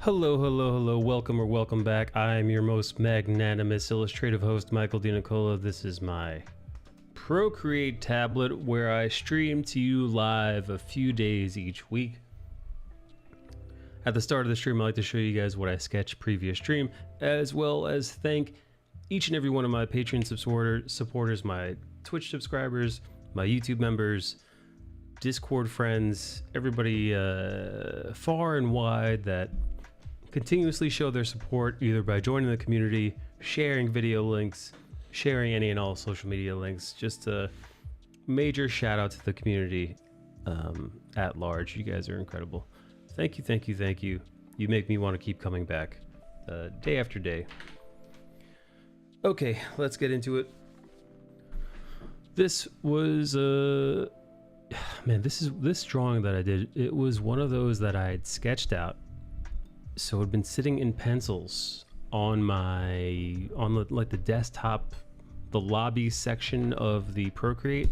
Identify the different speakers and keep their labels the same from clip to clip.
Speaker 1: Hello, hello, hello, welcome or welcome back. I am your most magnanimous illustrative host, Michael DiNicola. This is my Procreate tablet where I stream to you live a few days each week. At the start of the stream, I like to show you guys what I sketched previous stream, as well as thank each and every one of my Patreon supporters, my Twitch subscribers, my YouTube members, Discord friends, everybody far and wide that continuously show their support either by joining the community, sharing video links, sharing any and all social media links. Just a major shout out to the community at large. You guys are incredible. Thank you, thank you, thank you. You make me want to keep coming back day after day. Okay, let's get into it. This was man, this drawing that I did, it was one of those that I had sketched out. So it had been sitting in pencils on the desktop, the lobby section of the Procreate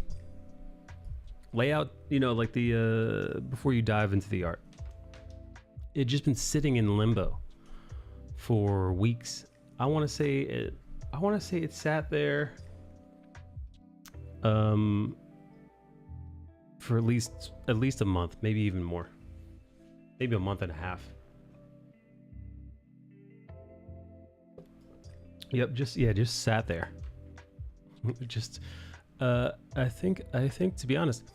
Speaker 1: layout, you know, like the before you dive into the art. It had just been sitting in limbo for weeks. I want to say it sat there for at least a month, maybe even more, maybe a month and a half. Yep, just sat there. Just I think to be honest,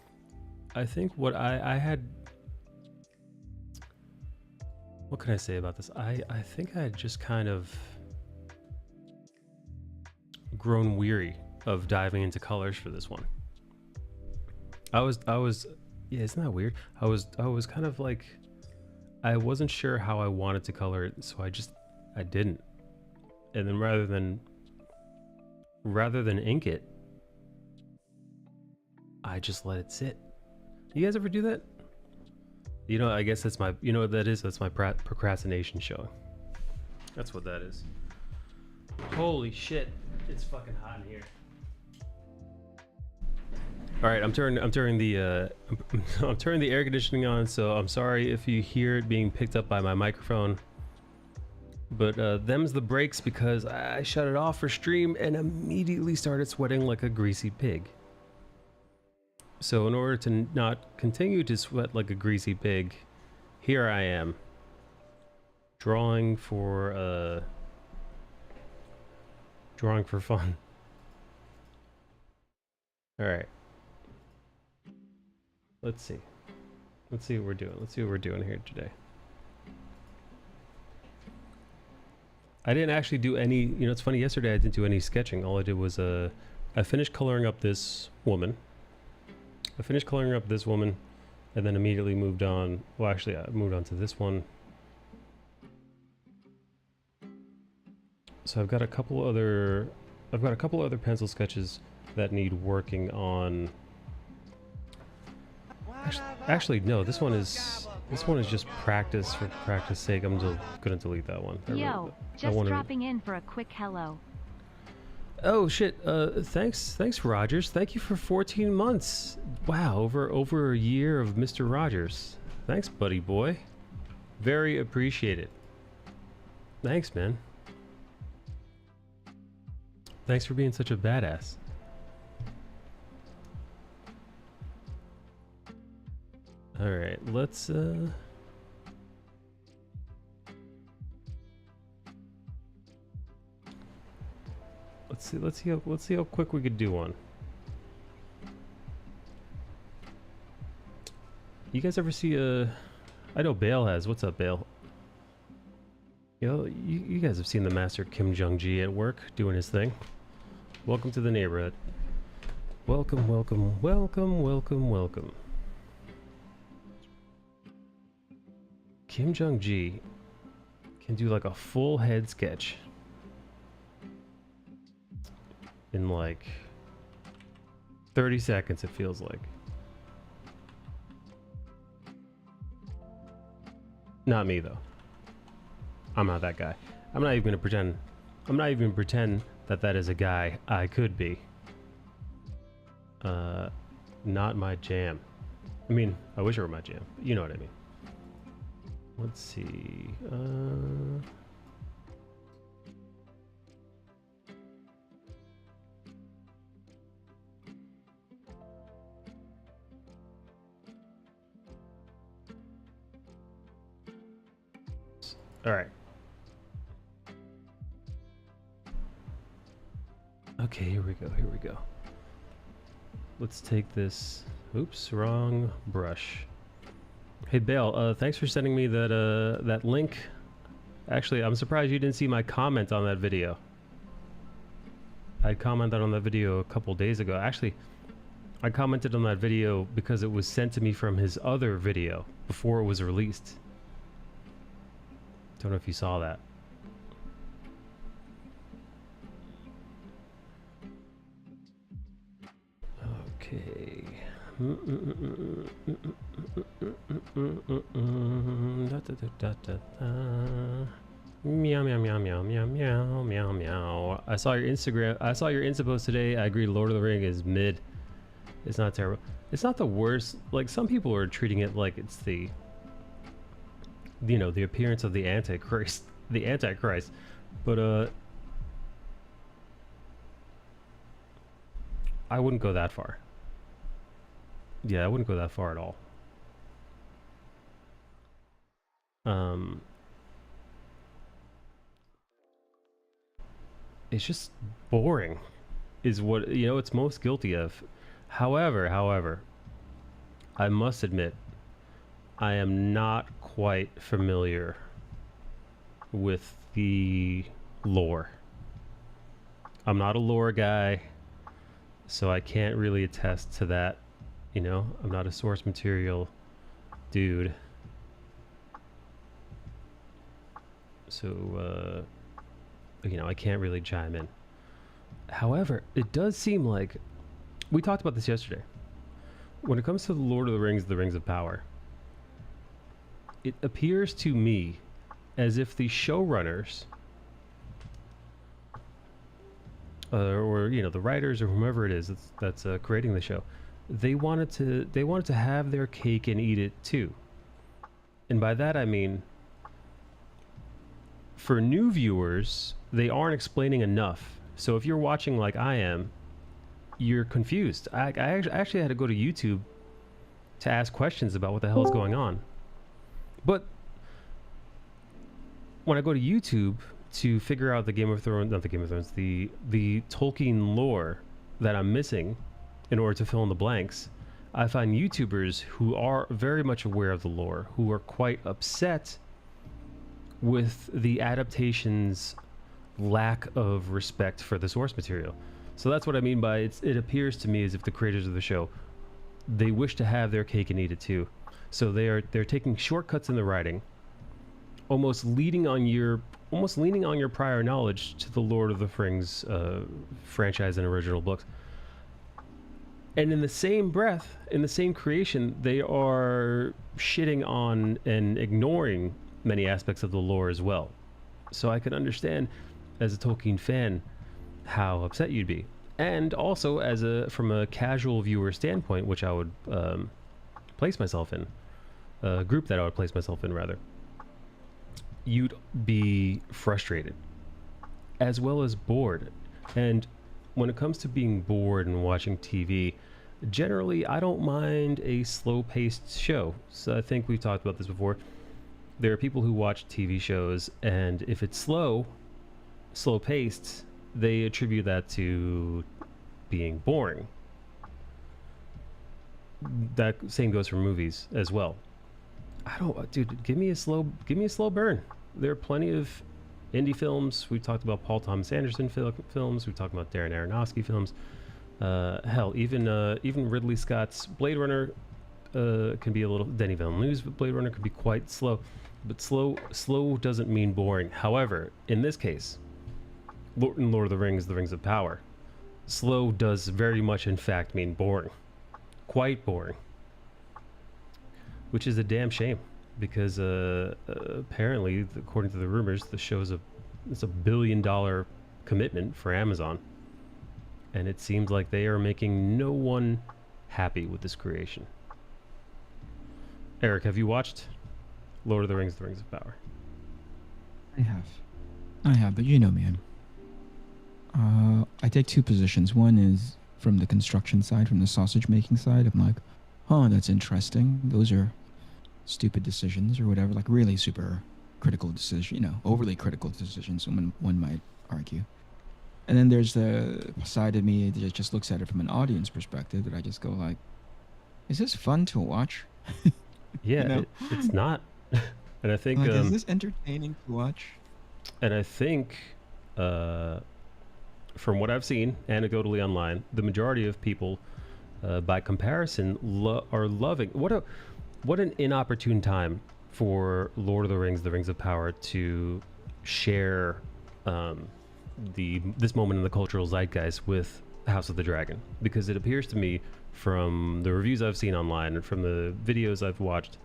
Speaker 1: I think what I had, what can I say about this? I think I had just kind of grown weary of diving into colors for this one. I was yeah, isn't that weird? I was kind of like, I wasn't sure how I wanted to color it, so I didn't. And then rather than ink it, I just let it sit. You guys ever do that? You know, I guess that's my, you know what that is? That's my procrastination showing. That's what that is. Holy shit, it's fucking hot in here. All right, I'm turning the I'm turning the air conditioning on, so I'm sorry if you hear it being picked up by my microphone. But them's the breaks, because I shut it off for stream and immediately started sweating like a greasy pig. So in order to not continue to sweat like a greasy pig, here I am, drawing for fun. All right. Let's see what we're doing. Let's see what we're doing here today. I didn't actually do any, you know, it's funny, yesterday I didn't do any sketching. All I did was, I finished coloring up this woman. And then immediately moved on. Well, actually, I moved on to this one. So I've got a couple other pencil sketches that need working on. Actually, no, this one is just practice for practice sake. I'm just gonna delete that one.
Speaker 2: Yo, just dropping in for a quick hello.
Speaker 1: Oh shit! Thanks, Rogers. Thank you for 14 months. Wow, over a year of Mr. Rogers. Thanks, buddy boy. Very appreciated. Thanks, man. Thanks for being such a badass. All right, let's see how quick we could do one. You guys ever see I know Bale has. What's up, Bale? You know, you guys have seen the master Kim Jong-ji at work doing his thing. Welcome to the neighborhood. Welcome, welcome, welcome, welcome, welcome. Kim Jong-ji can do like a full head sketch in like 30 seconds, it feels like. Not me though. I'm not that guy. I'm not even gonna pretend that that is a guy I could be. Not my jam. I mean, I wish it were my jam, but you know what I mean. Let's see. All right. Okay, here we go. Here we go. Let's take this. Oops, wrong brush. Hey Bale, thanks for sending me that that link. Actually, I'm surprised you didn't see my comment on that video. I commented on that video a couple days ago. Actually, I commented on that video because it was sent to me from his other video before it was released. Don't know if you saw that. Okay. Meow meow meow meow meow meow meow meow. I saw your Instagram. I saw your Insta post today. I agree. Lord of the Ring is mid. It's not terrible. It's not the worst. Like some people are treating it like it's the, you know, the appearance of the Antichrist. The Antichrist. But I wouldn't go that far. Yeah, I wouldn't go that far at all. It's just boring, is what, you know, it's most guilty of. However, I must admit, I am not quite familiar with the lore. I'm not a lore guy, so I can't really attest to that. You know, I'm not a source material dude. So, you know, I can't really chime in. However, it does seem like, we talked about this yesterday. When it comes to the Lord of the Rings of Power, it appears to me as if the showrunners, or you know, the writers or whomever it is that's creating the show, they wanted to have their cake and eat it too. And by that I mean, for new viewers, they aren't explaining enough. So if you're watching like I am, you're confused. I actually had to go to YouTube to ask questions about what the hell is going on. But when I go to YouTube to figure out the Game of Thrones, not the Game of Thrones, the Tolkien lore that I'm missing in order to fill in the blanks, I find YouTubers who are very much aware of the lore, who are quite upset with the adaptation's lack of respect for the source material. So that's what I mean by it appears to me as if the creators of the show, they wish to have their cake and eat it too. So they're taking shortcuts in the writing, almost leaning on your prior knowledge to the Lord of the Rings franchise and original books. And in the same breath, in the same creation, they are shitting on and ignoring many aspects of the lore as well. So I can understand, as a Tolkien fan, how upset you'd be. And also, from a casual viewer standpoint, which I would place myself in, a group that I would place myself in, rather, you'd be frustrated, as well as bored. And when it comes to being bored and watching TV, generally, I don't mind a slow-paced show. So I think we've talked about this before. There are people who watch TV shows, and if it's slow-paced, they attribute that to being boring. That same goes for movies as well. Dude, give me a slow burn. There are plenty of indie films. We've talked about Paul Thomas Anderson films. We've talked about Darren Aronofsky films. Hell, even Ridley Scott's Blade Runner can be a little. Denis Villeneuve's Blade Runner could be quite slow, but slow doesn't mean boring. However, in this case, Lord of the Rings, The Rings of Power, slow does very much in fact mean boring, quite boring, which is a damn shame, because apparently, according to the rumors, the show is it's $1 billion commitment for Amazon, and it seems like they are making no one happy with this creation. Eric, have you watched Lord of the Rings, The Rings of Power?
Speaker 3: I have, but you know me. I take two positions. One is from the construction side, from the sausage making side. I'm like, oh, that's interesting. Those are stupid decisions or whatever, like really super critical decision, overly critical decisions, one might argue. And then there's the side of me that just looks at it from an audience perspective that I just go like, is this fun to watch?
Speaker 1: Yeah, it's not. And I think
Speaker 3: like, is this entertaining to watch?
Speaker 1: And I think from what I've seen anecdotally online, the majority of people by comparison are loving what an inopportune time for Lord of the Rings of Power to share this moment in the cultural zeitgeist with House of the Dragon, because it appears to me from the reviews I've seen online and from the videos I've watched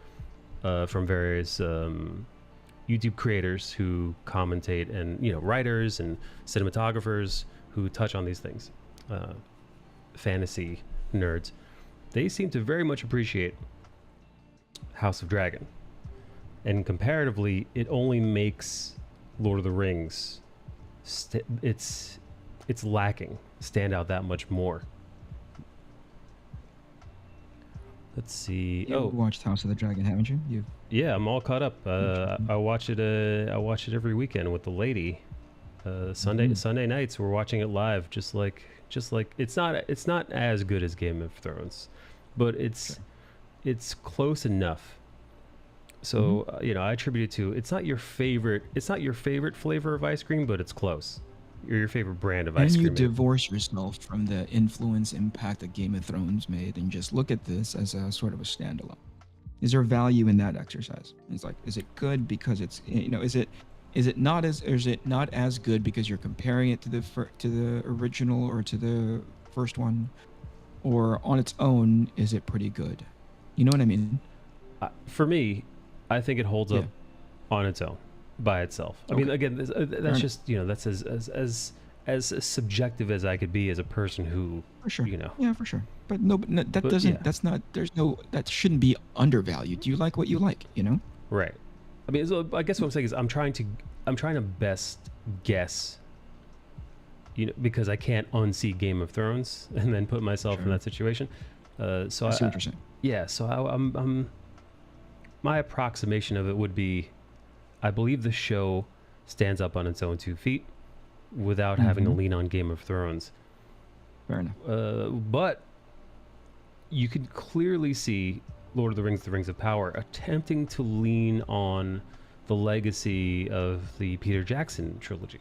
Speaker 1: from various YouTube creators who commentate, and writers and cinematographers who touch on these things, fantasy nerds, they seem to very much appreciate House of Dragon, and comparatively it only makes Lord of the Rings it's lacking stand out that much more. Let's see.
Speaker 3: You've watched House of the Dragon, haven't you?
Speaker 1: Yeah, I'm all caught up. I watch it every weekend with the lady. Sunday nights we're watching it live, just like it's not as good as Game of Thrones, but it's close enough. So I attribute it to, it's not your favorite flavor of ice cream, but it's close. Your favorite brand of ice cream.
Speaker 3: And you divorce yourself from the influence impact that Game of Thrones made and just look at this as a sort of a standalone. Is there value in that exercise? It's like, is it good because it's, is it not as good because you're comparing it to the original or to the first one, or on its own is it pretty good? You know what I mean?
Speaker 1: For me, I think it holds up on its own, by itself. I mean, again, that's just that's as subjective as I could be as a person who,
Speaker 3: for sure, yeah, for sure. But that shouldn't be undervalued. Do you like what you like?
Speaker 1: Right. I mean, so I guess what I'm saying is I'm trying to best guess. Because I can't unsee Game of Thrones and then put myself in that situation. So
Speaker 3: I see what you're saying.
Speaker 1: Yeah. So I'm my approximation of it would be, I believe the show stands up on its own 2 feet without having to lean on Game of Thrones.
Speaker 3: Fair enough.
Speaker 1: But you could clearly see Lord of the Rings of Power attempting to lean on the legacy of the Peter Jackson trilogy.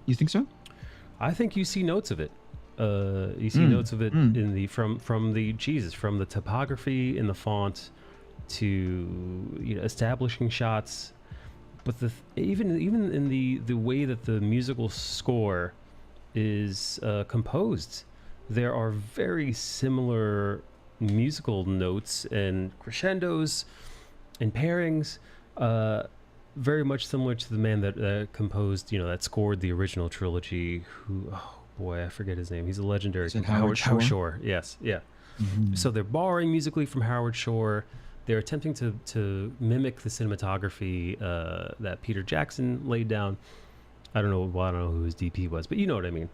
Speaker 3: You think so?
Speaker 1: I think you see notes of it. You see notes of it in the from the topography in the font to establishing shots, but even in the way that the musical score is composed, there are very similar musical notes and crescendos and pairings, very much similar to the man that composed, that scored the original trilogy. Who, oh boy, I forget his name. He's a legendary.
Speaker 3: Is it Howard Shore?
Speaker 1: Yes, yeah. So they're borrowing musically from Howard Shore. They're attempting to mimic the cinematography that Peter Jackson laid down. I don't know who his DP was, but you know what I mean.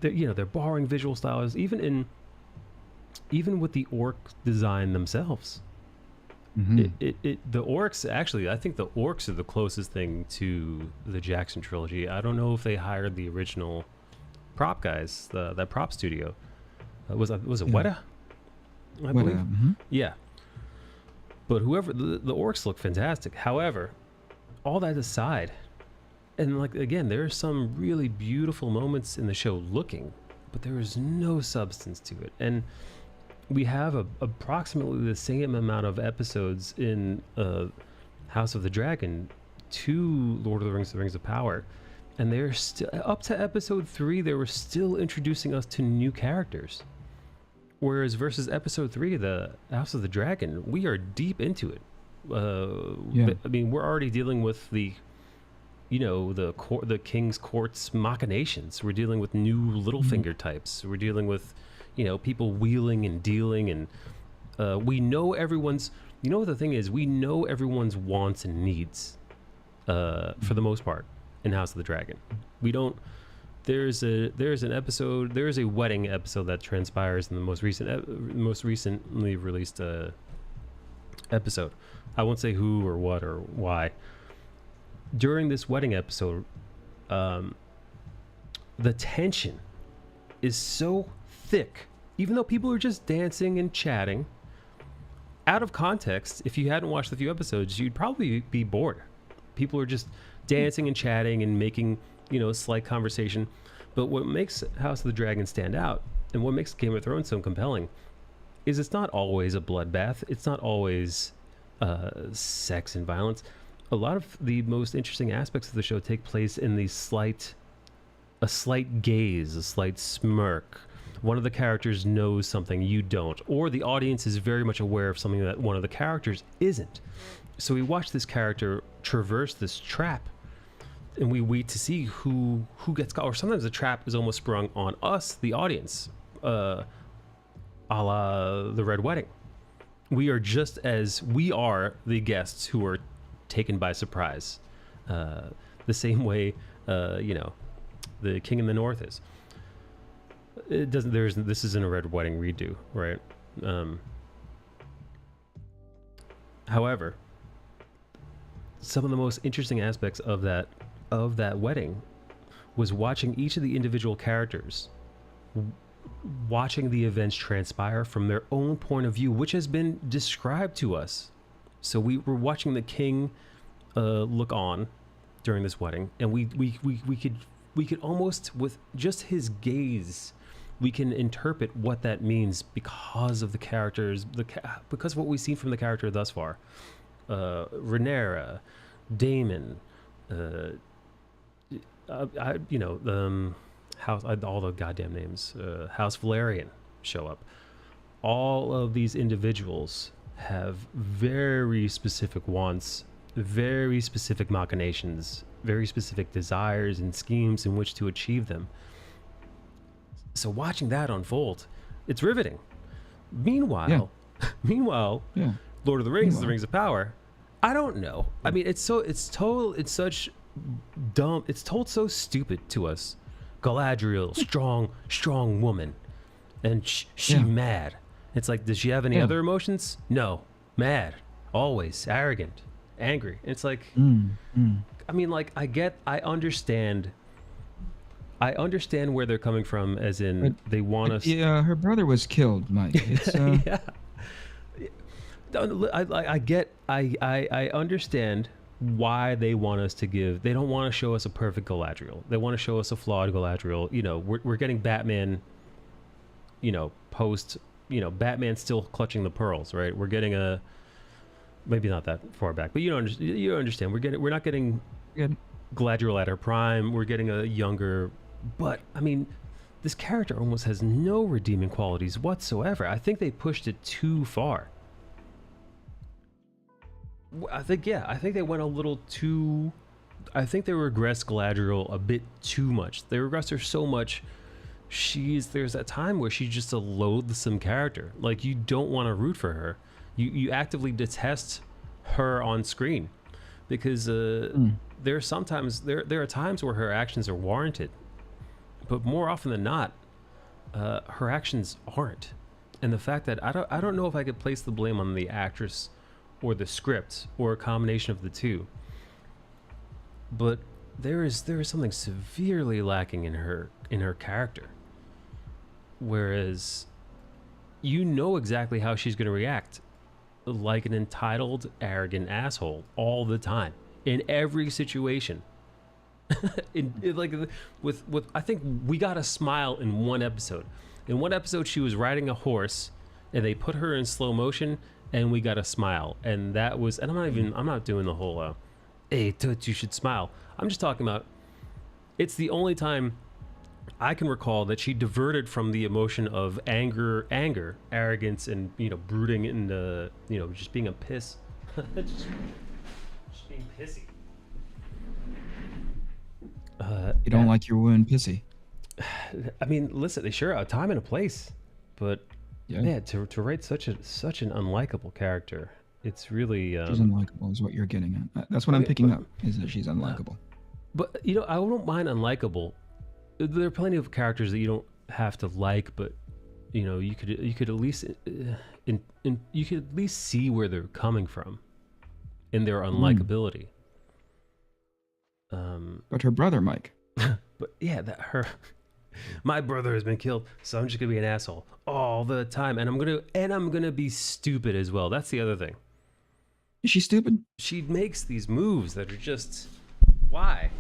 Speaker 1: They're borrowing visual styles, even with the orc design themselves. The orcs, actually, I think the orcs are the closest thing to the Jackson trilogy. I don't know if they hired the original prop guys, that prop studio. Was it Weta? I believe. Yeah. But whoever, the orcs look fantastic. However, all that aside, and again, there are some really beautiful moments in the show looking, but there is no substance to it. And we have approximately the same amount of episodes in House of the Dragon to Lord of the Rings of Power, and they're still up to episode 3. They were still introducing us to new characters, whereas versus episode 3, the House of the Dragon, we are deep into it. I mean, we're already dealing with the king's court's machinations. We're dealing with new Littlefinger types. We're dealing with people wheeling and dealing, and we know everyone's. What the thing is, we know everyone's wants and needs, for the most part, in House of the Dragon. We don't. There's a wedding episode that transpires in the most recently released episode. I won't say who or what or why. During this wedding episode, the tension is so thick, even though people are just dancing and chatting. Out of context, if you hadn't watched the few episodes, you'd probably be bored. People are just dancing and chatting and making, slight conversation. But what makes House of the Dragon stand out, and what makes Game of Thrones so compelling, is it's not always a bloodbath. It's not always sex and violence. A lot of the most interesting aspects of the show take place in a slight gaze, a slight smirk. One of the characters knows something you don't, or the audience is very much aware of something that one of the characters isn't. So we watch this character traverse this trap, and we wait to see who gets caught. Or sometimes the trap is almost sprung on us, the audience, a la the Red Wedding. We are the guests who are taken by surprise, the same way the King in the North is. This isn't a Red Wedding redo, right? However, some of the most interesting aspects of that wedding was watching each of the individual characters, watching the events transpire from their own point of view, which has been described to us. So we were watching the king look on during this wedding, and we could almost, with just his gaze, we can interpret what that means because of the characters, because of what we've seen from the character thus far. Rhaenyra, Daemon, House, all the goddamn names, House Valerian show up. All of these individuals have very specific wants, very specific machinations, very specific desires and schemes in which to achieve them. So watching that unfold, it's riveting. Meanwhile, Lord of the Rings, The Rings of Power, I don't know. I mean, it's such dumb. It's told so stupid to us. Galadriel, strong woman, and she mad. It's like, does she have any other emotions? No, mad, always arrogant, angry. It's like, I mean, like, I understand where they're coming from, as in they want us.
Speaker 3: Yeah, her brother was killed, Mike. It's,
Speaker 1: yeah. I understand why they want us to give. They don't want to show us a perfect Galadriel. They want to show us a flawed Galadriel. We're getting Batman. Post. Batman still clutching the pearls, right? We're getting maybe not that far back, but you understand. We're not getting Galadriel at her prime. We're getting a younger. But I mean, this character almost has no redeeming qualities whatsoever. I think they pushed it too far. I think they went a little too. I think they regressed Galadriel a bit too much. They regressed her so much. There's that time where she's just a loathsome character. Like, you don't want to root for her. You actively detest her on screen, because there are times where her actions are warranted, but more often than not, her actions aren't. And the fact that I don't know if I could place the blame on the actress or the script or a combination of the two, but there is something severely lacking in her character. Whereas exactly how she's going to react, like an entitled, arrogant asshole all the time in every situation. With I think we got a smile in one episode. In one episode, she was riding a horse, and they put her in slow motion, and we got a smile. And that was, and I'm not doing the whole, hey, Toots, you should smile. I'm just talking about, it's the only time I can recall that she diverted from the emotion of anger, arrogance, and brooding, and just being a piss, just being pissy.
Speaker 3: You don't like your woman pissy.
Speaker 1: I mean, listen, they sure have a time and a place, but to write such an unlikable character, it's really
Speaker 3: she's unlikable is what you're getting at. That's what I'm picking up, is that she's unlikable.
Speaker 1: But I don't mind unlikable. There are plenty of characters that you don't have to like, but you could at least and you can at least see where they're coming from in their unlikability.
Speaker 3: But her brother, Mike.
Speaker 1: But yeah, my brother has been killed, so I'm just gonna be an asshole all the time, and I'm gonna be stupid as well. That's the other thing.
Speaker 3: Is she stupid?
Speaker 1: She makes these moves that are just why.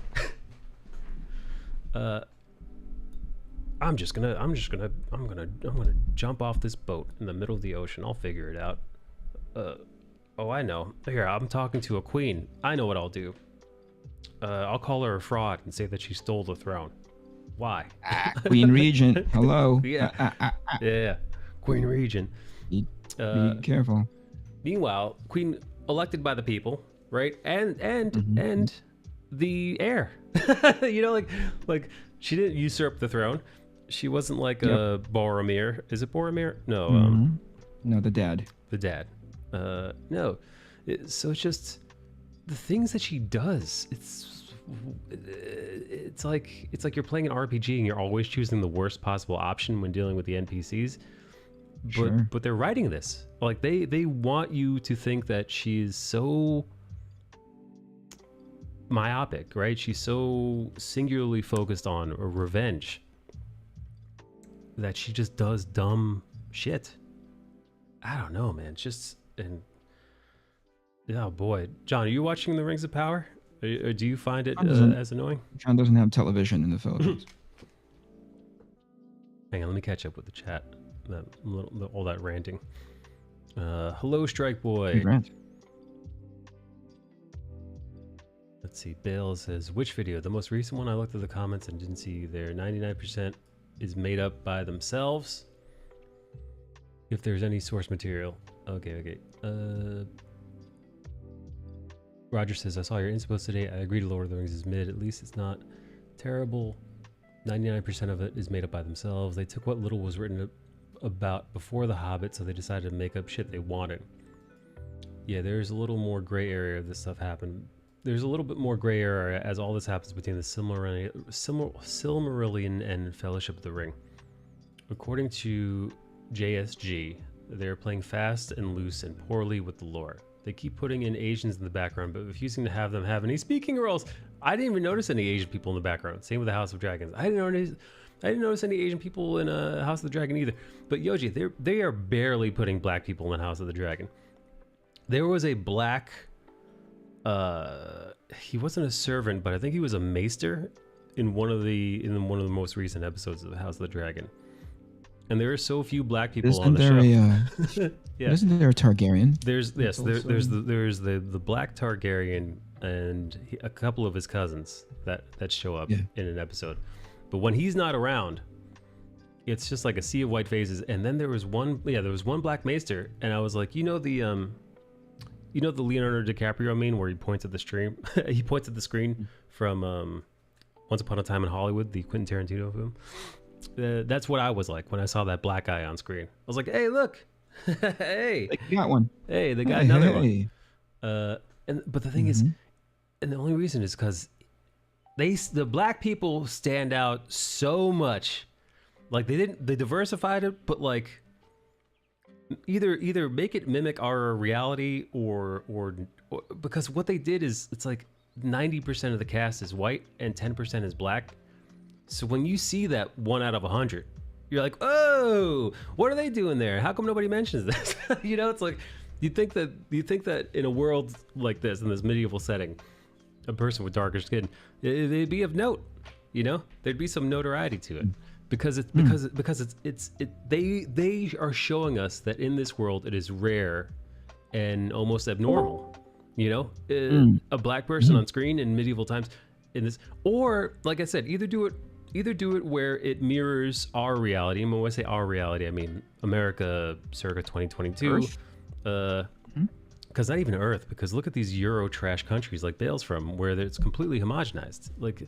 Speaker 1: I'm gonna jump off this boat in the middle of the ocean. I'll figure it out. Oh, I know. Here, I'm talking to a queen. I know what I'll do. I'll call her a fraud and say that she stole the throne. Why?
Speaker 3: Queen Regent. Hello.
Speaker 1: Yeah. Queen Regent.
Speaker 3: Be careful.
Speaker 1: Meanwhile, Queen elected by the people, right? And the heir. You know, like she didn't usurp the throne. She wasn't like a Boromir. Is it Boromir? No.
Speaker 3: No, the dad.
Speaker 1: The dad. No. So it's just the things that she does. It's like you're playing an RPG and you're always choosing the worst possible option when dealing with the NPCs. But they're writing this. Like they want you to think that she's so myopic, right? She's so singularly focused on revenge that she just does dumb shit. I don't know, man. It's just oh boy, John, are you watching The Rings of Power? Or do you find it as annoying?
Speaker 3: John doesn't have television in the Philippines.
Speaker 1: Hang on, let me catch up with the chat. All that ranting. Hello, Strike Boy. Let's see. Bale says, which video? The most recent one. I looked at the comments and didn't see you there. 99% is made up by themselves. If there's any source material. Okay. Roger says, I saw your inspo today. I agree to Lord of the Rings is mid. At least it's not terrible. 99% of it is made up by themselves. They took what little was written about before The Hobbit, so they decided to make up shit they wanted. Yeah, there's a little more gray area of this stuff happened. There's a little bit more gray area as all this happens between the Silmarillion and Fellowship of the Ring. According to JSG, they're playing fast and loose and poorly with the lore. They keep putting in Asians in the background, but refusing to have them have any speaking roles. I didn't even notice any Asian people in the background. Same with the House of Dragons. I didn't notice any Asian people in House of the Dragon either. But Yoji, they are barely putting black people in House of the Dragon. There was a black, he wasn't a servant, but I think he was a maester in one of the most recent episodes of the House of the Dragon. And there are so few black people on the show. Yeah.
Speaker 3: Isn't there a Targaryen?
Speaker 1: There's the black Targaryen and a couple of his cousins that show up in an episode. But when he's not around, it's just like a sea of white faces. And then there was one black maester, and I was like, the Leonardo DiCaprio meme where he points at the stream, he points at the screen from Once Upon a Time in Hollywood, the Quentin Tarantino film. That's what I was like when I saw that black guy on screen. I was like, hey, look. Hey,
Speaker 3: they got one.
Speaker 1: Hey, they got another one. But the thing is, and the only reason is because the black people stand out so much. Like they diversified it, but like either make it mimic our reality or because what they did is it's like 90% of the cast is white and 10% is black. So when you see that 1 out of 100, you're like, oh, what are they doing there? How come nobody mentions this? It's like you think that in a world like this, in this medieval setting, a person with darker skin, they'd be of note. There'd be some notoriety to it because they are showing us that in this world it is rare and almost abnormal. A black person on screen in medieval times in this, or like I said, either do it where it mirrors our reality. And when I say our reality, I mean America circa 2022. Because not even Earth, because look at these Euro trash countries like Bale's from, where it's completely homogenized. Like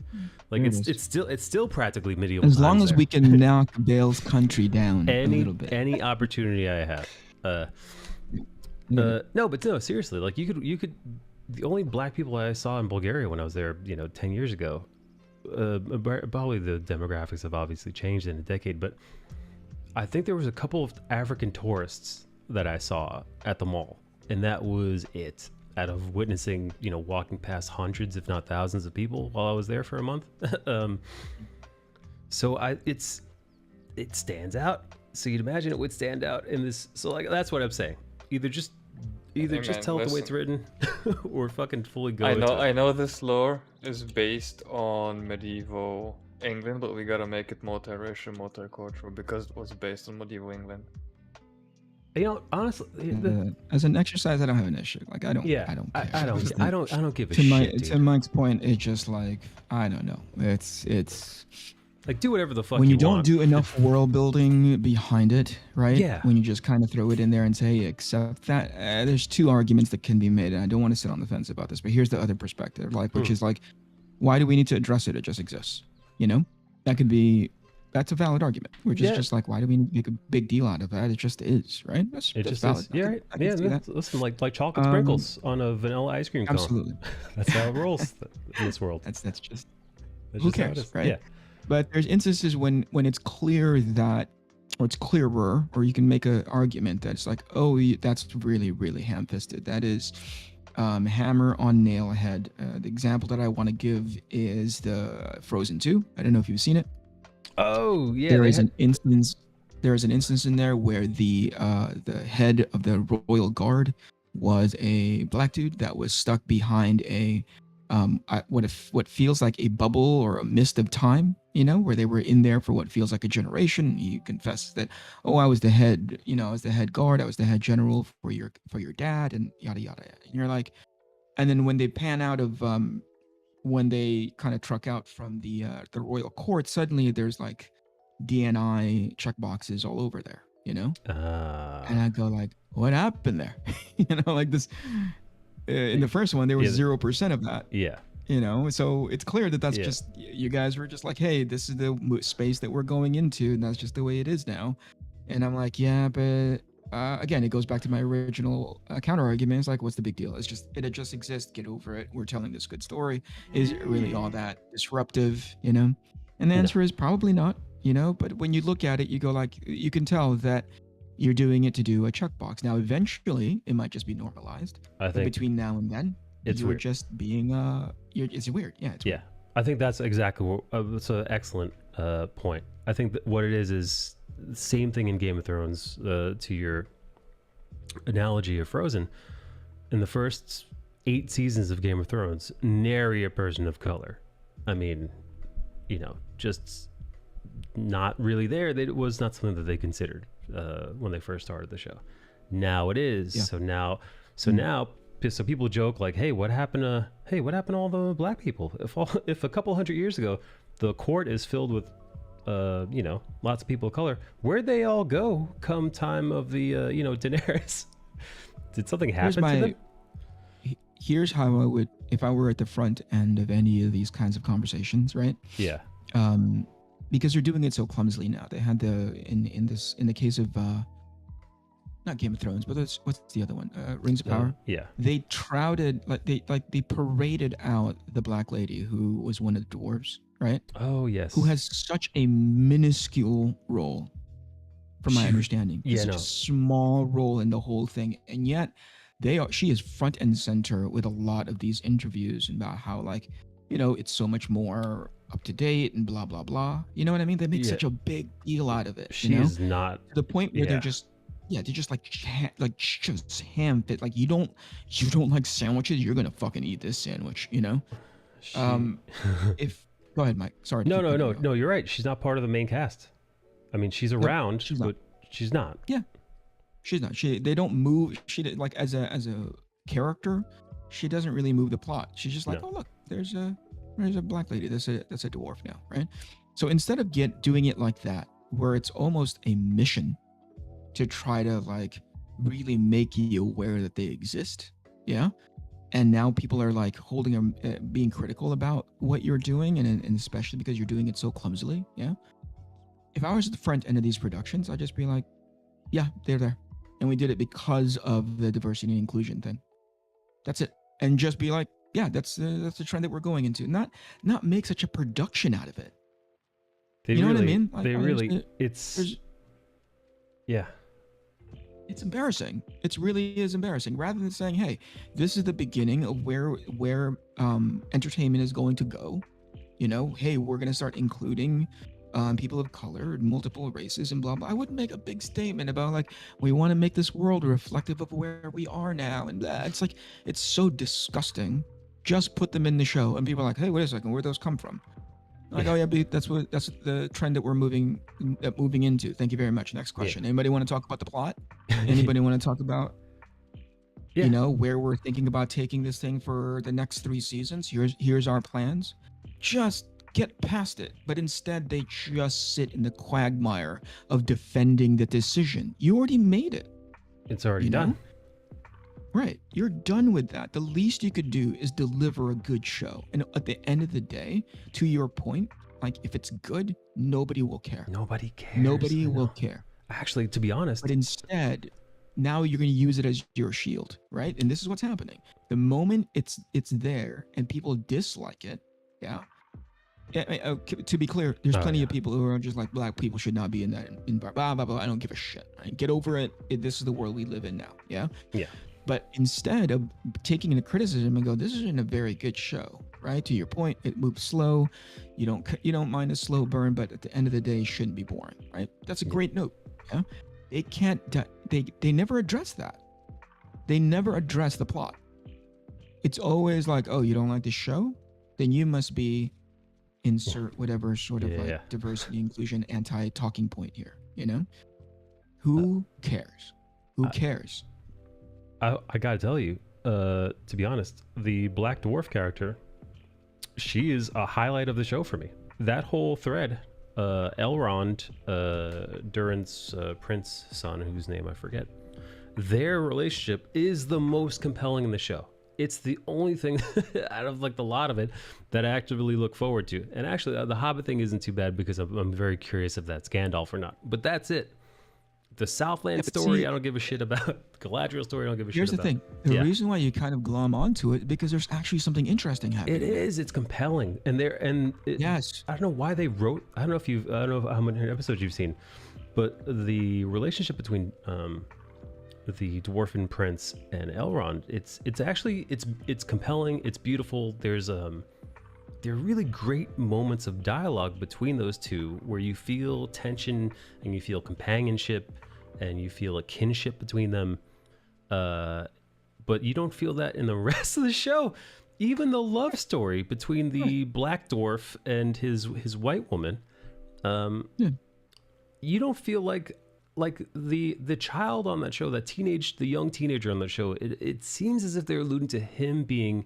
Speaker 1: it's still practically medieval.
Speaker 3: As long as we can knock Bale's country down a little bit.
Speaker 1: Any opportunity I have. No, seriously, like you could. The only black people I saw in Bulgaria when I was there, 10 years ago. Probably the demographics have obviously changed in a decade, but I think there was a couple of African tourists that I saw at the mall, and that was it. Out of witnessing, walking past hundreds, if not thousands, of people while I was there for a month. So it stands out. So you'd imagine it would stand out in this. So like that's what I'm saying. Either just tell it the way it's written, or fucking fully go.
Speaker 4: I know this lore is based on medieval England, but we gotta make it multiracial, multicultural because it was based on medieval England.
Speaker 1: Honestly,
Speaker 3: as an exercise, I don't have an issue. Like I don't care.
Speaker 1: I don't give a shit.
Speaker 3: To Mike's point, it's just like I don't know. It's
Speaker 1: like do whatever the fuck
Speaker 3: when you don't
Speaker 1: want.
Speaker 3: do enough world building behind it, right?
Speaker 1: Yeah.
Speaker 3: When you just kind of throw it in there and say, accept that. There's two arguments that can be made, and I don't want to sit on the fence about this. But here's the other perspective, which is like, why do we need to address it? It just exists. That's a valid argument. We're just like, why do we make a big deal out of that? It just is, right? That's valid.
Speaker 1: Is. Yeah, right. Listen, like chocolate sprinkles on a vanilla ice cream cone.
Speaker 3: Absolutely.
Speaker 1: That's how it rolls in this world.
Speaker 3: That's just
Speaker 1: who
Speaker 3: cares, right?
Speaker 1: Yeah.
Speaker 3: But there's instances when it's clear that, or it's clearer, or you can make an argument that it's like, oh, that's really, really ham-fisted. That is hammer on nail head. The example that I want to give is the Frozen 2. I don't know if you've seen it.
Speaker 1: Oh yeah,
Speaker 3: there is an instance in there where the head of the royal guard was a black dude that was stuck behind a what feels like a bubble or a mist of time, where they were in there for what feels like a generation. He confessed that, I was the head, I was the head guard, I was the head general for your dad, and yada yada. And you're like, and then when they pan out of when they kind of truck out from the royal court, suddenly there's like DNI checkboxes all over there, and I go like, what happened there? Like this. In the first one, there was 0% of that.
Speaker 1: Yeah.
Speaker 3: So it's clear that that's just, you guys were just like, hey, this is the space that we're going into, and that's just the way it is now. And I'm like, yeah, but again, it goes back to my original counter argument. It's like, what's the big deal? It just exists. Get over it. We're telling this good story. Is it really all that disruptive? And the answer is probably not. But when you look at it, you go like, you can tell that you're doing it to do a checkbox. Now, eventually, it might just be normalized. I think between now and then, you're weird. Just being it's weird. Yeah. It's weird.
Speaker 1: I think that's exactly what. That's an excellent point. I think that what it is the same thing in Game of Thrones. To your analogy of Frozen, in the first 8 seasons of Game of Thrones, nary a person of color. I mean, just not really there. It was not something that they considered when they first started the show. Now it is. Yeah. So people joke like, hey, what happened to all the black people? If a couple hundred years ago the court is filled with lots of people of color, where'd they all go come time of the Daenerys? Did something happen to them?
Speaker 3: Here's how I would, if I were at the front end of any of these kinds of conversations, right?
Speaker 1: Yeah.
Speaker 3: Because they're doing it so clumsily now. They had in the case of not Game of Thrones, but what's the other one? Rings of Power.
Speaker 1: Yeah.
Speaker 3: They they paraded out the black lady who was one of the dwarves, right?
Speaker 1: Oh yes.
Speaker 3: Who has such a minuscule role, from my understanding. It's such a small role in the whole thing, and yet she is front and center with a lot of these interviews about how it's so much more up to date and blah blah blah. You know what I mean? They make such a big deal out of it.
Speaker 1: She's not
Speaker 3: to the point where they're just just ham fit. Like you don't like sandwiches, you're gonna fucking eat this sandwich. If go ahead, Mike. Sorry.
Speaker 1: No. You're right. She's not part of the main cast. I mean, she's around, but she's not.
Speaker 3: Yeah, she's not. They don't move. She did like as a character, she doesn't really move the plot. She's just like, oh look, there's a black lady. That's a dwarf now, right? So instead of doing it like that, where it's almost a mission to try to really make you aware that they exist, yeah. And now people are holding them, being critical about what you're doing, and especially because you're doing it so clumsily, yeah. If I was at the front end of these productions, I'd just be like, yeah, they're there, and we did it because of the diversity and inclusion thing. That's it, and just be like, yeah, that's the trend that we're going into. Not make such a production out of it.
Speaker 1: What I mean? Yeah.
Speaker 3: It's embarrassing. It really is embarrassing. Rather than saying, "Hey, this is the beginning of where entertainment is going to go," hey, we're going to start including people of color and multiple races and blah blah. I wouldn't make a big statement about like we want to make this world reflective of where we are now and blah. It's like it's so disgusting. Just put them in the show, and people are like, "Hey, wait a second, where'd those come from?" Like, oh yeah, that's the trend that we're moving into. Thank you very much. Next question. Anybody want to talk about the plot? Anybody want to talk about where we're thinking about taking this thing for the next 3 seasons? Here's our plans. Just get past it. But instead they just sit in the quagmire of defending the decision. You already made it.
Speaker 1: It's already done.
Speaker 3: Right. You're done with that. The least you could do is deliver a good show. And at the end of the day, to your point, like if it's good, nobody will care.
Speaker 1: Nobody cares.
Speaker 3: Nobody will care.
Speaker 1: Actually, to be honest.
Speaker 3: But instead, now you're going to use it as your shield, right? And this is what's happening. The moment it's there and people dislike it, to be clear, there's plenty of people who are just like, black people should not be in that, blah, blah, blah. I don't give a shit. Right? Get over it. This is the world we live in now. Yeah?
Speaker 1: Yeah.
Speaker 3: But instead of taking the criticism and go, this isn't a very good show, right? To your point, it moves slow. You don't mind a slow burn, but at the end of the day, it shouldn't be boring, right? That's a great note. Yeah. They never address that. They never address the plot. It's always like, oh, you don't like the show? Then you must be insert whatever sort of like diversity, inclusion, anti-talking point here, Who cares? Who cares?
Speaker 1: I gotta tell you, to be honest, the Black Dwarf character, she is a highlight of the show for me. That whole thread, Elrond, Durin's prince son, whose name I forget, their relationship is the most compelling in the show. It's the only thing out of like the lot of it that I actively look forward to. And actually, the Hobbit thing isn't too bad because I'm very curious if that's Gandalf or not. But that's it. The Southland story, I don't give a shit about. The Galadriel story, I don't give a shit about.
Speaker 3: Here's the thing. The reason why you kind of glom onto it because there's actually something interesting happening.
Speaker 1: It is. It's compelling. Yes. I don't know why they wrote. I don't know how many episodes you've seen, but the relationship between the dwarfen prince and Elrond, it's actually compelling. It's beautiful. There are really great moments of dialogue between those two where you feel tension and you feel companionship and you feel a kinship between them. But you don't feel that in the rest of the show. Even the love story between the black dwarf and his white woman, you don't feel like the child on that show, the young teenager on that show, it seems as if they're alluding to him being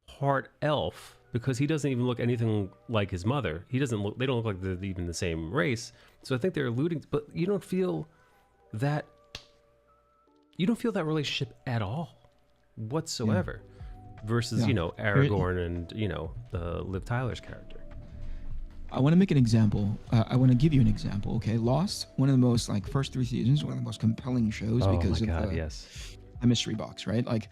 Speaker 1: part elf, because he doesn't even look anything like his mother. They don't look like they're even the same race. So I think they're alluding, but you don't feel that relationship at all whatsoever. Versus, Aragorn and, Liv Tyler's character.
Speaker 3: I want to make an example. I want to give you an example. Okay. Lost, one of the most first 3 seasons, one of the most compelling shows because of the mystery box, right? Like,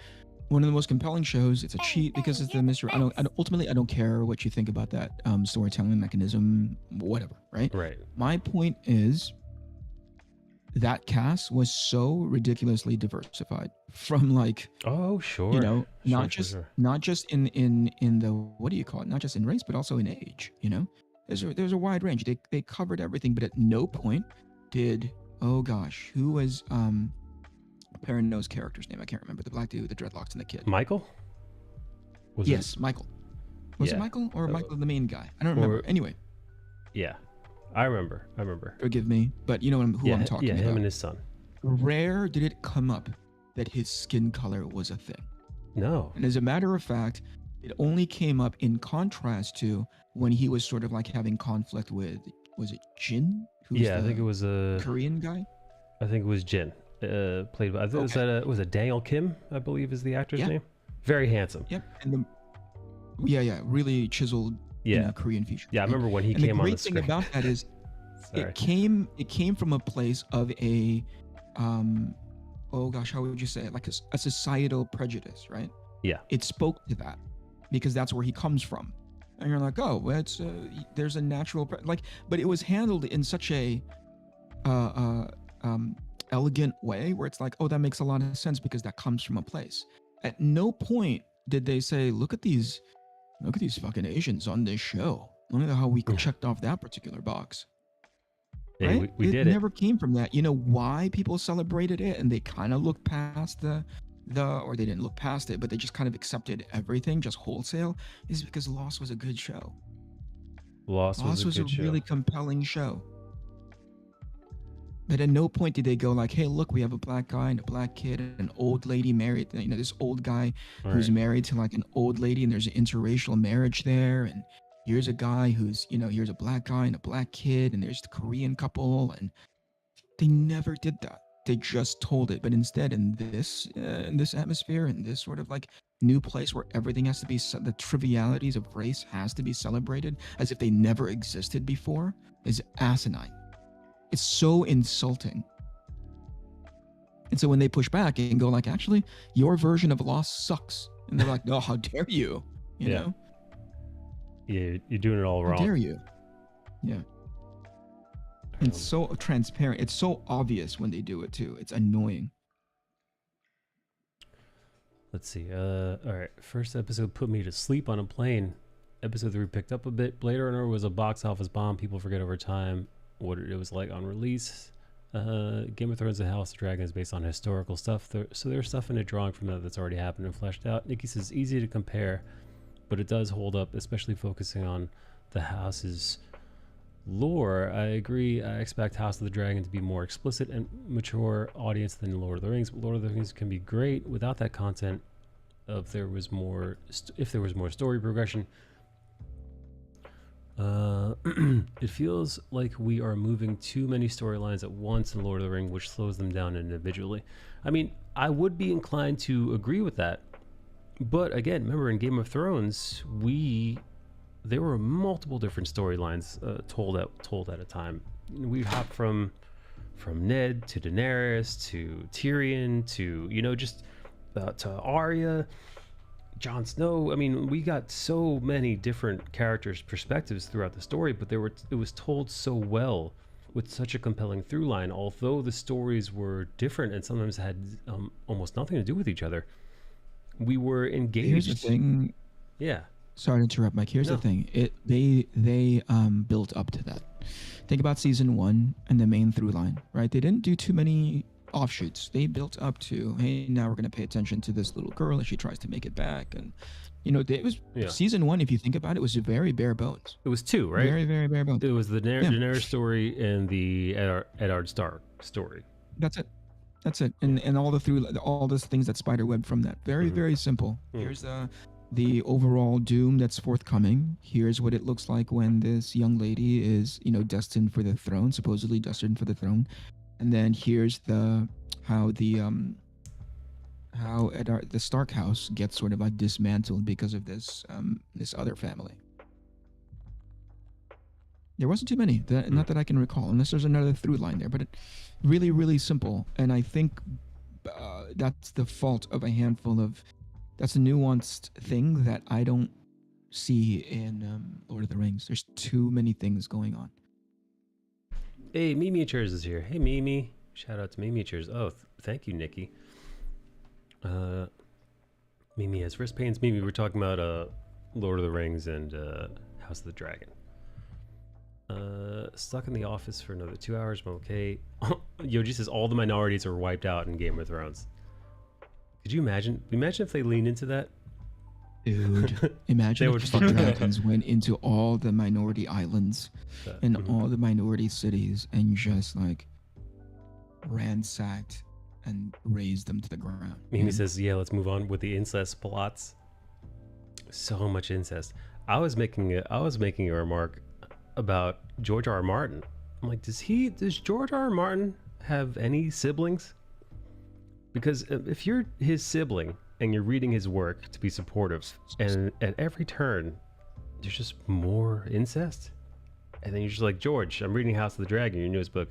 Speaker 3: one of the most compelling shows. It's a cheat because it's the mystery. Ultimately, I don't care what you think about that storytelling mechanism, whatever, right?
Speaker 1: Right.
Speaker 3: My point is that cast was so ridiculously diversified from not just in the, what do you call it? Not just in race, but also in age, There's a wide range. They covered everything, but at no point did, who was Perrin's character's name? I can't remember. The black dude with the dreadlocks and the kid.
Speaker 1: Michael?
Speaker 3: Michael. Was it Michael or Michael the main guy? I don't remember. Anyway.
Speaker 1: Yeah, I remember.
Speaker 3: Forgive me, but you know who I'm talking about.
Speaker 1: Yeah, him and his son.
Speaker 3: Rare did it come up that his skin color was a thing.
Speaker 1: No.
Speaker 3: And as a matter of fact, it only came up in contrast to when he was sort of having conflict with, was it Jin?
Speaker 1: I think it was a
Speaker 3: Korean guy.
Speaker 1: I think it was Jin. Played by, was it Daniel Kim, I believe is the actor's name. Very handsome.
Speaker 3: Yep. And really chiseled Korean features.
Speaker 1: Yeah, I remember when he came on the screen.
Speaker 3: The great thing about that is it came from a place of a how would you say it? Like a societal prejudice, right?
Speaker 1: Yeah.
Speaker 3: It spoke to that because that's where he comes from. And you're like, there's a natural but it was handled in such a elegant way where it's like, oh, that makes a lot of sense because that comes from a place. At no point did they say, look at these fucking Asians on this show. Look at how we checked off that particular box.
Speaker 1: Hey,
Speaker 3: Right?
Speaker 1: we did it.
Speaker 3: Never came from that. You know why people celebrated it and they kind of looked past or they didn't look past it, but they just kind of accepted everything just wholesale, is because Lost was a good show.
Speaker 1: Lost was a good show.
Speaker 3: Really compelling show. But at no point did they go like, hey, look, we have a black guy and a black kid and an old lady married, you know, this old guy who's married to like an old lady, and there's an interracial marriage there, and here's a guy who's, you know, here's a black guy and a black kid, and there's the Korean couple, and they never did that. They just told it. But instead, in this atmosphere, in this sort of like new place where everything has to be, the trivialities of race has to be celebrated as if they never existed before, is asinine. It's so insulting. And so when they push back and go like, actually, your version of Lost sucks, and they're like, no, how dare you? You know?
Speaker 1: Yeah, you're doing it all wrong.
Speaker 3: How dare you? Yeah. It's so transparent. It's so obvious when they do it too. It's annoying.
Speaker 1: Let's see. All right. First episode put me to sleep on a plane. Episode 3 picked up a bit. Blade Runner was a box office bomb. People forget over time what it was like on release. Game of Thrones and House of Dragon is based on historical stuff. So there's stuff in it drawing from that that's already happened and fleshed out. Nikki says easy to compare, but it does hold up, especially focusing on the house's lore. I agree. I expect House of the Dragon to be more explicit and mature audience than Lord of the Rings. But Lord of the Rings can be great without that content. If there was more story progression. It feels like we are moving too many storylines at once in Lord of the Rings, which slows them down individually. I mean, I would be inclined to agree with that. But again, remember in Game of Thrones, there were multiple different storylines told at a time. We hopped from Ned to Daenerys to Tyrion to, you know, just to Arya, Jon Snow. I mean, we got so many different characters' perspectives throughout the story, but it was told so well with such a compelling through line. Although the stories were different and sometimes had almost nothing to do with each other, we were engaged.
Speaker 3: Here's the thing.
Speaker 1: Yeah.
Speaker 3: Sorry to interrupt, Mike. Here's the thing. They built up to that. Think about season 1 and the main through line, right? They didn't do too many offshoots. They built up to, hey, now we're going to pay attention to this little girl as she tries to make it back. And, you know, it was season 1, if you think about it, was very bare bones.
Speaker 1: It was 2, right?
Speaker 3: Very, very bare bones.
Speaker 1: It was the Daenerys story and the Eddard Stark story.
Speaker 3: That's it. And all those things that spiderweb from that. Very, very simple. Here's the overall doom that's forthcoming. Here's what it looks like when this young lady is, you know, destined for the throne, supposedly destined for the throne. And then here's how the Stark house gets sort of like dismantled because of this other family. There wasn't too many, not that I can recall, unless there's another through line there. But it really, really simple. And I think that's the fault of a handful of. That's a nuanced thing that I don't see in Lord of the Rings. There's too many things going on.
Speaker 1: Hey, Mimi Chairs is here. Hey, Mimi. Shout out to Mimi Chairs. Oh, thank you, Nikki. Mimi has wrist pains. Mimi, we're talking about Lord of the Rings and House of the Dragon. Stuck in the office for another 2 hours. I'm okay. Yoji says all the minorities are wiped out in Game of Thrones. Could you imagine? Imagine if they leaned into that.
Speaker 3: Dude, imagine if the dragons went into all the minority islands and all the minority cities and just like ransacked and razed them to the ground.
Speaker 1: Mimi says, yeah, let's move on with the incest plots. So much incest. I was making a remark about George R. R. Martin. I'm like, does George R. R. Martin have any siblings? Because if you're his sibling and you're reading his work to be supportive, and at every turn, there's just more incest. And then you're just like, George, I'm reading House of the Dragon, your newest book.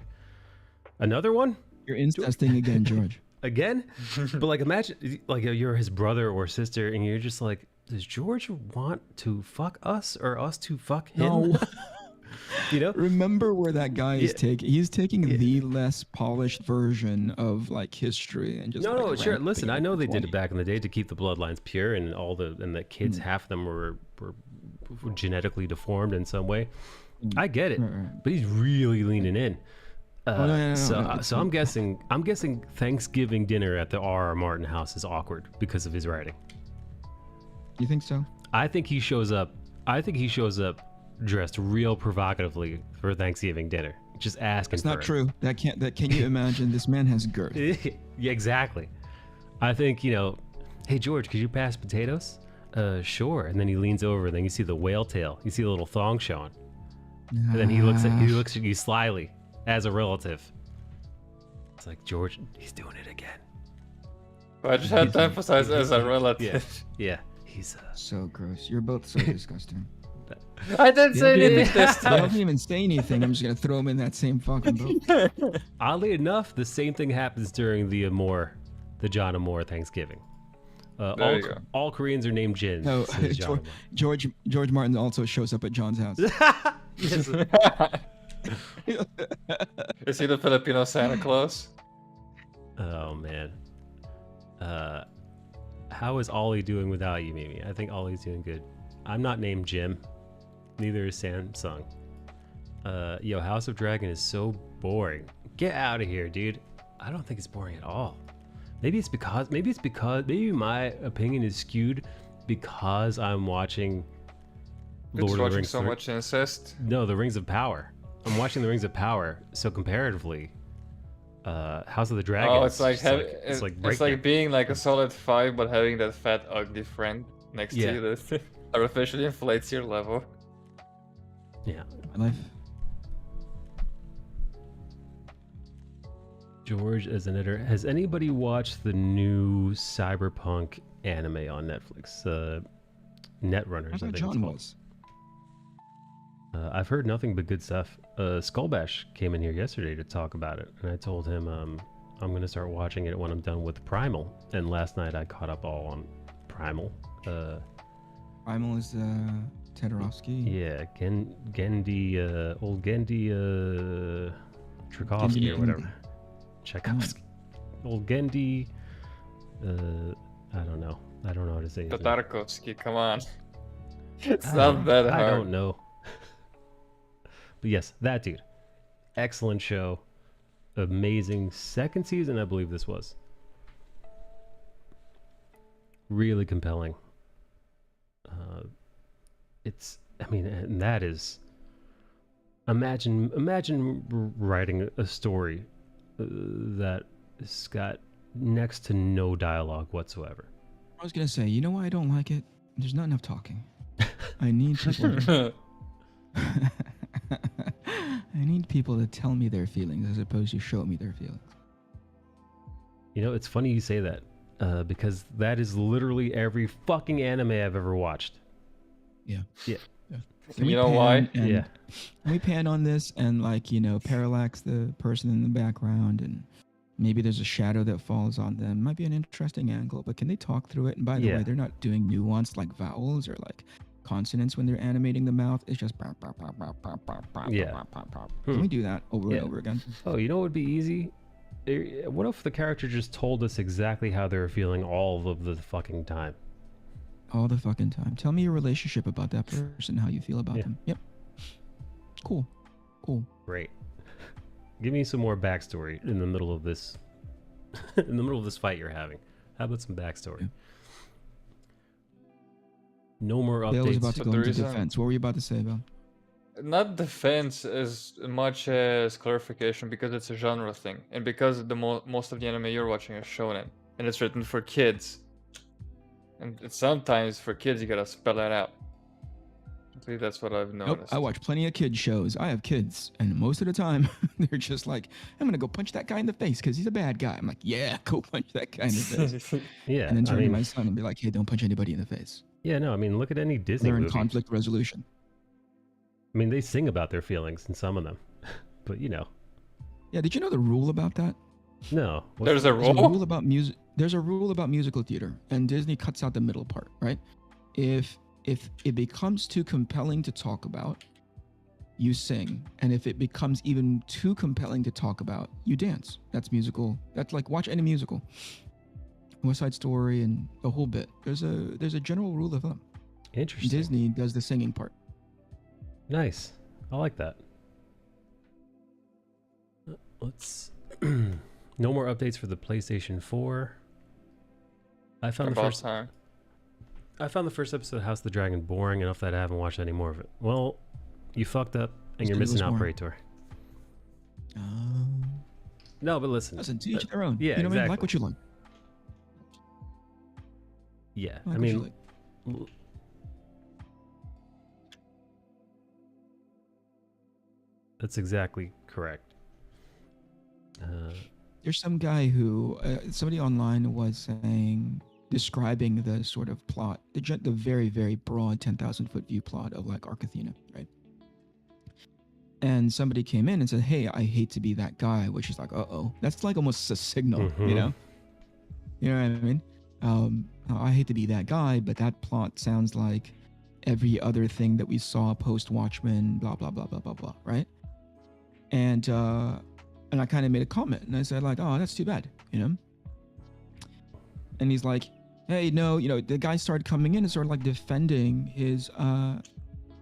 Speaker 1: Another one?
Speaker 3: You're incesting again, George.
Speaker 1: Again? But like, imagine, like, you're his brother or sister, and you're just like, does George want to fuck us or us to fuck him?
Speaker 3: No.
Speaker 1: You know?
Speaker 3: Remember where that guy is
Speaker 1: Yeah.
Speaker 3: taking? He's taking the less polished version of like history and just
Speaker 1: No,
Speaker 3: like,
Speaker 1: sure.
Speaker 3: ramping
Speaker 1: Listen,
Speaker 3: it
Speaker 1: I
Speaker 3: up
Speaker 1: know
Speaker 3: to
Speaker 1: they did
Speaker 3: 20.
Speaker 1: it back in the day to keep the bloodlines pure, and the kids, half of them were genetically deformed in some way. I get it,
Speaker 3: Right.
Speaker 1: but he's really leaning in.
Speaker 3: No,
Speaker 1: So I'm guessing Thanksgiving dinner at the R.R. Martin house is awkward because of his writing.
Speaker 3: You think so?
Speaker 1: I think he shows up dressed real provocatively for Thanksgiving dinner, just asking.
Speaker 3: It's not
Speaker 1: for
Speaker 3: true. That can you imagine? This man has girth.
Speaker 1: Yeah, exactly. I think, hey George, could you pass potatoes? Sure. And then he leans over, and then you see the whale tail. You see the little thong showing. And then he looks at you slyly as a relative. It's like, George, he's doing it again.
Speaker 4: I just had to emphasize as a relative.
Speaker 1: Yeah. He's
Speaker 3: So gross. You're both so disgusting.
Speaker 4: I didn't say anything this
Speaker 3: I
Speaker 4: time.
Speaker 3: don't even say anything. I'm just gonna throw him in that same fucking boat.
Speaker 1: Oddly enough, the same thing happens during the John Amore Thanksgiving. All Koreans are named Jin.
Speaker 3: No,
Speaker 1: says John Amore.
Speaker 3: George Martin also shows up at John's house.
Speaker 1: Yes.
Speaker 4: Is he the Filipino Santa Claus?
Speaker 1: Oh man. How is Ollie doing without you, Mimi? I think Ollie's doing good. I'm not named Jim. Neither is Samsung. Yo, House of Dragon is so boring. Get out of here, dude. I don't think it's boring at all. Maybe my opinion is skewed because I'm watching Lord of the Rings.
Speaker 4: So much incest.
Speaker 1: No, the Rings of Power. I'm watching the Rings of Power, so comparatively, House of the Dragon.
Speaker 4: Oh, it's like
Speaker 1: it's like
Speaker 4: being like a solid 5, but having that fat, ugly friend next to you that artificially inflates your level.
Speaker 1: Yeah.
Speaker 3: My life.
Speaker 1: George as an editor. Has anybody watched the new cyberpunk anime on Netflix? Netrunners, I
Speaker 3: I thought
Speaker 1: think
Speaker 3: John was.
Speaker 1: I've heard nothing but good stuff. Skullbash came in here yesterday to talk about it, and I told him I'm going to start watching it when I'm done with Primal. And last night I caught up all on Primal.
Speaker 3: Primal is Todorowsky.
Speaker 1: Yeah, Gendy, old Gendy Tchaikovsky or whatever. Tchaikovsky. Old Gendy. I don't know how to say it.
Speaker 4: Tatarkovsky, come on. It's not that hard.
Speaker 1: I don't know. But yes, that dude. Excellent show. Amazing second season, I believe this was. Really compelling. And that is. Imagine writing a story that has got next to no dialogue whatsoever.
Speaker 3: I was gonna say, you know why I don't like it? There's not enough talking. I need people. I need people to tell me their feelings as opposed to show me their feelings.
Speaker 1: It's funny you say that, because that is literally every fucking anime I've ever watched.
Speaker 3: Yeah.
Speaker 1: Yeah.
Speaker 4: You know why?
Speaker 1: Yeah.
Speaker 3: Can we pan on this and parallax the person in the background, and maybe there's a shadow that falls on them? Might be an interesting angle, but can they talk through it? And by the way, they're not doing nuanced like vowels or like consonants when they're animating the mouth. It's just
Speaker 1: Yeah.
Speaker 3: Can we do that over and over again?
Speaker 1: Oh, you know what would be easy? What if the character just told us exactly how they were feeling all of the fucking time?
Speaker 3: All the fucking time. Tell me your relationship about that person, how you feel about them. Yep. Cool.
Speaker 1: Great. Give me some more backstory in the middle of this fight you're having. How about some backstory?
Speaker 3: Yeah.
Speaker 1: No more updates.
Speaker 3: Bill was about to
Speaker 4: But
Speaker 3: go into
Speaker 4: there is
Speaker 3: defense. What were you about to say, Bill?
Speaker 4: Not defense as much as clarification, because it's a genre thing, and because most of the anime you're watching is shonen, and it's written for kids, and sometimes for kids you gotta spell it out. I believe that's what I've
Speaker 3: Nope.
Speaker 4: noticed.
Speaker 3: I watch plenty of kids shows. I have kids, and most of the time they're just like, "I'm gonna go punch that guy in the face because he's a bad guy." I'm like, "Yeah, go punch that guy in the face."
Speaker 1: Yeah.
Speaker 3: And then turn to my son and be like, "Hey, don't punch anybody in the face."
Speaker 1: Yeah, no, look at any Disney
Speaker 3: Learn
Speaker 1: movie.
Speaker 3: conflict resolution.
Speaker 1: They sing about their feelings in some of them. But
Speaker 3: Yeah, did you know the rule about that?
Speaker 1: No.
Speaker 4: There's a
Speaker 3: There's a
Speaker 4: rule?
Speaker 3: rule about music. There's a rule about musical theater, and Disney cuts out the middle part, right? If it becomes too compelling to talk about, you sing, and if it becomes even too compelling to talk about, you dance. That's musical. That's like watch any musical, West Side Story, and the whole bit. There's a general rule of thumb.
Speaker 1: Interesting.
Speaker 3: Disney does the singing part.
Speaker 1: Nice. I like that. Let's. No more updates for the PlayStation 4. I found the first episode of House of the Dragon boring enough that I haven't watched any more of it. Well, you fucked up, and you're missing out, Praetor. No, but listen.
Speaker 3: Listen, to each their own.
Speaker 1: Yeah,
Speaker 3: you know
Speaker 1: exactly.
Speaker 3: what I mean? Like what you like.
Speaker 1: Yeah,
Speaker 3: Like
Speaker 1: I
Speaker 3: what you
Speaker 1: mean,
Speaker 3: like.
Speaker 1: that's exactly correct.
Speaker 3: There's some guy who somebody online was saying, describing the sort of plot, the very, very broad 10,000-foot view plot of like Arc Athena, right? And somebody came in and said, "Hey, I hate to be that guy," which is like, uh-oh. That's like almost a signal, you know? You know what I mean? I hate to be that guy, but that plot sounds like every other thing that we saw post Watchmen, blah, blah, blah, blah, blah, blah, right? And I kind of made a comment, and I said like, "Oh, that's too bad," you know? And he's like, "Hey, no, you know," the guy started coming in and sort of like defending his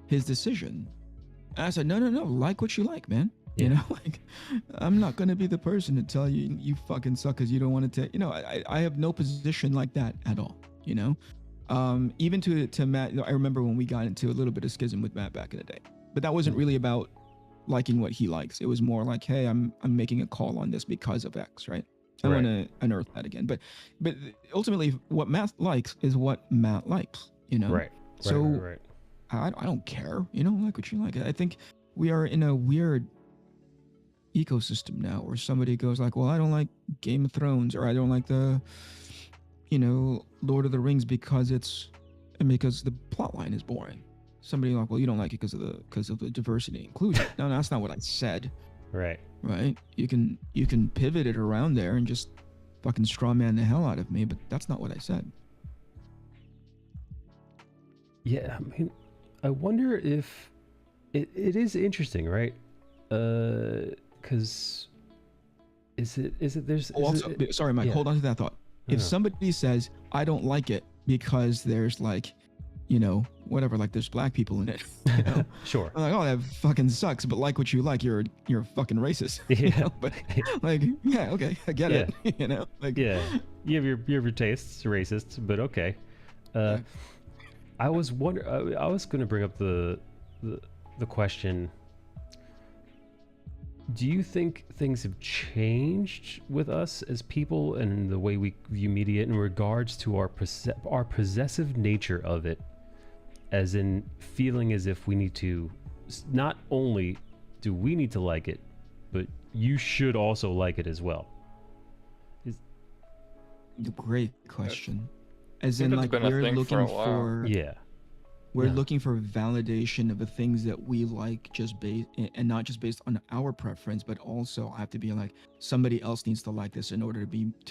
Speaker 3: decision. And I said, no, like what you like, man.
Speaker 1: Yeah.
Speaker 3: You know, like, I'm not going to be the person to tell you, you fucking suck because you don't want to take, you know, I have no position like that at all, you know? Even to Matt, you know, I remember when we got into a little bit of schism with Matt back in the day, but that wasn't really about liking what he likes. It was more like, hey, I'm making a call on this because of X, right? I want to unearth that again. But ultimately, what Matt likes is what Matt likes, you know?
Speaker 1: Right.
Speaker 3: So
Speaker 1: right.
Speaker 3: I don't care, you know, like what you like. I think we are in a weird ecosystem now where somebody goes like, well, I don't like Game of Thrones, or I don't like the, you know, Lord of the Rings because the plot line is boring. Somebody like, well, you don't like it because of the diversity and inclusion. No, that's not what I said.
Speaker 1: Right.
Speaker 3: Right? You can pivot it around there and just fucking straw man the hell out of me, but that's not what I said.
Speaker 1: Yeah, I mean, I wonder if it is interesting, right? Because is it there's
Speaker 3: sorry, Mike, hold on to that thought. If somebody says I don't like it because there's like, you know, whatever, like there's black people in it, you know?
Speaker 1: Sure.
Speaker 3: I'm like, oh, that fucking sucks, but like what you like, you're fucking racist.
Speaker 1: Yeah.
Speaker 3: You know? But like, yeah, okay, I get it. You know, like,
Speaker 1: yeah, you have your tastes, racist, but okay.
Speaker 3: Yeah.
Speaker 1: I was going to bring up the question. Do you think things have changed with us as people and the way we view media in regards to our possessive nature of it, as in feeling as if we need to, not only do we need to like it, but you should also like it as well?
Speaker 3: Great question. As in, like, we're looking for we're looking for validation of the things that we like, just based, and not just based on our preference, but also I have to be like, somebody else needs to like this in order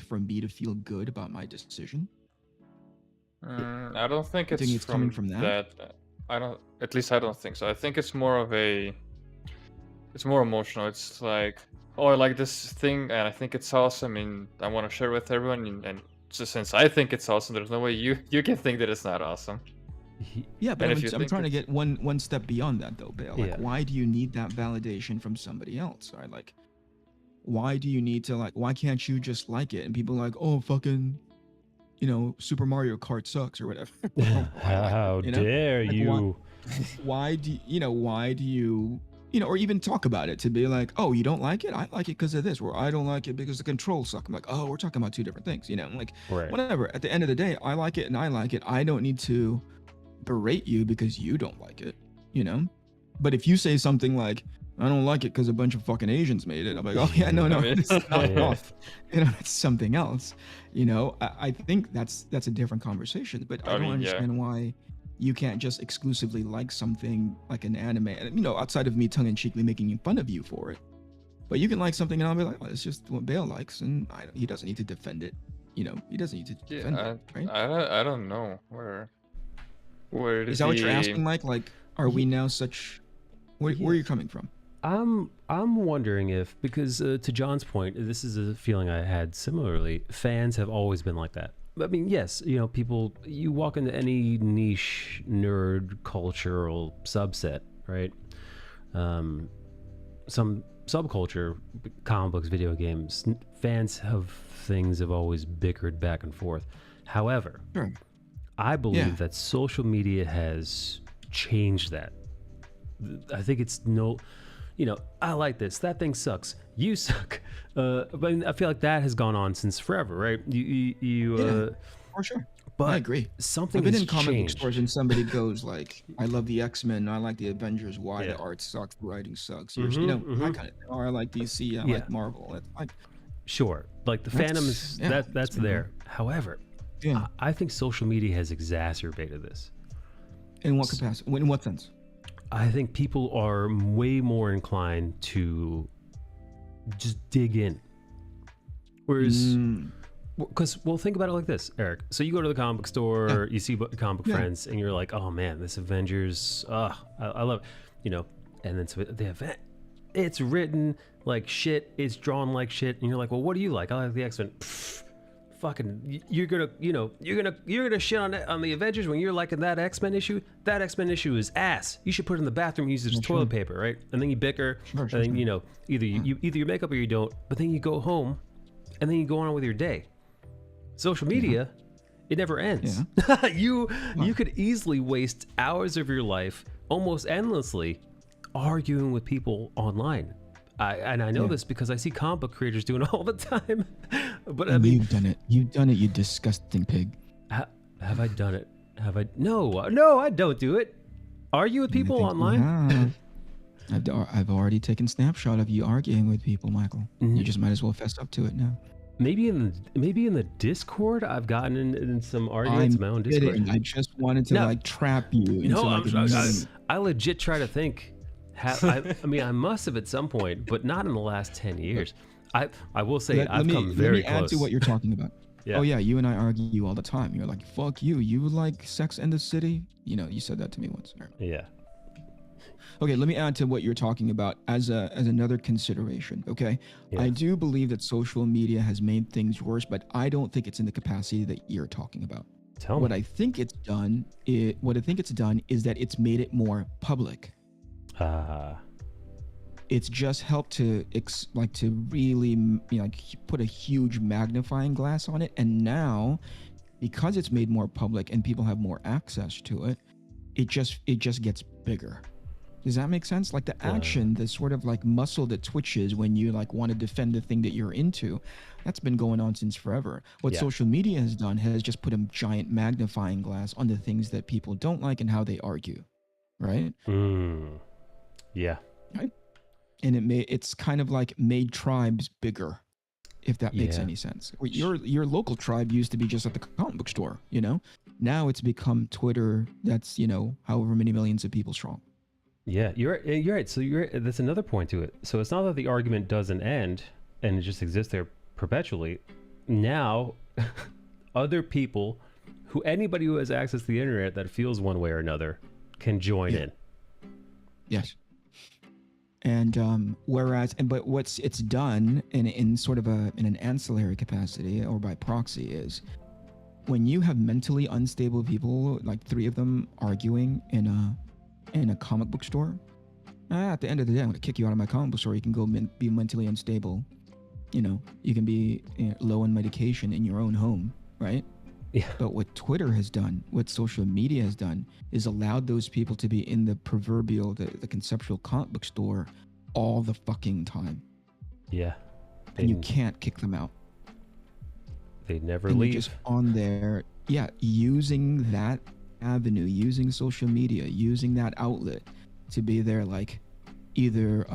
Speaker 3: for me to feel good about my decision.
Speaker 4: I don't think it's
Speaker 3: coming from that.
Speaker 4: I don't think so. I think it's more emotional. It's like, oh, I like this thing and I think it's awesome and I want to share it with everyone, and just since I think it's awesome, there's no way you can think that it's not awesome.
Speaker 3: Yeah, but I'm trying to get one step beyond that though, Bale. Like, why do you need that validation from somebody else? Right? Like, why do you need to, like, why can't you just like it? And people are like, oh, fucking, you know, Super Mario Kart sucks or whatever.
Speaker 1: How dare you?
Speaker 3: Why do you, you know, or even talk about it to be like, oh, you don't like it? I like it because of this, or I don't like it because the controls suck. I'm like, oh, we're talking about two different things, you know? Like, whatever. At the end of the day, I like it and I like it. I don't need to berate you because you don't like it, you know? But if you say something like, I don't like it because a bunch of fucking Asians made it, I'm like, oh yeah, no, it's not enough. You know, it's something else. You know, I think that's a different conversation, but I don't understand why you can't just exclusively like something like an anime, and, you know, outside of me tongue-in-cheekly making fun of you for it. But you can like something and I'll be like, well, it's just what Bale likes, and he doesn't need to defend it. You know, he doesn't need to defend it, right?
Speaker 4: I don't know where
Speaker 3: is that what you're asking, Mike? Like, are we now such Where are you coming from?
Speaker 1: I'm wondering if, because to John's point, this is a feeling I had similarly. Fans have always been like that. I mean, yes, you know, people. You walk into any niche nerd cultural subset, right? Some subculture, comic books, video games, fans of things have always bickered back and forth. However,
Speaker 3: Sure.
Speaker 1: I believe
Speaker 3: Yeah.
Speaker 1: that social media has changed that. I think it's you know, I like this. That thing sucks. You suck. But I feel like that has gone on since forever, right?
Speaker 3: Yeah. For sure.
Speaker 1: But
Speaker 3: I agree.
Speaker 1: Something
Speaker 3: I've been
Speaker 1: has
Speaker 3: in comic book
Speaker 1: changed.
Speaker 3: stores and somebody goes like, "I love the X-Men. I like the Avengers. Why
Speaker 1: Yeah.
Speaker 3: the art sucks, the writing sucks."
Speaker 1: Mhm,
Speaker 3: You know,
Speaker 1: mhm.
Speaker 3: that kind of thing. Or I like DC. I
Speaker 1: Yeah.
Speaker 3: like Marvel. It's like,
Speaker 1: Sure, like the
Speaker 3: That's-
Speaker 1: fandom is
Speaker 3: yeah,
Speaker 1: that's
Speaker 3: it's been
Speaker 1: there. However,
Speaker 3: yeah.
Speaker 1: I think social media has exacerbated this.
Speaker 3: In what capacity? In what sense?
Speaker 1: I think people are way more inclined to just dig in. Whereas, because, well, think about it like this, Eric. So you go to the comic book store, you see comic book
Speaker 3: Yeah.
Speaker 1: friends, and you're like, oh man, this Avengers, I love it. You know, and then so the event, it's written like shit, it's drawn like shit, and you're like, well, what do you like? I like the X-Men. Fucking, you're gonna shit on the Avengers when you're liking that X-Men issue. That X-Men issue is ass. You should put it in the bathroom and use it as toilet paper, right? And then you bicker,
Speaker 3: Sure,
Speaker 1: and then
Speaker 3: sure.
Speaker 1: you know either you make up or you don't. But then you go home, and then you go on with your day. Social media, it never ends. you could easily waste hours of your life, almost endlessly, arguing with people online. I know this because I see comic book creators doing it all the time. But I mean,
Speaker 3: You've done it. You've done it, you disgusting pig.
Speaker 1: have I done it? Have I? No, I don't do it. Argue with people
Speaker 3: I think you
Speaker 1: online?
Speaker 3: have. I've already taken snapshot of you arguing with people, Michael. You just might as well fess up to it now.
Speaker 1: Maybe in the Discord, I've gotten in some arguments in my own Discord.
Speaker 3: Kidding. I just wanted to like trap you into like a meeting.
Speaker 1: I legit try to think. I mean, I must have at some point, but not in the last 10 years. I will say I've come very
Speaker 3: let me add
Speaker 1: close.
Speaker 3: to what you're talking about.
Speaker 1: Yeah.
Speaker 3: Oh yeah, you and I argue all the time. You're like, fuck you. You like Sex and the City? You know, you said that to me once.
Speaker 1: Yeah.
Speaker 3: Okay, let me add to what you're talking about as another consideration. Okay,
Speaker 1: Yeah.
Speaker 3: I do believe that social media has made things worse, but I don't think it's in the capacity that you're talking about.
Speaker 1: Tell
Speaker 3: What
Speaker 1: me.
Speaker 3: I think it's done is that it's made it more public. It's just helped to really put a huge magnifying glass on it, and now because it's made more public and people have more access to it, it just gets bigger. Does that make sense? Like the action, the sort of like muscle that twitches when you like want to defend the thing that you're into, that's been going on since forever. What social media has done has just put a giant magnifying glass on the things that people don't like and how they argue, right?
Speaker 1: Yeah.
Speaker 3: Right. And it's kind of like made tribes bigger, if that makes any sense. Your local tribe used to be just at the comic book store, you know? Now it's become Twitter that's, you know, however many millions of people strong.
Speaker 1: Yeah, you're right. So that's another point to it. So it's not that the argument doesn't end and it just exists there perpetually. Now, other people, anybody who has access to the internet that feels one way or another, can join in.
Speaker 3: Yes. And but what's it's done in sort of in an ancillary capacity or by proxy is when you have mentally unstable people, like 3 of them arguing in a comic book store, at the end of the day, I'm going to kick you out of my comic book store. You can go be mentally unstable. You know, you can be low on medication in your own home, right?
Speaker 1: Yeah.
Speaker 3: But what Twitter has done, what social media has done, is allowed those people to be in the proverbial, the conceptual comic book store all the fucking time.
Speaker 1: Yeah.
Speaker 3: And you can't kick them out.
Speaker 1: They never
Speaker 3: and
Speaker 1: leave.
Speaker 3: You're just on there, using that avenue, using social media, using that outlet to be their like either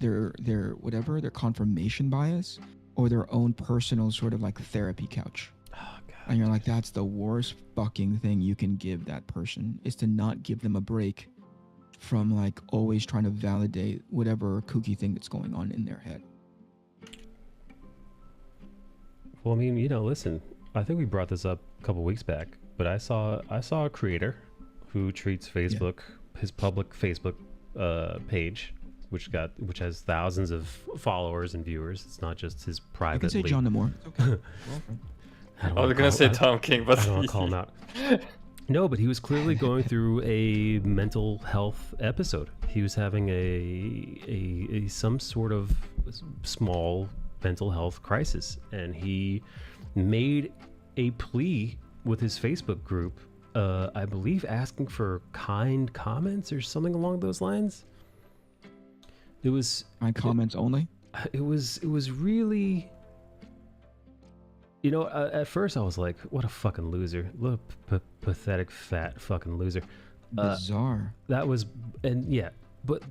Speaker 3: their confirmation bias or their own personal sort of like therapy couch.
Speaker 1: Oh, God.
Speaker 3: And you're like, that's the worst fucking thing you can give that person, is to not give them a break from like always trying to validate whatever kooky thing that's going on in their head.
Speaker 1: Well, I mean, you know, listen, I think we brought this up a couple weeks back, but I saw a creator who treats Facebook, his public Facebook page, which has thousands of followers and viewers. It's not just his private.
Speaker 3: You can say John Demore. It's okay.
Speaker 4: I was gonna say Tom King, but
Speaker 1: I don't want to call him out. No, but he was clearly going through a mental health episode. He was having a some sort of small mental health crisis, and he made a plea with his Facebook group, I believe asking for kind comments or something along those lines. It was
Speaker 3: my comments only.
Speaker 1: It was really, at first I was like, what a fucking loser. What a pathetic fat fucking loser.
Speaker 3: Bizarre.
Speaker 1: That was, and yeah, but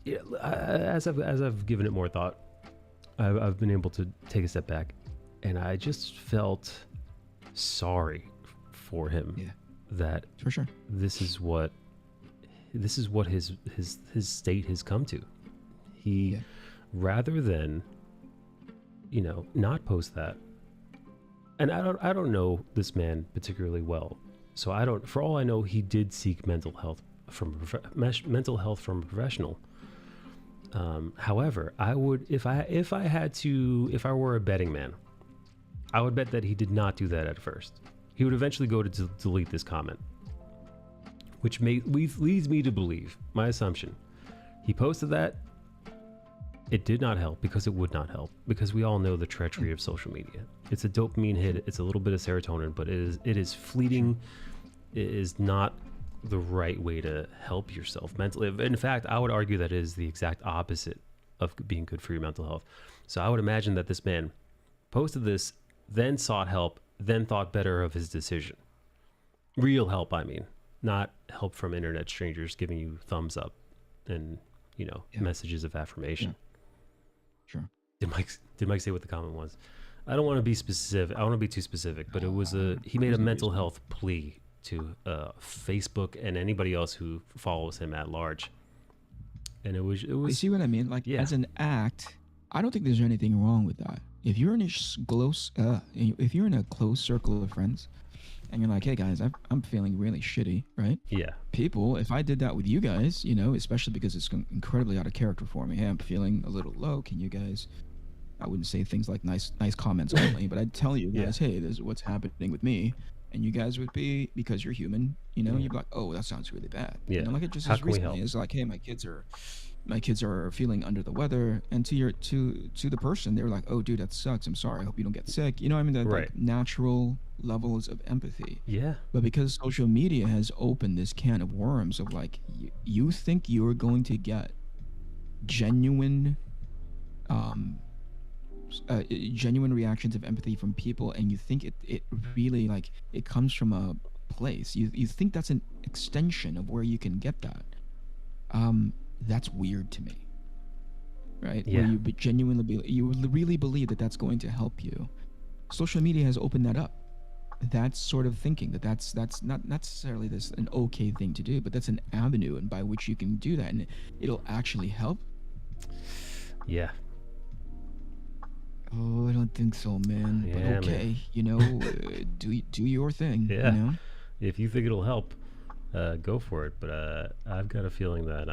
Speaker 1: yeah, as I've given it more thought, I've been able to take a step back, and I just felt sorry for him.
Speaker 3: Yeah.
Speaker 1: That
Speaker 3: for sure.
Speaker 1: This is what his state has come to. He, rather than, not post that. And I don't know this man particularly well, so for all I know, he did seek mental health from a professional. However, I would, if I were a betting man, I would bet that he did not do that at first. He would eventually go to delete this comment, which leads me to believe, my assumption, he posted that. It did not help because it would not help, because we all know the treachery of social media. It's a dopamine hit. It's a little bit of serotonin, but it is fleeting. It is not the right way to help yourself mentally. In fact, I would argue that it is the exact opposite of being good for your mental health. So I would imagine that this man posted this, then sought help, then thought better of his decision. Real help, I mean, not help from internet strangers giving you thumbs up and, messages of affirmation.
Speaker 3: Yeah. Sure.
Speaker 1: Did Mike say what the comment was? I don't want to be specific. I don't want to be too specific, but it was he made a mental health plea to Facebook and anybody else who follows him at large. And it was. You
Speaker 3: see what I mean? Like, as an act, I don't think there's anything wrong with that. If you're in a close circle of friends, and you're like, hey guys, I'm feeling really shitty, right?
Speaker 1: Yeah.
Speaker 3: People, if I did that with you guys, especially because it's incredibly out of character for me. Hey, I'm feeling a little low. Can you guys? I wouldn't say things like nice comments only, but I'd tell you guys, hey, this is what's happening with me, and you guys would be, because you're human, you'd be like, oh, that sounds really bad.
Speaker 1: Yeah.
Speaker 3: Like it just as recently is like, hey, my kids are feeling under the weather, and to the person, they were like, oh dude, that sucks, I'm sorry, I hope you don't get sick. Like natural levels of empathy.
Speaker 1: Yeah.
Speaker 3: But because social media has opened this can of worms of like, you think you're going to get genuine reactions of empathy from people, and you think it really, like, it comes from a place, you think that's an extension of where you can get that. That's weird to me, right?
Speaker 1: Yeah.
Speaker 3: Where you really believe that that's going to help you. Social media has opened that up. That's sort of thinking that's not necessarily an okay thing to do, but that's an avenue and by which you can do that, and it'll actually help.
Speaker 1: Yeah.
Speaker 3: Oh, I don't think so, man.
Speaker 1: Yeah,
Speaker 3: but okay, man. Do your thing.
Speaker 1: Yeah. If you think it'll help, go for it. But I've got a feeling that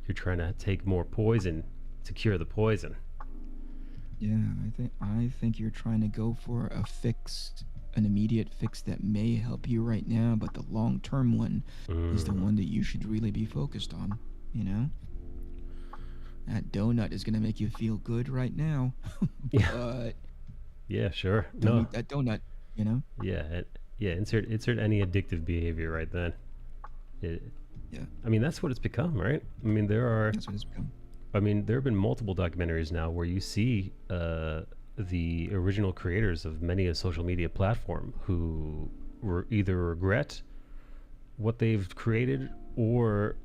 Speaker 1: you're trying to take more poison to cure the poison.
Speaker 3: Yeah, I think you're trying to go for an immediate fix that may help you right now, but the long-term one is the one that you should really be focused on. That donut is gonna make you feel good right now. But
Speaker 1: yeah, sure.
Speaker 3: Don't eat that donut.
Speaker 1: Yeah. Insert any addictive behavior right then.
Speaker 3: Yeah.
Speaker 1: I mean, that's what it's become, right? I mean, that's what it's become. I mean, there have been multiple documentaries now where you see the original creators of many a social media platform who either regret what they've created or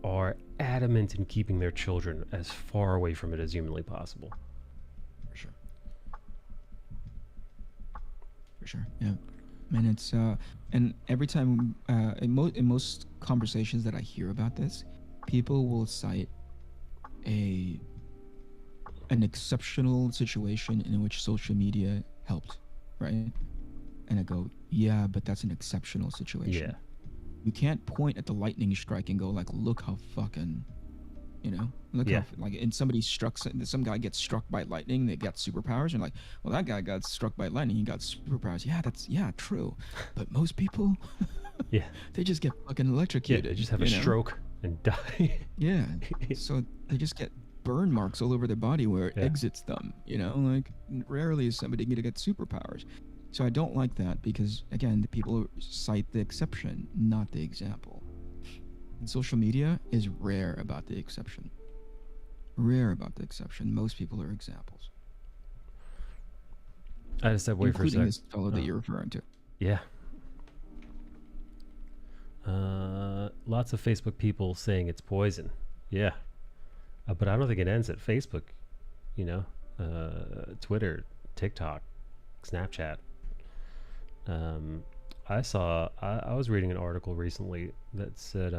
Speaker 1: are adamant in keeping their children as far away from it as humanly possible.
Speaker 3: For sure. Yeah. And it's and every time in most conversations that I hear about this, people will cite an exceptional situation in which social media helped, right? And I go, yeah, but that's an exceptional situation.
Speaker 1: Yeah.
Speaker 3: You can't point at the lightning strike and go like, look how fucking, look
Speaker 1: Yeah.
Speaker 3: how like, and some guy gets struck by lightning, they got superpowers, and like, well, that guy got struck by lightning, he got superpowers. Yeah, true. But most people,
Speaker 1: Yeah.
Speaker 3: they just get fucking
Speaker 1: Yeah.
Speaker 3: electrocuted.
Speaker 1: They just have a stroke and die.
Speaker 3: Yeah. So they just get burn marks all over their body where it exits them. Like rarely is somebody going to get superpowers. So I don't like that because, again, the people cite the exception, not the example. And social media is rare about the exception. Rare about the exception. Most people are examples.
Speaker 1: I had to step away for a
Speaker 3: including
Speaker 1: second.
Speaker 3: this fellow that you're referring to.
Speaker 1: Yeah. Lots of Facebook people saying it's poison. Yeah. But I don't think it ends at Facebook. Twitter, TikTok, Snapchat. I was reading an article recently that said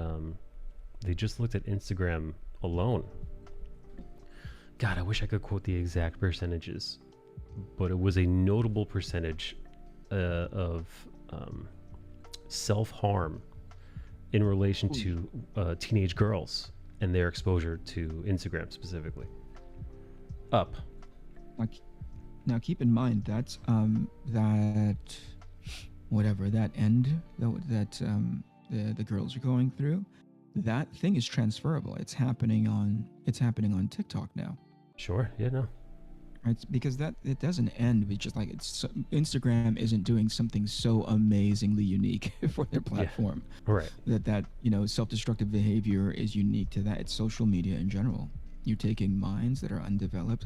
Speaker 1: they just looked at Instagram alone. God, I wish I could quote the exact percentages, but it was a notable percentage of self-harm in relation to teenage girls and their exposure to Instagram specifically. Up.
Speaker 3: Now keep in mind that's that whatever that end that the girls are going through, that thing is transferable. It's happening on TikTok now.
Speaker 1: Sure. Yeah. No.
Speaker 3: Right, because it doesn't end with just like Instagram isn't doing something so amazingly unique for their platform.
Speaker 1: Yeah. Right.
Speaker 3: That self-destructive behavior is unique to that. It's social media in general. You're taking minds that are undeveloped,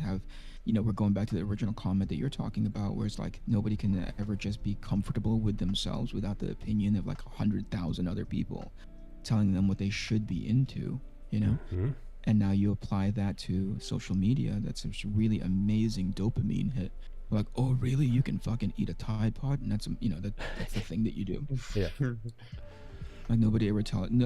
Speaker 3: we're going back to the original comment that you're talking about, where it's like nobody can ever just be comfortable with themselves without the opinion of like 100,000 other people telling them what they should be into,
Speaker 1: Mm-hmm.
Speaker 3: And now you apply that to social media. That's a really amazing dopamine hit. Like, oh, really? You can fucking eat a Tide Pod, and that's that's the thing that you do.
Speaker 1: Yeah.
Speaker 3: Like nobody ever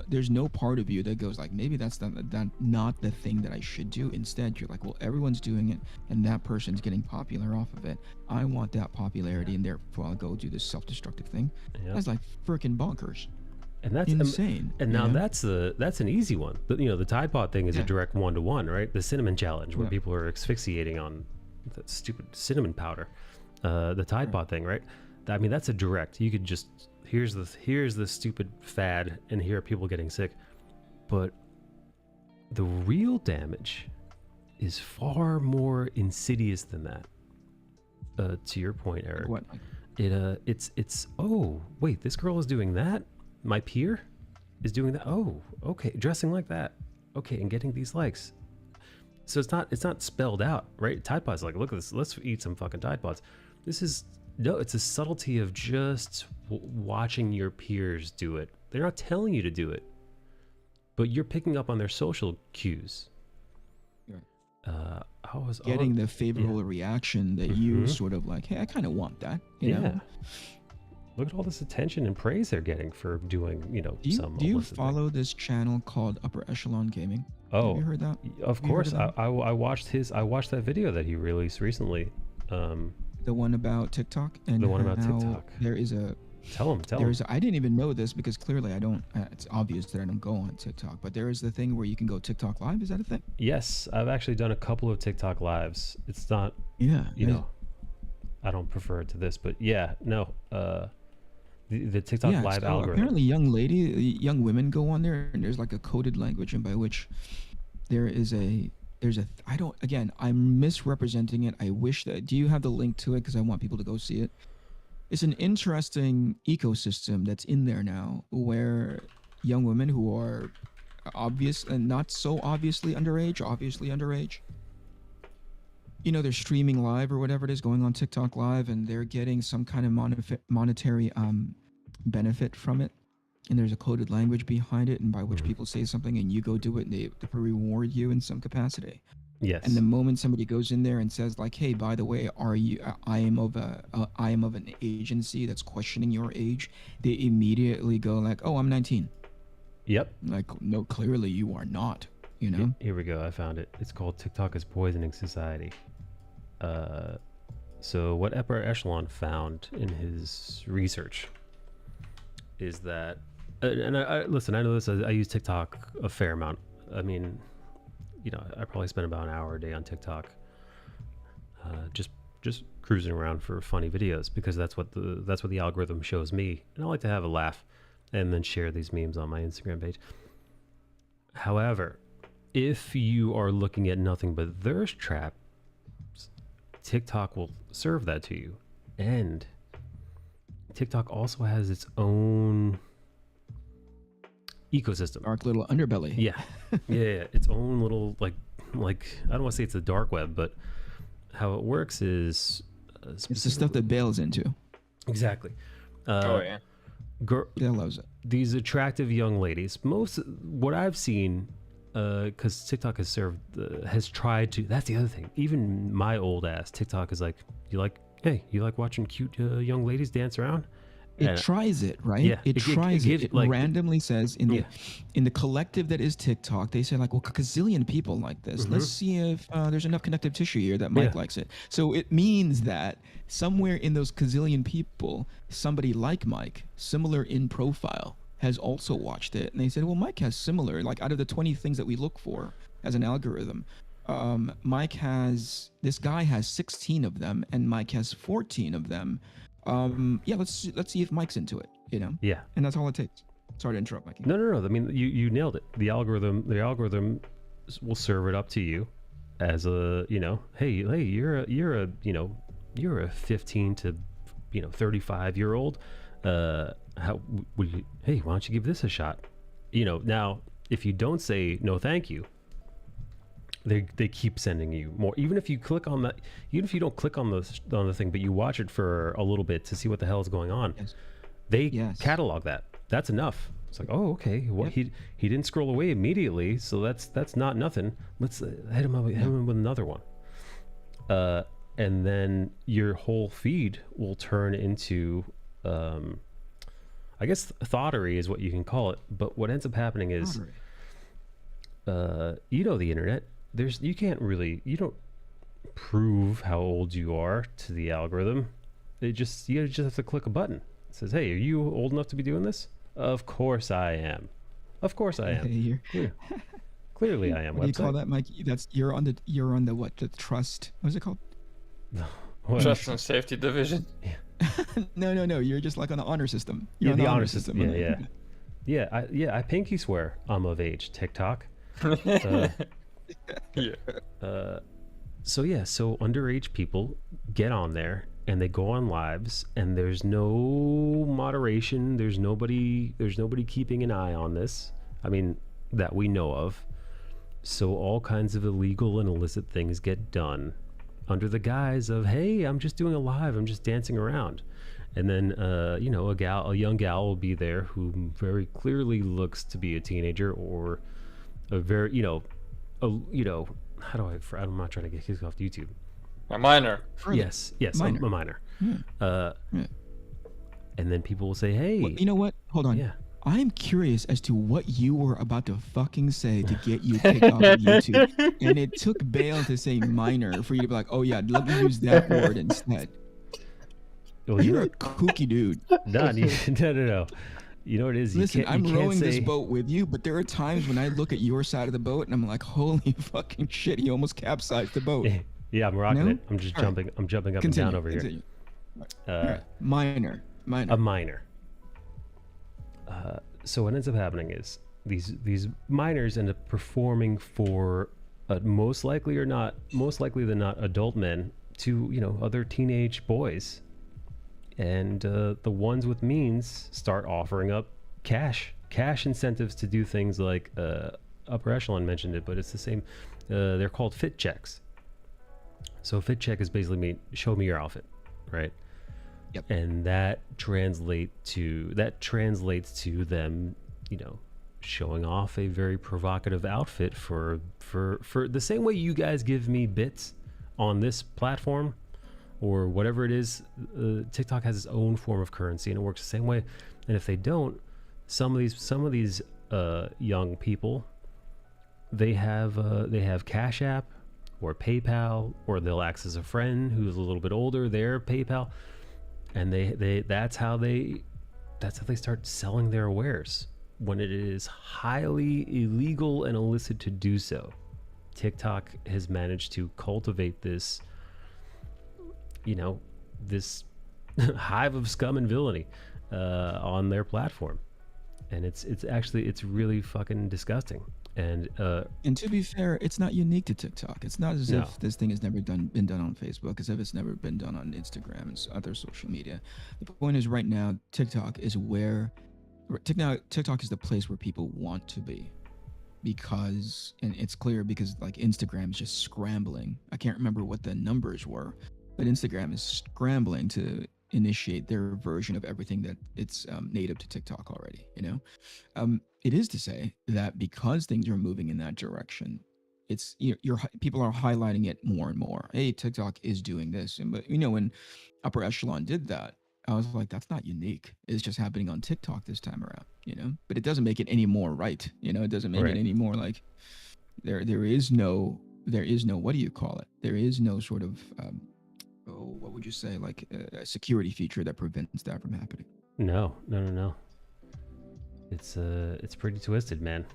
Speaker 3: there's no part of you that goes like, maybe that's not the thing that I should do. Instead, you're like, well, everyone's doing it, and that person's getting popular off of it. I want that popularity, and therefore I'll go do this self-destructive thing.
Speaker 1: Yep.
Speaker 3: That's like freaking bonkers.
Speaker 1: And that's
Speaker 3: insane.
Speaker 1: And now that's an easy one. The Tide Pod thing is a direct 1-to-1, right? The cinnamon challenge where people are asphyxiating on that stupid cinnamon powder. The Tide Pod thing, right? That's a direct. You could just here's the stupid fad, and here are people getting sick. But the real damage is far more insidious than that. To your point, Eric.
Speaker 3: What?
Speaker 1: It's oh wait, this girl is doing that. My peer is doing that. Oh, okay, dressing like that. Okay, and getting these likes. So it's not spelled out, right? Tide Pods, like, look at this. Let's eat some fucking Tide Pods. It's a subtlety of just watching your peers do it. They're not telling you to do it, but you're picking up on their social cues.
Speaker 3: Getting the favorable reaction that you sort of like, hey, I kind of want that. You know?
Speaker 1: Look at all this attention and praise they're getting for doing, some.
Speaker 3: Do you follow this channel called Upper Echelon Gaming?
Speaker 1: Oh,
Speaker 3: have you heard that?
Speaker 1: Of course, I watched that video that he released recently.
Speaker 3: The one about TikTok and
Speaker 1: the one about TikTok.
Speaker 3: There is a.
Speaker 1: Tell him.
Speaker 3: I didn't even know this because clearly I don't. It's obvious that I don't go on TikTok. But there is the thing where you can go TikTok live. Is that a thing?
Speaker 1: Yes, I've actually done a couple of TikTok lives. It's not.
Speaker 3: Yeah.
Speaker 1: I don't prefer it to this, but yeah, no. The TikTok live algorithm.
Speaker 3: Apparently, young women go on there, and there's like a coded language, and by which I'm misrepresenting it. I wish that. Do you have the link to it? Because I want people to go see it. It's an interesting ecosystem that's in there now, where young women who are obvious and not so obviously underage. They're streaming live or whatever it is, going on TikTok live, and they're getting some kind of monetary benefit from it. And there's a coded language behind it, and by which people say something, and you go do it, and they reward you in some capacity.
Speaker 1: Yes.
Speaker 3: And the moment somebody goes in there and says like, "Hey, by the way, I am of an agency that's questioning your age," they immediately go like, "Oh, I'm 19."
Speaker 1: Yep.
Speaker 3: Like, no, clearly you are not.
Speaker 1: Here we go. I found it. It's called TikTok is Poisoning Society. So what Upper Echelon found in his research is that and listen, I know this. I use TikTok a fair amount. I mean, I probably spend about an hour a day on TikTok, just cruising around for funny videos because that's what the algorithm shows me, and I like to have a laugh, and then share these memes on my Instagram page. However, if you are looking at nothing but thirst traps, TikTok will serve that to you, and TikTok also has its own ecosystem.
Speaker 3: Dark little underbelly.
Speaker 1: Yeah. Its own little like I don't want to say it's a dark web, but how it works is
Speaker 3: it's the stuff that Bale's into.
Speaker 1: Exactly.
Speaker 4: Oh yeah.
Speaker 3: Bale loves it.
Speaker 1: These attractive young ladies. What I've seen, because TikTok has tried to. That's the other thing. Even my old ass TikTok is like, you like watching cute young ladies dance around.
Speaker 3: It tries it, right?
Speaker 1: Yeah,
Speaker 3: it tries it. It randomly says in the collective that is TikTok, they say like, well, a gazillion people like this. Let's see if there's enough connective tissue here that Mike likes it. So it means that somewhere in those gazillion people, somebody like Mike, similar in profile, has also watched it. And they said, well, Mike has similar, like out of the 20 things that we look for as an algorithm, this guy has 16 of them and Mike has 14 of them. Let's see if Mike's into it,
Speaker 1: Yeah.
Speaker 3: And that's all it takes. Sorry to interrupt, Mikey.
Speaker 1: No. I mean, you nailed it. The algorithm will serve it up to you as a, hey, you're a 15 to 35-year-old. Hey, why don't you give this a shot? Now if you don't say no, thank you, they keep sending you more. Even if you click on that, even if you don't click on the thing, but you watch it for a little bit to see what the hell is going on, they catalog that. That's enough. It's like, oh, okay. What he didn't scroll away immediately, so that's not nothing. Let's hit him with another one. And then your whole feed will turn into, I guess thottery is what you can call it. But what ends up happening is, the internet. You don't prove how old you are to the algorithm. You just have to click a button. It says, hey, are you old enough to be doing this? Of course I am. Of course I am. Clearly I am.
Speaker 3: What do you call that, Mike? You're on the what? The trust. What's it called?
Speaker 4: Trust and safety division.
Speaker 3: No. You're just like on the honor system. You're
Speaker 1: on
Speaker 3: the
Speaker 1: honor system. I pinky swear I'm of age. TikTok. So underage people get on there and they go on lives, and there's no moderation. There's nobody keeping an eye on this. I mean, that we know of. So all kinds of illegal and illicit things get done under the guise of, hey, I'm just doing a live, I'm just dancing around. And then a young gal will be there who very clearly looks to be a teenager, or a very I'm not trying to get kicked off YouTube.
Speaker 4: A minor.
Speaker 1: Yes,
Speaker 3: minor.
Speaker 1: a minor. And then people will say, hey,
Speaker 3: well, you know what? Hold on.
Speaker 1: Yeah.
Speaker 3: I'm curious as to what you were about to fucking say to get you kicked off of YouTube. And it took Bale to say minor for you to be like, oh yeah, let me use that word instead.
Speaker 1: Well,
Speaker 3: you're a kooky dude.
Speaker 1: No. You know what it is?
Speaker 3: Listen, I'm rowing this boat with you, but there are times when I look at your side of the boat and I'm like, holy fucking shit, he almost capsized the boat.
Speaker 1: Yeah, I'm rocking it. I'm just jumping. Right. I'm jumping up and down over here.
Speaker 3: Right. Minor.
Speaker 1: A minor. So what ends up happening is these minors end up performing for most likely than not adult men to other teenage boys, and the ones with means start offering up cash incentives to do things like Upper Echelon mentioned it, but it's the same. They're called fit checks. So fit check is basically show me your outfit, right?
Speaker 3: Yep.
Speaker 1: And that translates to them, showing off a very provocative outfit for the same way you guys give me bits on this platform or whatever it is. TikTok has its own form of currency and it works the same way. And if they don't, some of these young people, they have Cash App or PayPal, or they'll access a friend who's a little bit older, their PayPal. And that's how they start selling their wares. when it is highly illegal and illicit to do so. TikTok has managed to cultivate this, this hive of scum and villainy on their platform, and it's really fucking disgusting. And
Speaker 3: to be fair, it's not unique to TikTok. It's not as if this thing has never been done on Facebook, as if it's never been done on Instagram and other social media. The point is, right now, TikTok is TikTok is the place where people want to be, because, and it's clear because like Instagram is just scrambling. I can't remember what the numbers were, but Instagram is scrambling to initiate their version of everything that it's native to TikTok already. It is to say that because things are moving in that direction, it's people are highlighting it more and more. Hey, TikTok is doing this, but when Upper Echelon did that, I was like, that's not unique. It's just happening on TikTok this time around, but it doesn't make it any more right. It doesn't make it any more like there is no what do you call it? There is no sort of what would you say, like a security feature that prevents that from happening.
Speaker 1: No. It's pretty twisted, man.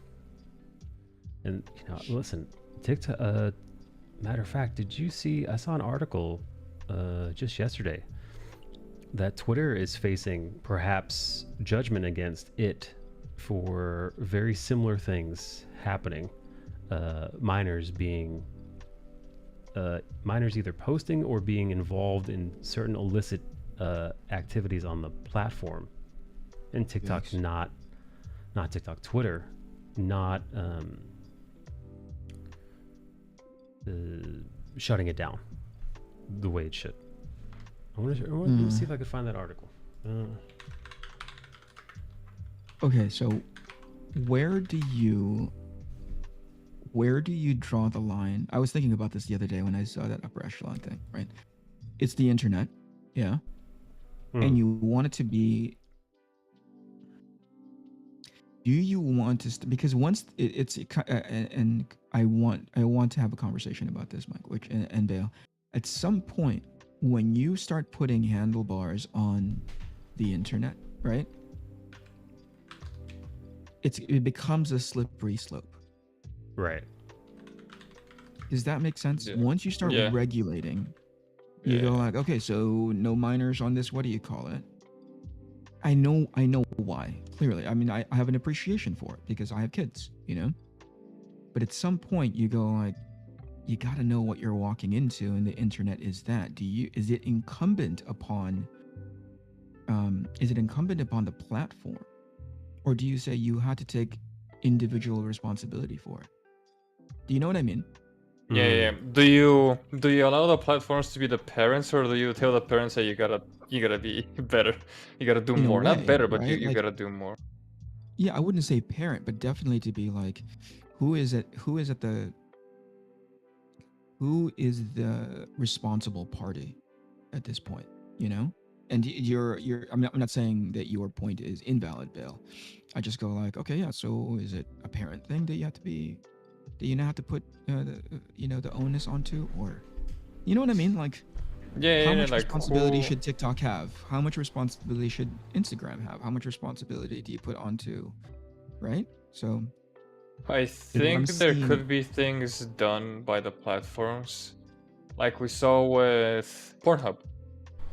Speaker 1: And listen, TikTok. Matter of fact, did you see? I saw an article just yesterday that Twitter is facing perhaps judgment against it for very similar things happening. Minors either posting or being involved in certain illicit activities on the platform. And TikTok's not TikTok, Twitter, not shutting it down the way it should. I want to see if I can find that article.
Speaker 3: Okay, so where do you draw the line? I was thinking about this the other day when I saw that Upper Echelon thing, right? It's the internet, yeah. And you want it to be, do you want to because once and I want to have a conversation about this, Mike, and Dale, at some point when you start putting handlebars on the internet, right, it becomes a slippery slope.
Speaker 1: Right.
Speaker 3: Does that make sense?
Speaker 4: Yeah.
Speaker 3: Once you start regulating, you go like, okay, so no minors on this, what do you call it? I know why, clearly. I mean, I have an appreciation for it because I have kids, But at some point you go like, you got to know what you're walking into, and the internet is that. Is it incumbent upon the platform, or do you say you had to take individual responsibility for it? Do you know what I mean?
Speaker 4: Yeah. Do you allow the platforms to be the parents, or do you tell the parents that you gotta be better, you gotta do more, not better, but
Speaker 3: right?
Speaker 4: you gotta do more?
Speaker 3: Yeah, I wouldn't say parent, but definitely to be like, who is the responsible party at this point, And I'm not saying that your point is invalid, Bill. I just go like, okay, yeah, so is it a parent thing that you have to be, do you not have to put the onus onto, or you know what I mean? Like, how much responsibility should TikTok have? How much responsibility should Instagram have? How much responsibility do you put onto, right? So
Speaker 4: I think there could be things done by the platforms, like we saw with Pornhub,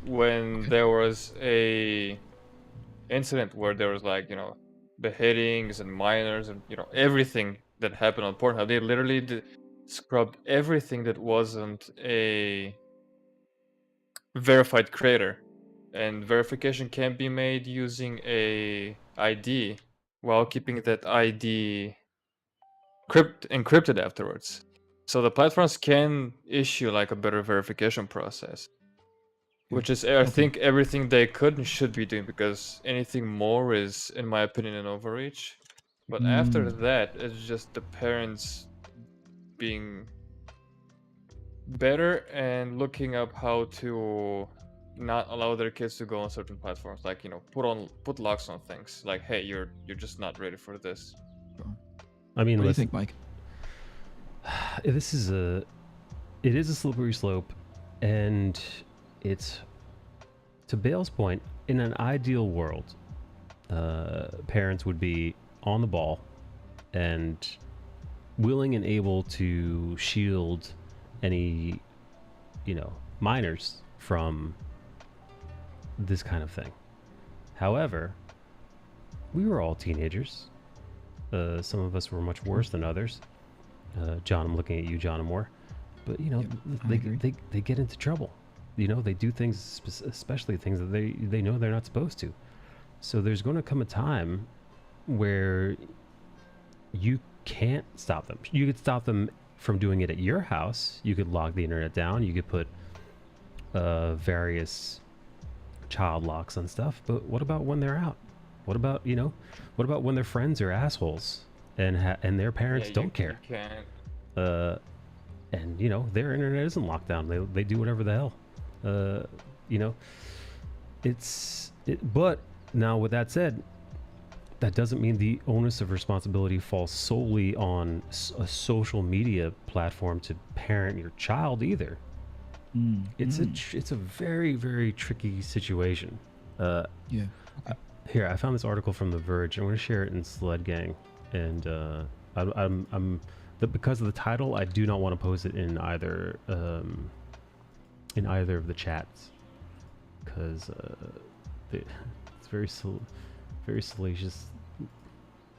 Speaker 4: when there was a incident where there was like, beheadings and minors and everything that happened on Pornhub. They literally scrubbed everything that wasn't a verified creator, and verification can be made using a ID while keeping that ID encrypted afterwards. So the platforms can issue like a better verification process, which is I think everything they could and should be doing, because anything more is, in my opinion, an overreach. But after that, it's just the parents being better and looking up how to not allow their kids to go on certain platforms, like put locks on things, like, hey, you're just not ready for this.
Speaker 1: I mean,
Speaker 3: what do you think, Mike?
Speaker 1: It is a slippery slope, and it's, to Bale's point, in an ideal world, parents would be on the ball and willing and able to shield any, minors from this kind of thing. However, we were all teenagers. Some of us were much worse than others. John, I'm looking at you, John Moore. But they get into trouble. They do things, especially things that they know they're not supposed to. So there's going to come a time where you can't stop them. You could stop them from doing it at your house. You could lock the internet down. You could put various child locks on stuff. But what about when they're out? What about when their friends are assholes and their parents don't care?
Speaker 4: You can't.
Speaker 1: And their internet isn't locked down. They do whatever the hell. But now with that said, that doesn't mean the onus of responsibility falls solely on a social media platform to parent your child either. It's a very, very tricky situation. Here, I found this article from The Verge. I'm going to share it in Sled Gang, and because of the title, I do not want to post it in either of the chats, because it's very salacious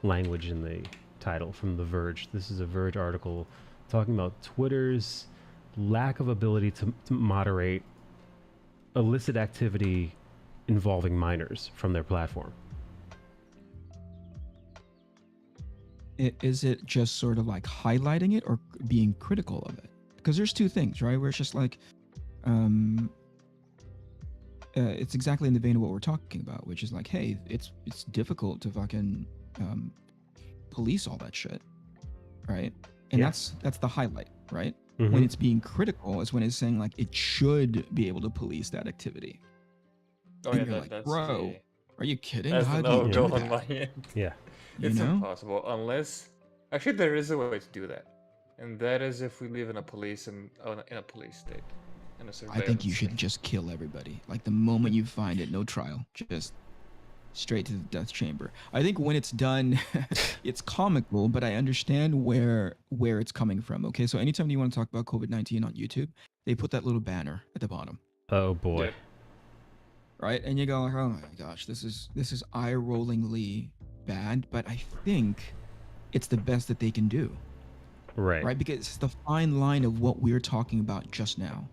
Speaker 1: language in the title from The Verge. This is a Verge article talking about Twitter's lack of ability to moderate illicit activity involving minors from their platform.
Speaker 3: Is it just sort of like highlighting it or being critical of it? Because there's two things, right? Where it's just like, it's exactly in the vein of what we're talking about, which is like, hey, it's difficult to fucking police all that shit, right? And that's the highlight, right?
Speaker 1: Mm-hmm.
Speaker 3: When it's being critical is when it's saying like it should be able to police that activity.
Speaker 4: Oh
Speaker 3: And
Speaker 4: yeah,
Speaker 3: you're like,
Speaker 4: that's
Speaker 3: bro, are you kidding?
Speaker 4: that's
Speaker 3: How
Speaker 4: the
Speaker 3: do you do
Speaker 4: no-go on my
Speaker 3: that?
Speaker 4: end.
Speaker 1: Yeah.
Speaker 4: It's impossible unless actually there is a way to do that, and that is if we live in a police state, in a surveillance.
Speaker 3: I think you should just kill everybody. Like the moment you find it, no trial, just straight to the death chamber. I think when it's done, it's comical, but I understand where it's coming from. Okay, so anytime you want to talk about COVID-19 on YouTube, they put that little banner at the bottom.
Speaker 1: Oh boy.
Speaker 4: Yeah.
Speaker 3: Right, and you go like, oh my gosh, this is eye-rollingly bad, but I think it's the best that they can do. Right, because it's the fine line of what we're talking about just now,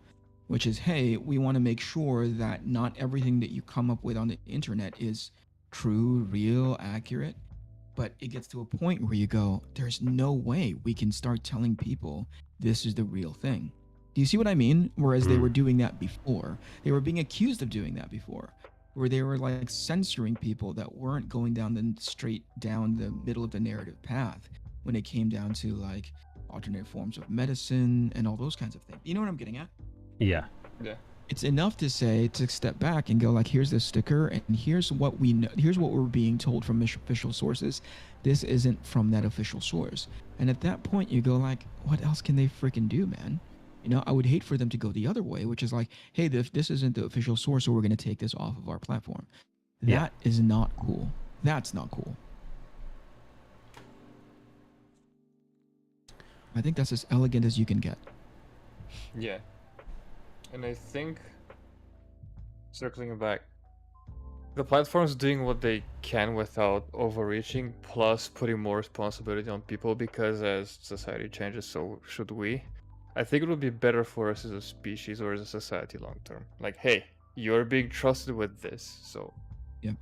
Speaker 3: which is, hey, we want to make sure that not everything that you come up with on the internet is true, real, accurate, but it gets to a point where you go, there's no way we can start telling people this is the real thing. Do you see what I mean? Whereas they were doing that before. They were being accused of doing that before, where they were like censoring people that weren't going straight down the middle of the narrative path when it came down to like alternate forms of medicine and all those kinds of things. You know what I'm getting at?
Speaker 1: Yeah.
Speaker 4: Yeah.
Speaker 3: It's enough to step back and go like, here's this sticker and here's what we know, here's what we're being told from official sources. This isn't from that official source. And at that point you go like, what else can they freaking do, man? I would hate for them to go the other way, which is like, hey, this isn't the official source, so we're going to take this off of our platform. That is not cool. That's not cool. I think that's as elegant as you can get.
Speaker 4: Yeah. And I think, circling back, the platform's doing what they can without overreaching, plus putting more responsibility on people, because as society changes, so should we. I think it would be better for us as a species or as a society long term. Like, hey, you're being trusted with this, so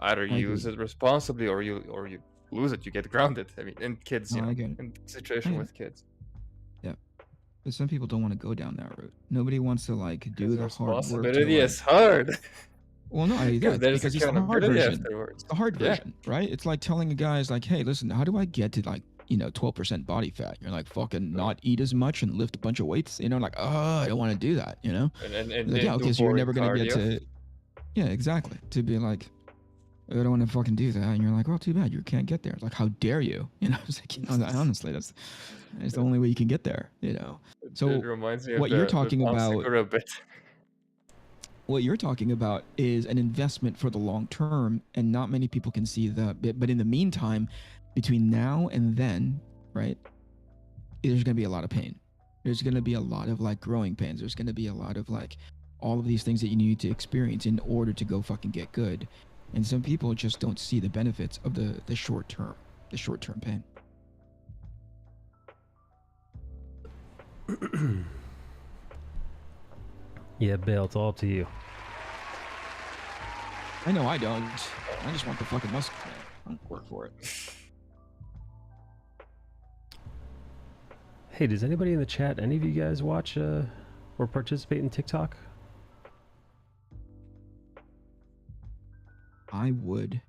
Speaker 4: either use it responsibly or you lose it, you get grounded. I mean, and kids, in situation with kids.
Speaker 3: Yeah, but some people don't want to go down that route. Nobody wants to like do the hard work.
Speaker 4: Responsibility is hard.
Speaker 3: Well, no, that's
Speaker 4: there's
Speaker 3: because it's the hard version.
Speaker 4: Afterwards.
Speaker 3: It's the hard version, right? It's like telling a guy's like, hey, listen, how do I get to like 12% body fat? You're like, fucking not eat as much and lift a bunch of weights, like, oh, I don't want to do that,
Speaker 4: And
Speaker 3: like, yeah, okay, so you're never going to get to, yeah, exactly, to be like, I don't want to fucking do that, and you're like, well, too bad, you can't get there. It's like, how dare you? It's like, honestly, that's the only way you can get there, So
Speaker 4: it reminds me of
Speaker 3: what you're talking about,
Speaker 4: a bit.
Speaker 3: what you're talking about is an investment for the long term, and not many people can see that. But in the meantime, between now and then, right? There's going to be a lot of pain. There's going to be a lot of like growing pains. There's going to be a lot of like all of these things that you need to experience in order to go fucking get good. And some people just don't see the benefits of the short term pain.
Speaker 1: Yeah, Bale, it's all up to you.
Speaker 3: I know I don't. I just want the fucking muscle. I don't work for it.
Speaker 1: Hey, does anybody in the chat, any of you guys watch or participate in TikTok?
Speaker 3: I would,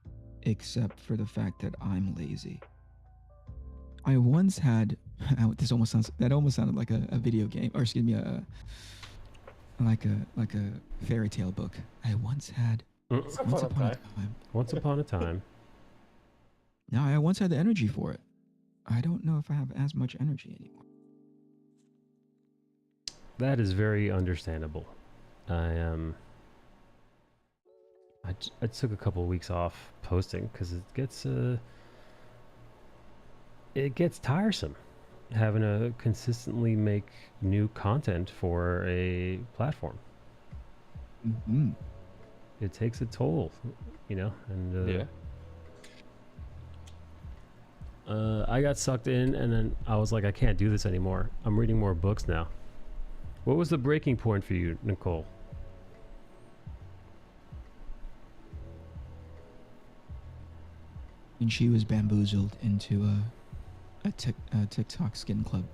Speaker 3: except for the fact that I'm lazy. I once had that almost sounded like a video game, or excuse me, like a fairy tale book. I once had once upon a time.
Speaker 1: Once upon a time.
Speaker 3: No, I once had the energy for it. I don't know if I have as much energy anymore.
Speaker 1: That is very understandable. I took a couple of weeks off posting because it gets tiresome having to consistently make new content for a platform.
Speaker 3: Mm-hmm.
Speaker 1: It takes a toll, you know, and
Speaker 4: Yeah.
Speaker 1: I got sucked in, and then I was like, I can't do this anymore. I'm reading more books now. What was the breaking point for you, Nicole?
Speaker 3: And she was bamboozled into a TikTok skin club.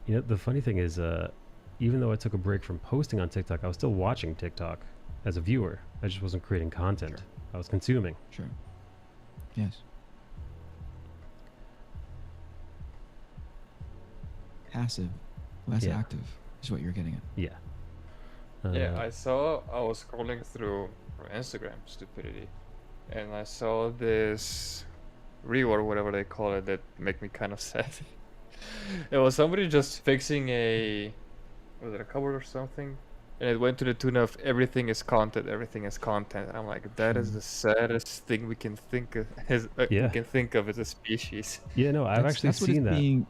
Speaker 1: You know, the funny thing is, even though I took a break from posting on TikTok, I was still watching TikTok as a viewer. I just wasn't creating content.
Speaker 3: Sure.
Speaker 1: I was consuming.
Speaker 3: Sure. Yes. Passive, less active is what you're getting at.
Speaker 1: Yeah.
Speaker 4: Yeah, I was scrolling through Instagram stupidity, and I saw this reel or whatever they call it that make me kind of sad. It was somebody just fixing was it a cupboard or something? And it went to the tune of everything is content. And I'm like, that is the saddest thing we can think of as a species.
Speaker 1: Yeah, no, I've actually seen that.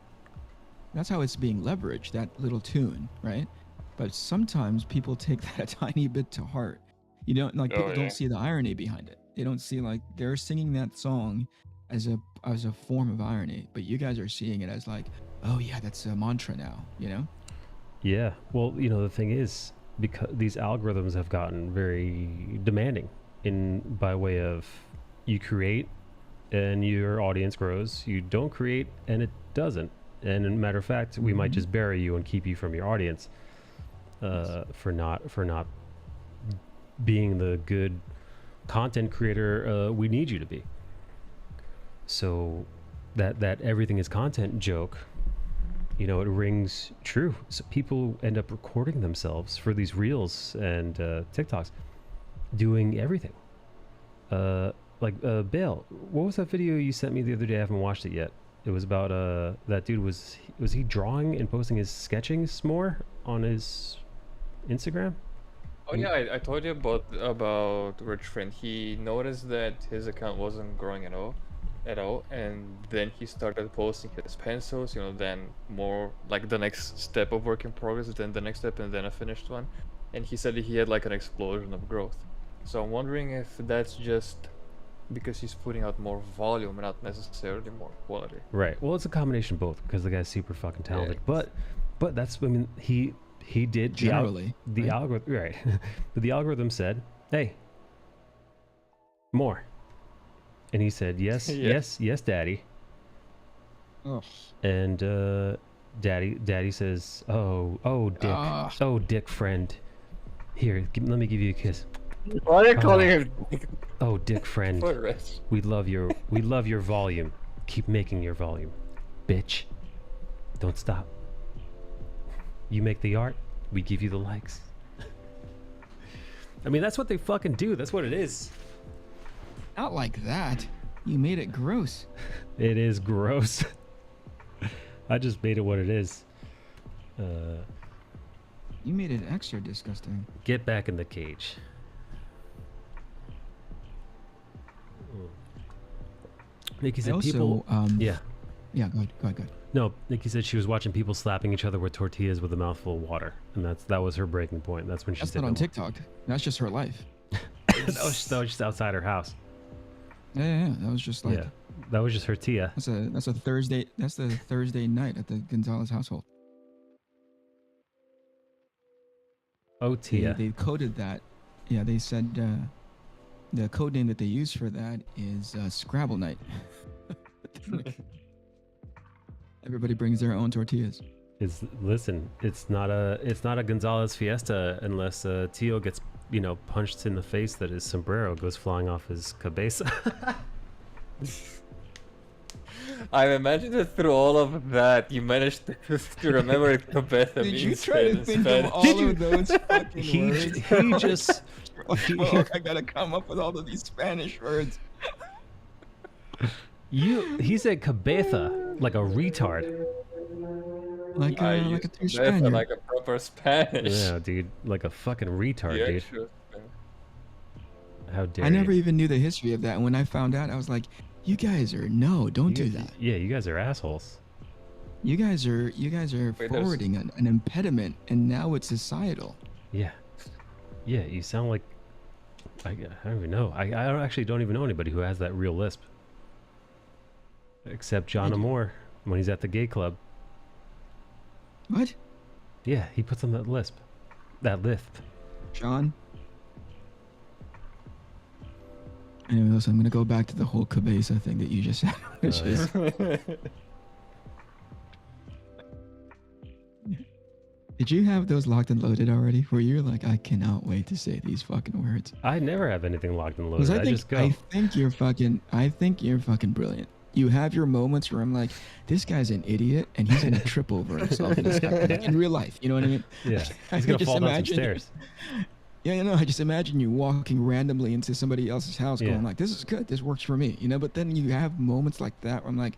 Speaker 3: That's how it's being leveraged, that little tune, right? But sometimes people take that a tiny bit to heart. You don't people don't see the irony behind it. They don't see like they're singing that song as a form of irony, but you guys are seeing it as like, oh yeah, that's a mantra now, you know?
Speaker 1: Yeah. Well, you know, the thing is, because these algorithms have gotten very demanding by way of you create and your audience grows, you don't create and it doesn't. And as a matter of fact, we might just bury you and keep you from your audience for not being the good content creator we need you to be. So that everything is content joke, you know, it rings true. So people end up recording themselves for these reels and TikToks doing everything. Bale, what was that video you sent me the other day? I haven't watched it yet. It was about that dude was he drawing and posting his sketchings more on his Instagram?
Speaker 4: Oh yeah, I told you about Rich Friend. He noticed that his account wasn't growing at all, and then he started posting his pencils, you know, then more like the next step of work in progress, then the next step, and then a finished one. And he said that he had like an explosion of growth. So I'm wondering if that's just because he's putting out more volume and not necessarily more quality.
Speaker 1: Right. Well, it's a combination of both because the guy's super fucking talented. Yeah. But that's, I mean, he did
Speaker 3: generally
Speaker 1: the algorithm, right? But the algorithm said, "Hey, more," and he said, "Yes, yes, Daddy."
Speaker 3: Oh.
Speaker 1: And Daddy says, "Oh, Dick, oh, Dick friend, here, let me give you a kiss."
Speaker 4: Why are you calling him Dick?
Speaker 1: Oh, Dick friend, we love your volume. Keep making your volume, bitch. Don't stop. You make the art, we give you the likes. I mean, that's what they fucking do. That's what it is.
Speaker 3: Not like that. You made it gross.
Speaker 1: It is gross. I just made it what it is.
Speaker 3: You made it extra disgusting.
Speaker 1: Get back in the cage. Nikki
Speaker 3: I
Speaker 1: said
Speaker 3: also,
Speaker 1: people. Yeah.
Speaker 3: Yeah, go ahead.
Speaker 1: No, Nikki said she was watching people slapping each other with tortillas with a mouthful of water, and that was her breaking point. That's when she
Speaker 3: That's
Speaker 1: said
Speaker 3: not on
Speaker 1: no
Speaker 3: TikTok. That's just her life.
Speaker 1: that was just outside her house.
Speaker 3: Yeah. That was just like,
Speaker 1: Yeah, that was just her Tia.
Speaker 3: that's a Thursday. That's the Thursday night at the Gonzalez household.
Speaker 1: Oh, Tia.
Speaker 3: They coded that. Yeah, they said the code name that they use for that is Scrabble Night. Everybody brings their own tortillas.
Speaker 1: Listen, it's not a Gonzalez fiesta unless Tio gets punched in the face that his sombrero goes flying off his cabeza.
Speaker 4: I imagine that through all of that, you managed to remember it Cabeza
Speaker 3: Did
Speaker 4: means
Speaker 3: you try to think of all of those fucking words?
Speaker 1: he just
Speaker 3: I gotta come up with all of these Spanish words.
Speaker 1: he said cabeza like a retard.
Speaker 3: Like
Speaker 4: I
Speaker 3: a
Speaker 4: use
Speaker 3: true
Speaker 4: Cabeza
Speaker 3: Spaniard.
Speaker 4: like a proper Spanish.
Speaker 1: Yeah, dude, like a fucking retard,
Speaker 4: The
Speaker 1: dude.
Speaker 4: actual Spanish.
Speaker 1: How dare
Speaker 3: I
Speaker 1: you?
Speaker 3: never even knew the history of that. And when I found out, I was like, "You guys are don't do that.
Speaker 1: Yeah, you guys are assholes.
Speaker 3: You guys are
Speaker 4: Wait,
Speaker 3: forwarding an impediment, and now it's societal."
Speaker 1: Yeah, you sound like I don't even know. I don't even know anybody who has that real lisp, except John Amore when he's at the gay club.
Speaker 3: What?
Speaker 1: Yeah, he puts on that lisp, that lisp.
Speaker 3: John? Anyway, listen, I'm gonna go back to the whole cabeza thing that you just said, which is Did you have those locked and loaded already? Where you're like, I cannot wait to say these fucking words.
Speaker 1: I never have anything locked and
Speaker 3: 'Cause
Speaker 1: loaded. I just go.
Speaker 3: I think you're fucking brilliant. You have your moments where I'm like, this guy's an idiot and he's gonna trip over himself in real life. You know what I mean?
Speaker 1: Yeah,
Speaker 3: I
Speaker 1: he's gonna
Speaker 3: just
Speaker 1: fall down some
Speaker 3: imagine-
Speaker 1: stairs.
Speaker 3: Yeah, I just imagine you walking randomly into somebody else's house
Speaker 1: Yeah.
Speaker 3: going like, this is good, this works for me, But then you have moments like that where I'm like,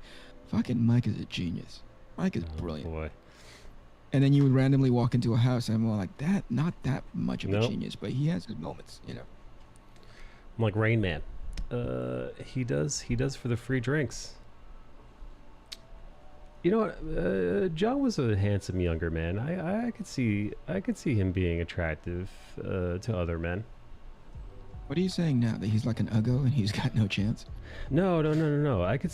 Speaker 3: fucking Mike is a genius. Mike is brilliant.
Speaker 1: Boy.
Speaker 3: And then you would randomly walk into a house and I'm like, that, not that much of a
Speaker 1: Nope.
Speaker 3: genius, but he has his moments,
Speaker 1: I'm like Rain Man. He does for the free drinks. You know what? John was a handsome younger man. I could see him being attractive to other men.
Speaker 3: What are you saying now? That he's like an uggo and he's got no chance?
Speaker 1: No. I could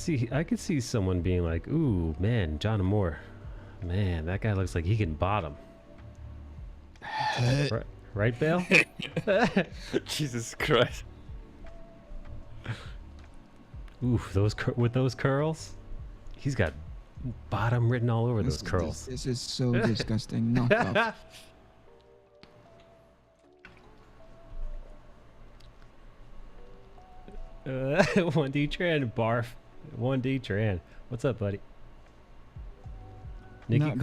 Speaker 1: see someone being like, ooh, man, John Amore. Man, that guy looks like he can bottom. Right, Bale?
Speaker 4: Jesus Christ.
Speaker 1: Oof, with those curls, he's got bottom written all over those curls.
Speaker 3: This is so disgusting. Knock off.
Speaker 1: 1D Tran, barf. 1D Tran. What's up, buddy? Nikki,
Speaker 3: Not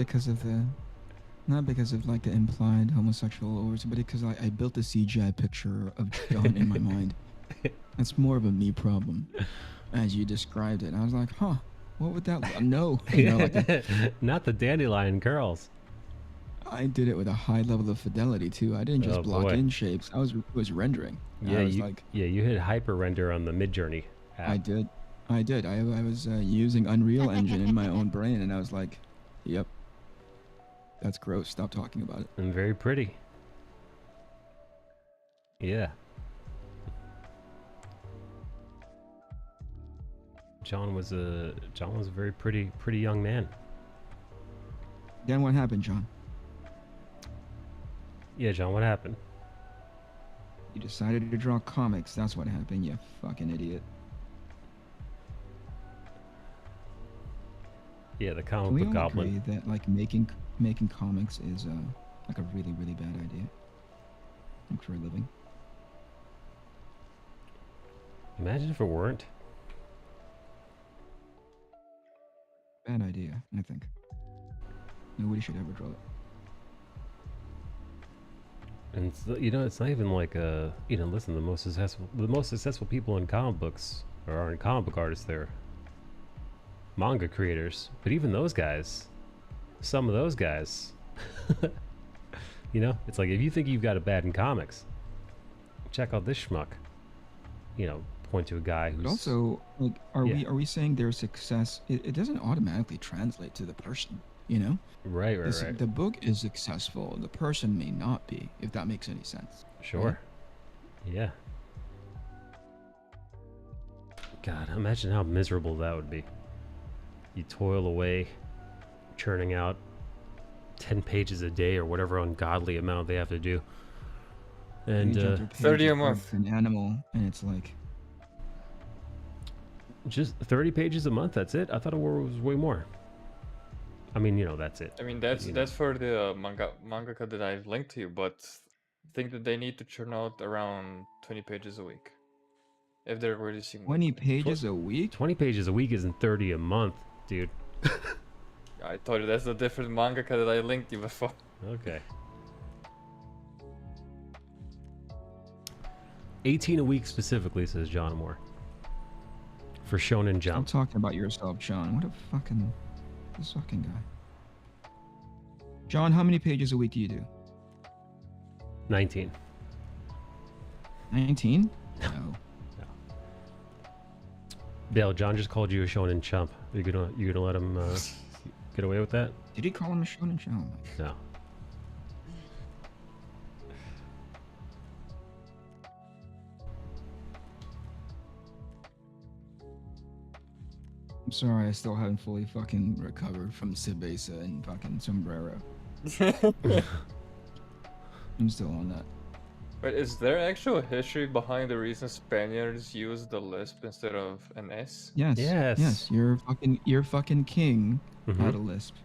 Speaker 3: because of like the implied homosexual words, but because I built a CGI picture of John in my mind. That's more of a me problem, as you described it. I was like, huh, what would that? No,
Speaker 1: not the dandelion curls.
Speaker 3: I did it with a high level of fidelity too. I didn't just block
Speaker 1: boy.
Speaker 3: in shapes. I was rendering.
Speaker 1: Yeah,
Speaker 3: I was
Speaker 1: you hit hyper render on the Midjourney app.
Speaker 3: I did. I was using Unreal Engine in my own brain, and I was like, yep, that's gross. Stop talking about it.
Speaker 1: And very pretty. Yeah. John was a very pretty young man.
Speaker 3: Then what happened, John?
Speaker 1: Yeah, John, what happened?
Speaker 3: You decided to draw comics. That's what happened, you fucking idiot.
Speaker 1: Yeah, the
Speaker 3: Can
Speaker 1: comic
Speaker 3: we
Speaker 1: book
Speaker 3: all
Speaker 1: goblin.
Speaker 3: agree that like making comics is like a really, really bad idea? Like for a living.
Speaker 1: Imagine if it weren't.
Speaker 3: Bad idea, I think. Nobody should ever draw it.
Speaker 1: And it's not even like listen, the most successful people in comic books aren't comic book artists, they're manga creators. But even those guys, some of those guys, it's like if you think you've got it bad in comics, check out this schmuck. point to a guy who's
Speaker 3: But also, like, are we saying their success? It doesn't automatically translate to the person. You know,
Speaker 1: right.
Speaker 3: the book is successful. The person may not be, if that makes any sense.
Speaker 1: Sure.
Speaker 3: Right?
Speaker 1: Yeah. God, imagine how miserable that would be. You toil away, churning out 10 pages a day or whatever ungodly amount they have to do. And
Speaker 3: Page after page
Speaker 4: 30 a
Speaker 3: of
Speaker 4: month.
Speaker 3: an animal, and it's like,
Speaker 1: just 30 pages a month, that's it? I thought it was way more. I mean, that's it.
Speaker 4: I mean, that's for the mangaka that I've linked to you, but I think that they need to churn out around 20 pages a week if they're releasing
Speaker 3: 20
Speaker 4: weekly.
Speaker 3: pages a week?
Speaker 1: 20 pages a week isn't 30 a month, dude.
Speaker 4: I told you that's a different mangaka that I linked you before.
Speaker 1: Okay. 18 a week specifically, says John Moore. For Shonen
Speaker 3: I'm
Speaker 1: Jump.
Speaker 3: talking about yourself, John. What a fucking... This fucking guy. John, how many pages a week do you do?
Speaker 1: 19.
Speaker 3: 19? No.
Speaker 1: Dale, John just called you a Shonen chump. Are you gonna let him get away with that?
Speaker 3: Did he call him a shonen chump?
Speaker 1: No.
Speaker 3: I'm sorry, I still haven't fully fucking recovered from Cerveza and fucking Sombrero. I'm still on that.
Speaker 4: But is there actual history behind the reason Spaniards use the lisp instead of an S?
Speaker 3: Yes.
Speaker 1: Yes.
Speaker 3: Yes. Your fucking king had a lisp.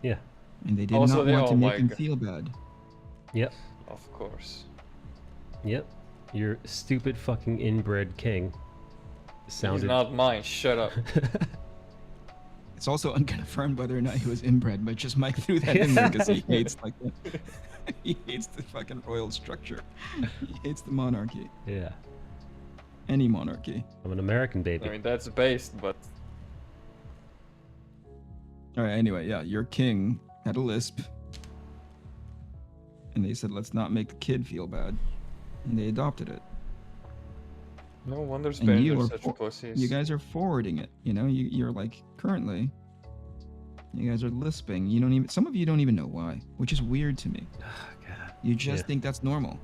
Speaker 1: Yeah.
Speaker 3: And they did
Speaker 4: Also,
Speaker 3: not want to make him
Speaker 4: God.
Speaker 3: feel bad.
Speaker 1: Yep.
Speaker 4: Of course.
Speaker 1: Yep. Your stupid fucking inbred king sounded.
Speaker 4: He's not mine. Shut up.
Speaker 3: It's also unconfirmed whether or not he was inbred, but just Mike threw that in there because he hates he hates the fucking royal structure. He hates the monarchy.
Speaker 1: Yeah.
Speaker 3: Any monarchy.
Speaker 1: I'm an American baby.
Speaker 4: I mean, that's based, but
Speaker 3: All right. Anyway, yeah, your king had a lisp, and they said, "Let's not make the kid feel bad," and they adopted it.
Speaker 4: no wonder
Speaker 3: And you
Speaker 4: Spaniards
Speaker 3: are
Speaker 4: are such pussies.
Speaker 3: You guys are forwarding it. You know, you're like currently. You guys are lisping. You don't even. Some of you don't even know why, which is weird to me.
Speaker 1: God.
Speaker 3: You just think that's normal.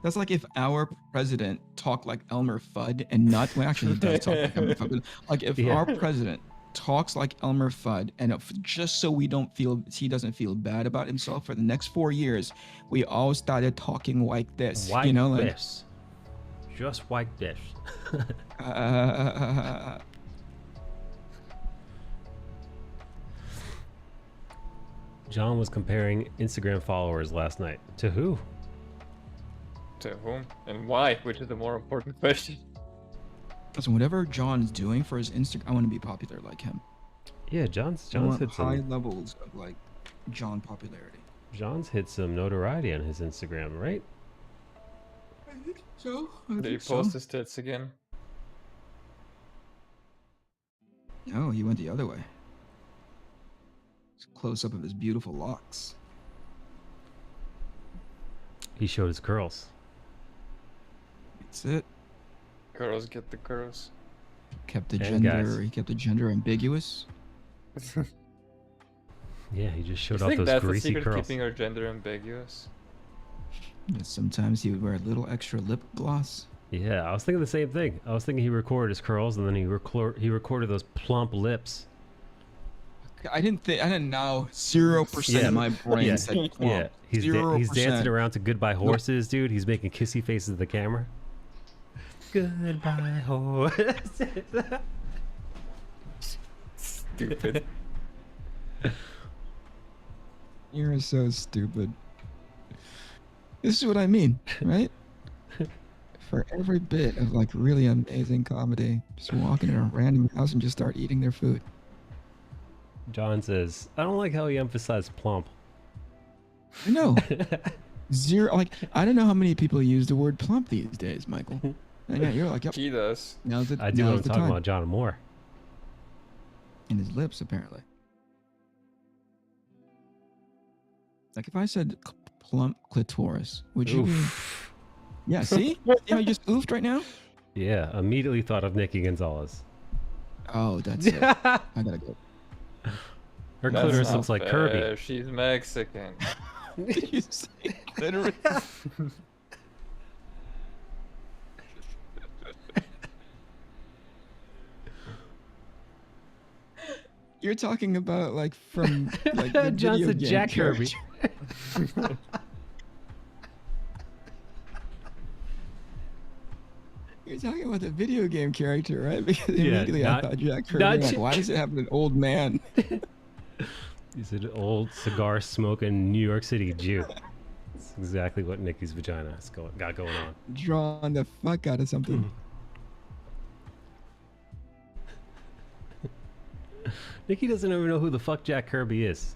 Speaker 3: That's like if our president talked like Elmer Fudd and not. Well, actually, he does talk like Elmer Fudd. But like if our president talks like Elmer Fudd, and just so he doesn't feel bad about himself for the next 4 years, we all started talking like this.
Speaker 1: Like
Speaker 3: you know, like
Speaker 1: this. Just like this. John was comparing Instagram followers last night. To who?
Speaker 4: To whom and why? Which is the more important question.
Speaker 3: So whatever John's doing for his Instagram, I want to be popular like him.
Speaker 1: Yeah, John's
Speaker 3: I want
Speaker 1: hit
Speaker 3: high
Speaker 1: some.
Speaker 3: levels of like John popularity.
Speaker 1: John's hit some notoriety on his Instagram, right?
Speaker 3: I think so.
Speaker 4: Did he post his tits again?
Speaker 3: No, he went the other way. Close up of his beautiful locks.
Speaker 1: He showed his curls.
Speaker 3: That's it.
Speaker 4: Girls get the girls.
Speaker 3: Kept the
Speaker 1: And
Speaker 3: gender.
Speaker 1: guys.
Speaker 3: He kept the gender ambiguous.
Speaker 1: Yeah, he just showed
Speaker 4: You
Speaker 1: off
Speaker 4: think
Speaker 1: those
Speaker 4: that's the
Speaker 1: greasy
Speaker 4: secret,
Speaker 1: curls.
Speaker 4: keeping our gender ambiguous?
Speaker 3: And sometimes he would wear a little extra lip gloss.
Speaker 1: Yeah, I was thinking the same thing. I was thinking he recorded his curls and then he recorded those plump lips.
Speaker 3: I didn't know 0% of my brain said plump.
Speaker 1: Yeah, he's
Speaker 3: 0%.
Speaker 1: dancing around to Goodbye Horses, dude. He's making kissy faces at the camera. Goodbye horses.
Speaker 4: Stupid.
Speaker 3: You're so stupid. This is what I mean, right? For every bit of like really amazing comedy, just walk into a random house and just start eating their food.
Speaker 1: John says, I don't like how he emphasized plump.
Speaker 3: I know. Zero. Like, I don't know how many people use the word plump these days, Michael. And yeah, you're like, yep.
Speaker 4: He does.
Speaker 3: Now's the,
Speaker 1: I do know
Speaker 3: now's
Speaker 1: I'm
Speaker 3: the
Speaker 1: talking
Speaker 3: time.
Speaker 1: about John Moore.
Speaker 3: In his lips, apparently. Like if I said plump clitoris, would you be...
Speaker 1: Oof.
Speaker 3: Yeah, see? See how you just oofed right now?
Speaker 1: Yeah, immediately thought of Nikki Gonzalez.
Speaker 3: Oh, that's it. I gotta go.
Speaker 1: Her
Speaker 4: That's
Speaker 1: clitoris
Speaker 4: not
Speaker 1: looks like
Speaker 4: fair.
Speaker 1: Kirby.
Speaker 4: She's Mexican.
Speaker 3: Did you say clitoris? You're talking about like from like the
Speaker 1: John
Speaker 3: video
Speaker 1: said
Speaker 3: game
Speaker 1: Jack Kirby.
Speaker 3: character. You're talking about the video game character, right? Because immediately I thought Jack Kirby. Like, why does it have an old man?
Speaker 1: He's an old cigar smoking New York City Jew. That's exactly what Nikki's vagina has got going on.
Speaker 3: Drawing the fuck out of something.
Speaker 1: Nikki doesn't even know who the fuck Jack Kirby is.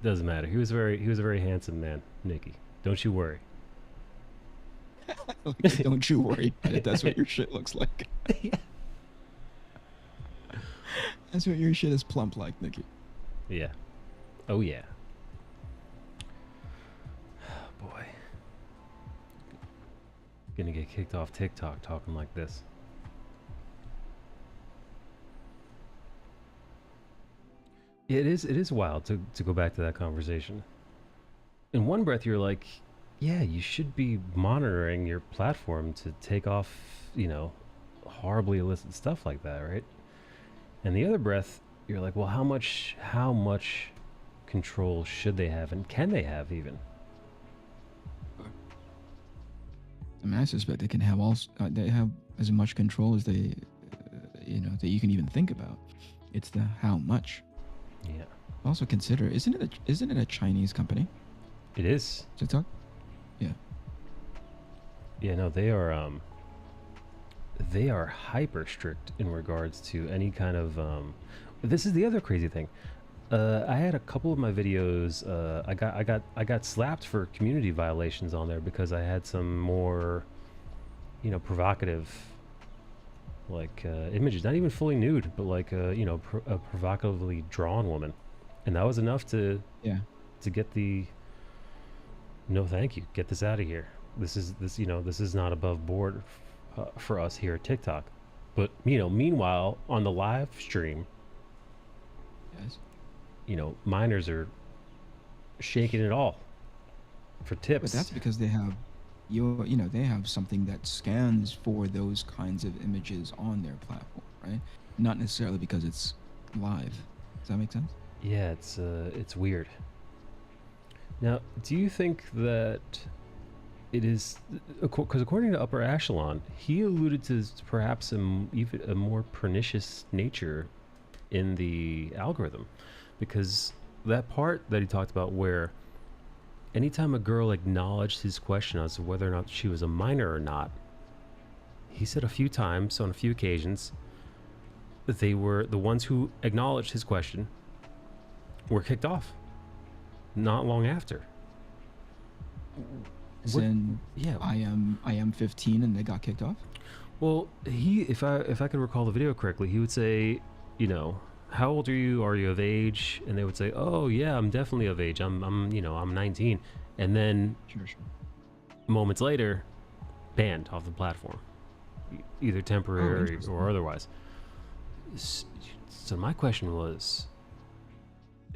Speaker 1: Doesn't matter. He was a very handsome man, Nikki. Don't you worry.
Speaker 3: Don't you worry about it. That's what your shit looks like.
Speaker 1: Yeah.
Speaker 3: That's what your shit is plump like, Nikki.
Speaker 1: Yeah. Oh yeah. Oh, boy. Gonna get kicked off TikTok talking like this. It is wild to go back to that conversation. In one breath, you're like, yeah, you should be monitoring your platform to take off, horribly illicit stuff like that, right? And the other breath, you're like, well, how much control should they have, and can they have even?
Speaker 3: I mean, I suspect they can have they have as much control as they, that you can even think about. It's the how much.
Speaker 1: Yeah.
Speaker 3: Also consider, isn't it a Chinese company?
Speaker 1: It is.
Speaker 3: TikTok? Yeah.
Speaker 1: Yeah, no, they are hyper strict in regards to any kind of this is the other crazy thing. I had a couple of my videos I got slapped for community violations on there because I had some more provocative like images, not even fully nude, but like a provocatively drawn woman, and that was enough to get the no thank you, get this out of here. This is not above board for us here at TikTok. But meanwhile on the live stream,
Speaker 3: yes,
Speaker 1: minors are shaking it all for tips.
Speaker 3: But that's because they have they have something that scans for those kinds of images on their platform, right? Not necessarily because it's live. Does that make sense?
Speaker 1: Yeah, it's weird. Now, do you think that it is because according to Upper Echelon, he alluded to perhaps even a more pernicious nature in the algorithm, because that part that he talked about where anytime a girl acknowledged his question as to whether or not she was a minor or not, he said a few times on a few occasions that they were the ones who acknowledged his question were kicked off not long after.
Speaker 3: Yeah, I am 15 and they got kicked off.
Speaker 1: Well, if I could recall the video correctly, he would say, how old are you? Are you of age? And they would say, oh yeah, I'm definitely of age. I'm 19. And then
Speaker 3: Sure.
Speaker 1: moments later, banned off the platform, either temporary or otherwise. So my question was,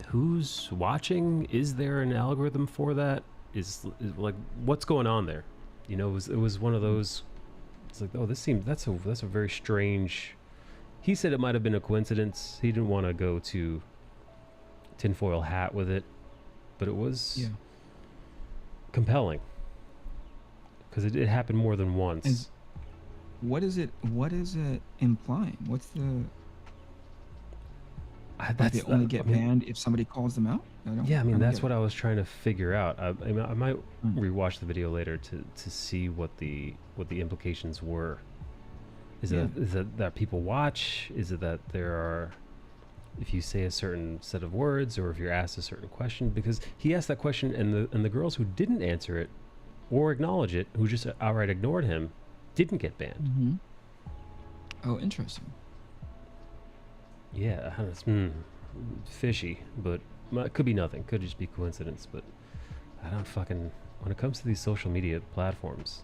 Speaker 1: who's watching? Is there an algorithm for that? Is like, what's going on there? It was one of those. It's like, oh, that's a very strange. He said it might have been a coincidence. He didn't want to go to tinfoil hat with it, but it was compelling because it happened more than once.
Speaker 3: What is it implying? What's the? They only get banned if somebody calls them out?
Speaker 1: That's what I was trying to figure out. I might rewatch the video later to see what the implications were. Is it that people watch? Is it that there are, if you say a certain set of words or if you're asked a certain question? Because he asked that question and the girls who didn't answer it or acknowledge it, who just outright ignored him, didn't get banned.
Speaker 3: Mm-hmm. Oh, interesting.
Speaker 1: Yeah, it's fishy, but it could be nothing. Could just be coincidence, but I don't when it comes to these social media platforms,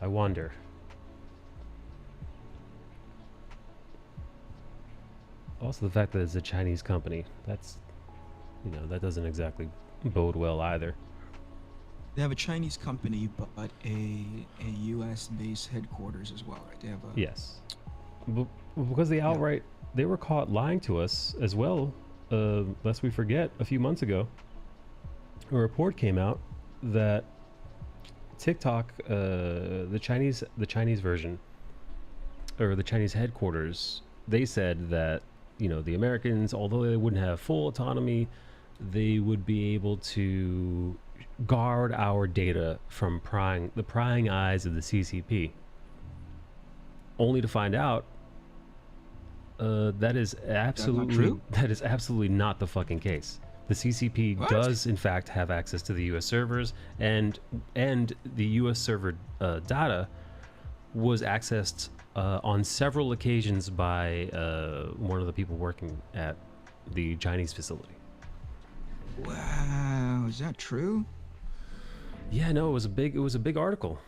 Speaker 1: I wonder. Also, the fact that it's a Chinese company, that's, you know, that doesn't exactly bode well either.
Speaker 3: They have a Chinese company, but a U.S. based headquarters as well, right? They have a
Speaker 1: Yes. Because they outright, they were caught lying to us as well, lest we forget, a few months ago. A report came out that TikTok, the Chinese version, or the Chinese headquarters, they said that, you know, the Americans, although they wouldn't have full autonomy, they would be able to guard our data from the prying eyes of the CCP. Only to find out that is absolutely not the fucking case. The CCP does in fact have access to the U.S. servers, and the U.S. server data was accessed on several occasions by one of the people working at the Chinese facility.
Speaker 3: Wow, is that true?
Speaker 1: Yeah, no, it was a big article.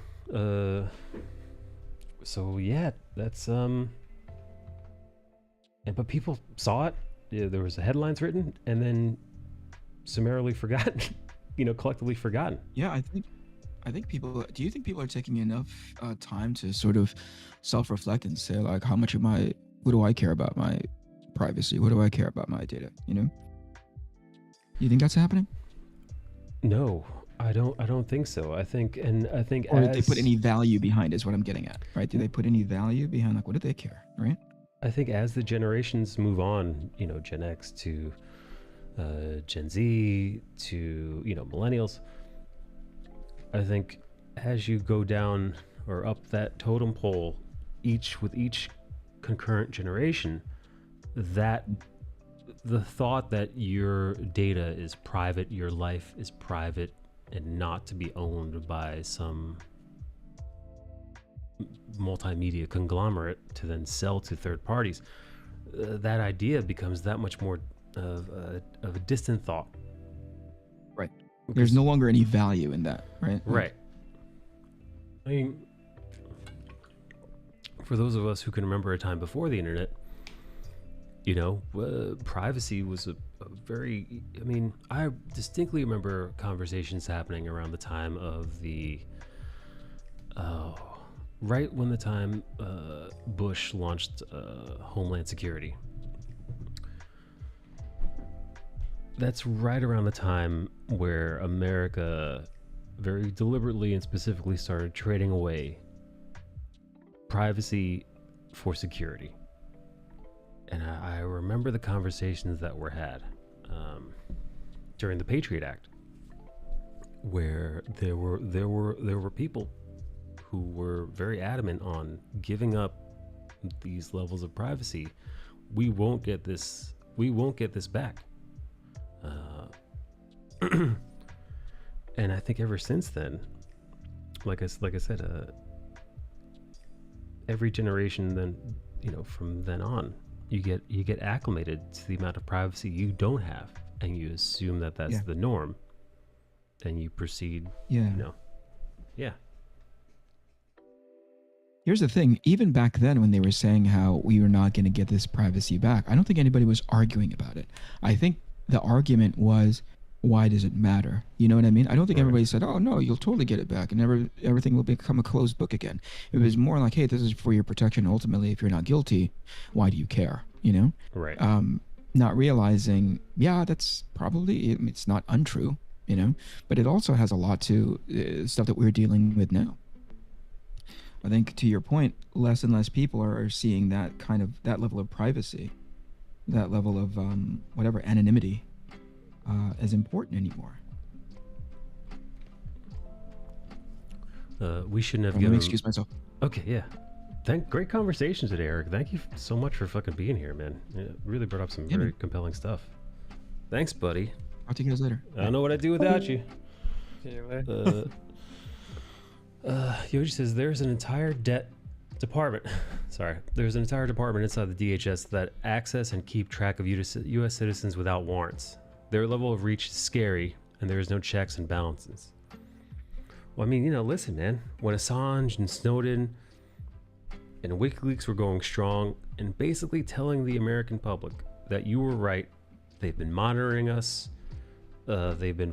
Speaker 1: So yeah, that's but people saw it. Yeah, there was headlines written and then summarily forgotten. You know, collectively forgotten.
Speaker 3: Yeah, I think people. Do you think people are taking enough time to sort of self-reflect and say, like, how much of what do I care about my privacy? What do I care about my data? You know? You think that's happening?
Speaker 1: No, I don't think so. I think
Speaker 3: or did they put any value behind is what I'm getting at, right? Do they put any value behind, like, what do they care, right?
Speaker 1: I think as the generations move on, you know, Gen X to Gen Z to, you know, millennials, I think as you go down or up that totem pole, with each concurrent generation, that the thought that your data is private, your life is private, and not to be owned by some multimedia conglomerate to then sell to third parties, that idea becomes that much more of a distant thought.
Speaker 3: Right. There's no longer any value in that, right?
Speaker 1: Right. I mean, for those of us who can remember a time before the internet, you know, privacy was a very, I mean, I distinctly remember conversations happening around the time of right when the time Bush launched Homeland Security. That's right around the time where America very deliberately and specifically started trading away privacy for security. And I remember the conversations that were had during the Patriot Act, where there were people who were very adamant on giving up these levels of privacy. We won't get this back. And I think ever since then, like I said, every generation then, you know, from then on, you get acclimated to the amount of privacy you don't have, and you assume that that's the norm, and you proceed. You know,
Speaker 3: Here's the thing, even back then when they were saying how we were not going to get this privacy back, I don't think anybody was arguing about it. I think the argument was, why does it matter? You know what I mean? I don't think everybody said, oh no, you'll totally get it back and everything will become a closed book again. It was more like, hey, this is for your protection. Ultimately, if you're not guilty, why do you care? You know?
Speaker 1: Right.
Speaker 3: Not realizing, that's probably, it's not untrue, you know, but it also has a lot to stuff that we're dealing with now. I think, to your point, less and less people are seeing that level of privacy, that level of anonymity as important anymore.
Speaker 1: We shouldn't have given.
Speaker 3: Let me excuse myself.
Speaker 1: Okay, yeah. Great conversation today, Eric. Thank you so much for fucking being here, man. It really brought up some very compelling stuff. Thanks, buddy.
Speaker 3: I'll take you guys later.
Speaker 1: I don't know what I'd do without you.
Speaker 4: See you later.
Speaker 1: Yoji says there's an entire department inside the DHS that access and keep track of U.S. citizens without warrants. Their level of reach is scary, and there is no checks and balances. Well, I mean, listen, man. When Assange and Snowden and WikiLeaks were going strong and basically telling the American public that you were right, they've been monitoring us. They've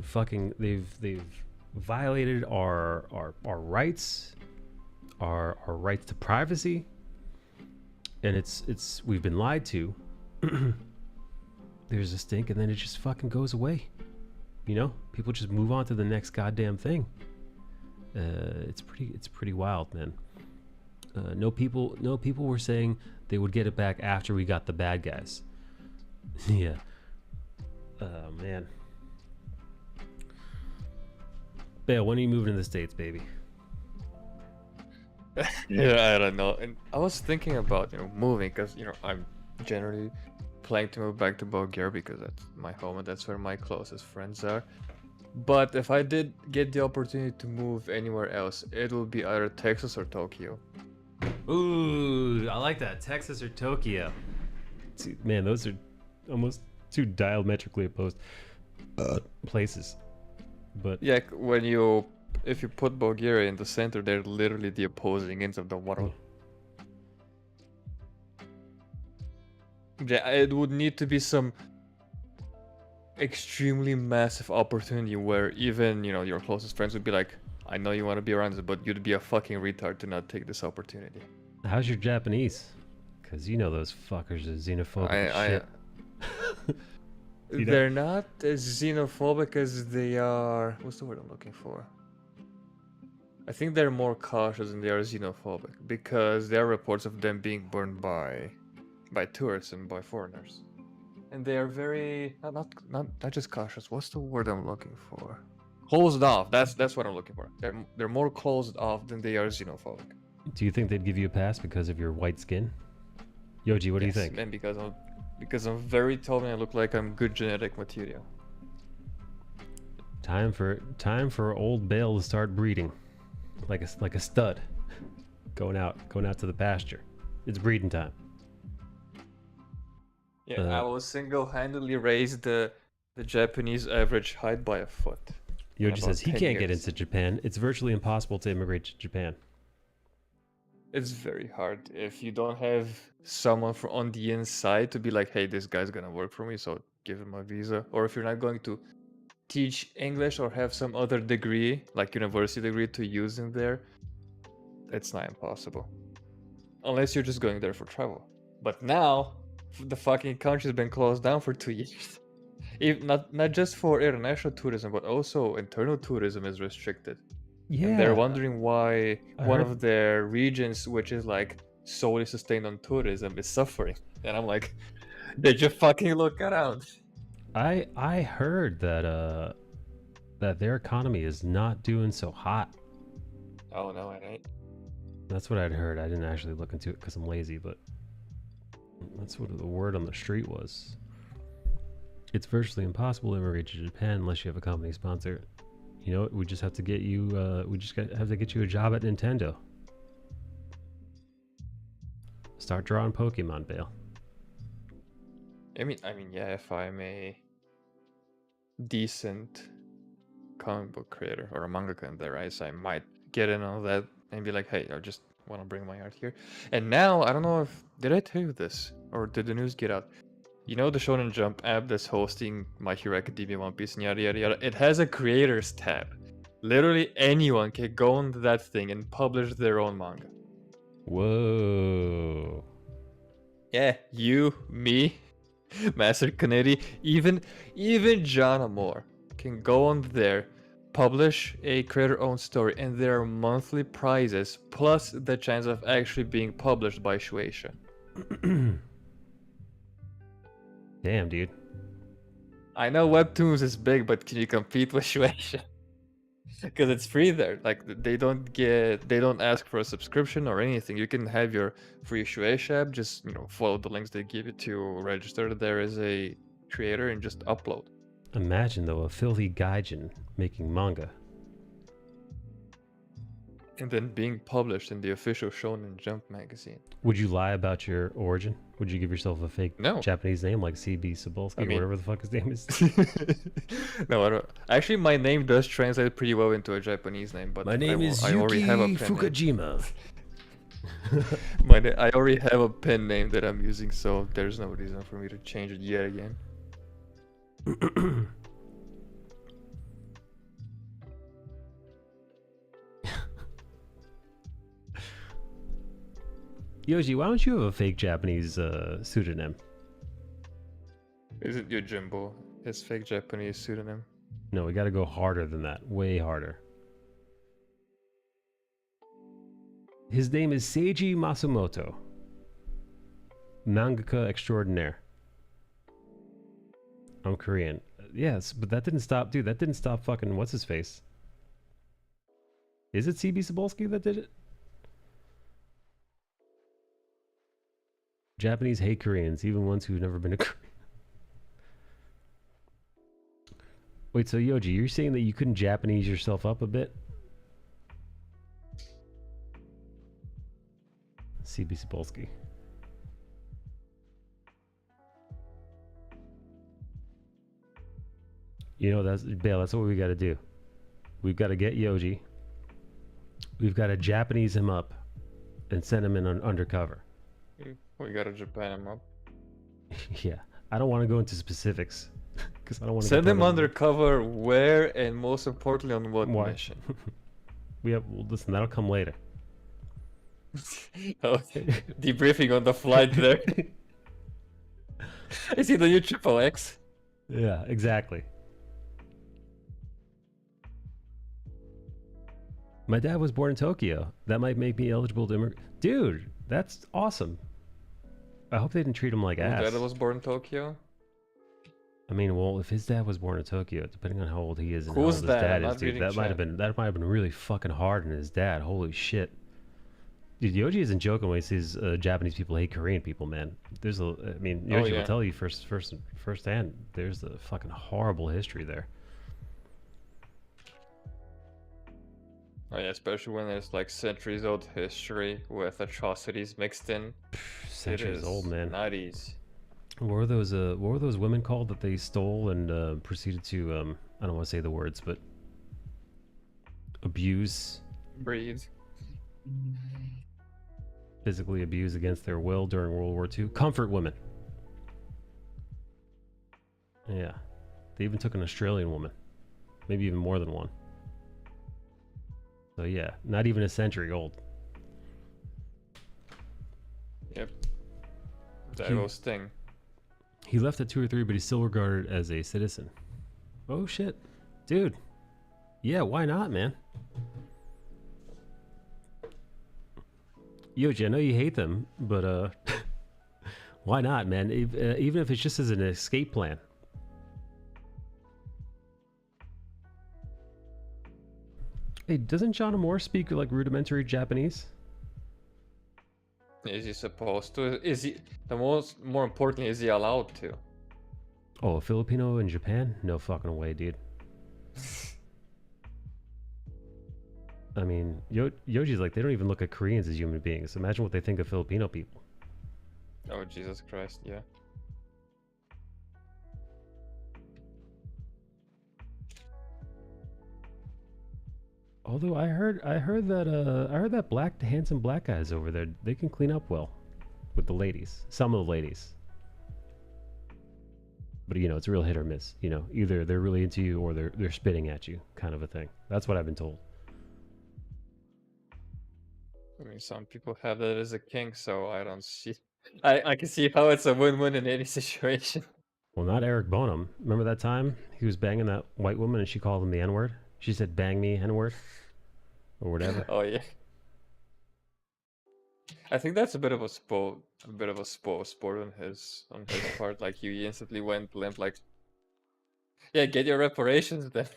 Speaker 1: violated our rights, our rights to privacy, and we've been lied to. There's a stink, and then it just fucking goes away. People just move on to the next goddamn thing. It's pretty wild, man. No people were saying they would get it back after we got the bad guys. Yeah. Oh man. Bale, when are you moving to the States, baby?
Speaker 4: Yeah, I don't know. And I was thinking about moving because I'm generally planning to move back to Bulgaria because that's my home and that's where my closest friends are. But if I did get the opportunity to move anywhere else, it will be either Texas or Tokyo.
Speaker 1: Ooh, I like that. Texas or Tokyo. Man, those are almost two diametrically opposed places. But
Speaker 4: yeah, if you put Bulgaria in the center, they're literally the opposing ends of the world. Yeah, it would need to be some extremely massive opportunity where even your closest friends would be like, I know you want to be around us, but you'd be a fucking retard to not take this opportunity.
Speaker 1: How's your Japanese? Because those fuckers are xenophobic as shit.
Speaker 4: They're not as xenophobic as they are. What's the word I'm looking for? I think they're more cautious than they are xenophobic because there are reports of them being burned by tourists and by foreigners. And they are very not just cautious. What's the word I'm looking for? Closed off. That's what I'm looking for. They're more closed off than they are xenophobic.
Speaker 1: Do you think they'd give you a pass because of your white skin? Yoji, what do you think?
Speaker 4: And because I'm very tall and I look like I'm good genetic material.
Speaker 1: Time for old Bale to start breeding, like a stud, going out to the pasture. It's breeding time.
Speaker 4: Yeah, I will single-handedly raise the Japanese average height by a foot.
Speaker 1: Yoji says he can't get into Japan. It's virtually impossible to immigrate to Japan.
Speaker 4: It's very hard if you don't have someone on the inside to be like, hey, this guy's gonna work for me, so give him a visa. Or if you're not going to teach English or have some other degree, like university degree, to use in there, it's not impossible. Unless you're just going there for travel. But now, the fucking country's been closed down for 2 years. Not just for international tourism, but also internal tourism is restricted.
Speaker 1: Yeah.
Speaker 4: And they're wondering why one of their regions, which is like solely sustained on tourism, is suffering. And I'm like, did you fucking look around?
Speaker 1: I heard that that their economy is not doing so hot.
Speaker 4: Oh no, it ain't.
Speaker 1: That's what I'd heard. I didn't actually look into it because I'm lazy, but that's what the word on the street was. It's virtually impossible to immigrate to Japan unless you have a company sponsor. We just have to get you. Have to get you a job at Nintendo. Start drawing Pokemon, Bale.
Speaker 4: I mean, yeah. If I'm a decent comic book creator or a mangaka in their eyes, I might get in on that and be like, hey, I just want to bring my art here. And now, I don't know did I tell you this or did the news get out? The Shonen Jump app that's hosting My Hero Academia, One Piece, and yada yada yada, it has a creators tab. Literally anyone can go on that thing and publish their own manga.
Speaker 1: Whoa.
Speaker 4: Yeah, you, me, Master Kanedi, even John Amore can go on there, publish a creator-owned story, and there are monthly prizes, plus the chance of actually being published by Shueisha.
Speaker 1: Damn, dude.
Speaker 4: I know Webtoons is big, but can you compete with Shueisha? Because it's free there. Like they don't ask for a subscription or anything. You can have your free Shueisha app. Just follow the links they give you to register there as a creator and just upload.
Speaker 1: Imagine though a filthy gaijin making manga.
Speaker 4: And then being published in the official Shonen Jump magazine.
Speaker 1: Would you lie about your origin? Would you give yourself a fake
Speaker 4: No.
Speaker 1: Japanese name like CB Cebulski or whatever the fuck his name is?
Speaker 4: No, I don't. Actually, my name does translate pretty well into a Japanese name, but
Speaker 1: My name is
Speaker 4: I already have a
Speaker 1: Yuki
Speaker 4: pen
Speaker 1: Fukujima.
Speaker 4: I already have a pen name that I'm using, so there's no reason for me to change it yet again.
Speaker 1: Yoji, why don't you have a fake Japanese pseudonym?
Speaker 4: Is it Yojimbo? His fake Japanese pseudonym?
Speaker 1: No, we gotta go harder than that. Way harder. His name is Seiji Masumoto. Mangaka extraordinaire. I'm Korean. Yes, but that didn't stop, dude. That didn't stop fucking what's his face. Is it CB Cebulski that did it? Japanese hate Koreans, even ones who've never been to Korea. Wait, so Yoji, you're saying that you couldn't Japanese yourself up a bit? CB Cebulski. You know, that's Bale, that's what we gotta do. We've gotta get Yoji. We've gotta Japanese him up and send him in undercover.
Speaker 4: We gotta Japan him up.
Speaker 1: Yeah, I don't want to go into specifics because I don't want to
Speaker 4: send him undercover where, and most importantly, on what mission.
Speaker 1: Well, listen, that'll come later.
Speaker 4: Oh, debriefing on the flight there. Is he the new Triple X?
Speaker 1: Yeah, exactly. My dad was born in Tokyo. That might make me eligible to immigrate. Dude, that's awesome. I hope they didn't treat him like ass.
Speaker 4: Your dad was born in Tokyo?
Speaker 1: I mean, well, if his dad was born in Tokyo, depending on how old he is and
Speaker 4: Who's
Speaker 1: how old his
Speaker 4: that?
Speaker 1: dad
Speaker 4: I'm
Speaker 1: is,
Speaker 4: not
Speaker 1: dude,
Speaker 4: reading
Speaker 1: that might have been really fucking hard on his dad. Holy shit. Dude, Yoji isn't joking when he says Japanese people hate Korean people, man. I mean, Yoji will tell you firsthand. There's a fucking horrible history there.
Speaker 4: Oh yeah, especially when there's like centuries old history with atrocities mixed in.
Speaker 1: Centuries old, man.
Speaker 4: Not easy.
Speaker 1: What were those women called that they stole and proceeded to I don't want to say the words, but abuse,
Speaker 4: Breed.
Speaker 1: physically abuse against their will during World War II? Comfort women. Yeah, they even took an Australian woman, maybe even more than one. So yeah, not even a century old.
Speaker 4: Yep. That was thing.
Speaker 1: He left at 2 or 3, but he's still regarded as a citizen. Oh shit, dude. Yeah, why not, man? Yoji, I know you hate them, but why not, man? Even if it's just as an escape plan. Hey, doesn't John Moore speak like rudimentary Japanese?
Speaker 4: Is he supposed to? Is he more importantly, is he allowed to?
Speaker 1: Oh, a Filipino in Japan? No fucking way, dude. I mean, Yoji's like, they don't even look at Koreans as human beings. Imagine what they think of Filipino people.
Speaker 4: Oh, Jesus Christ, yeah.
Speaker 1: Although I heard that handsome black guys over there, they can clean up well with the ladies. Some of the ladies. But you know, it's a real hit or miss. You know, either they're really into you or they're spitting at you, kind of a thing. That's what I've been told.
Speaker 4: I mean, some people have that as a kink, so I don't see. I can see how it's a win-win in any situation.
Speaker 1: Well, not Eric Bonham. Remember that time he was banging that white woman and she called him the N-word? She said, "Bang me, N-word," or whatever.
Speaker 4: Oh yeah. I think that's a bit of a sport on his part. Like he instantly went limp. Like, yeah, get your reparations then.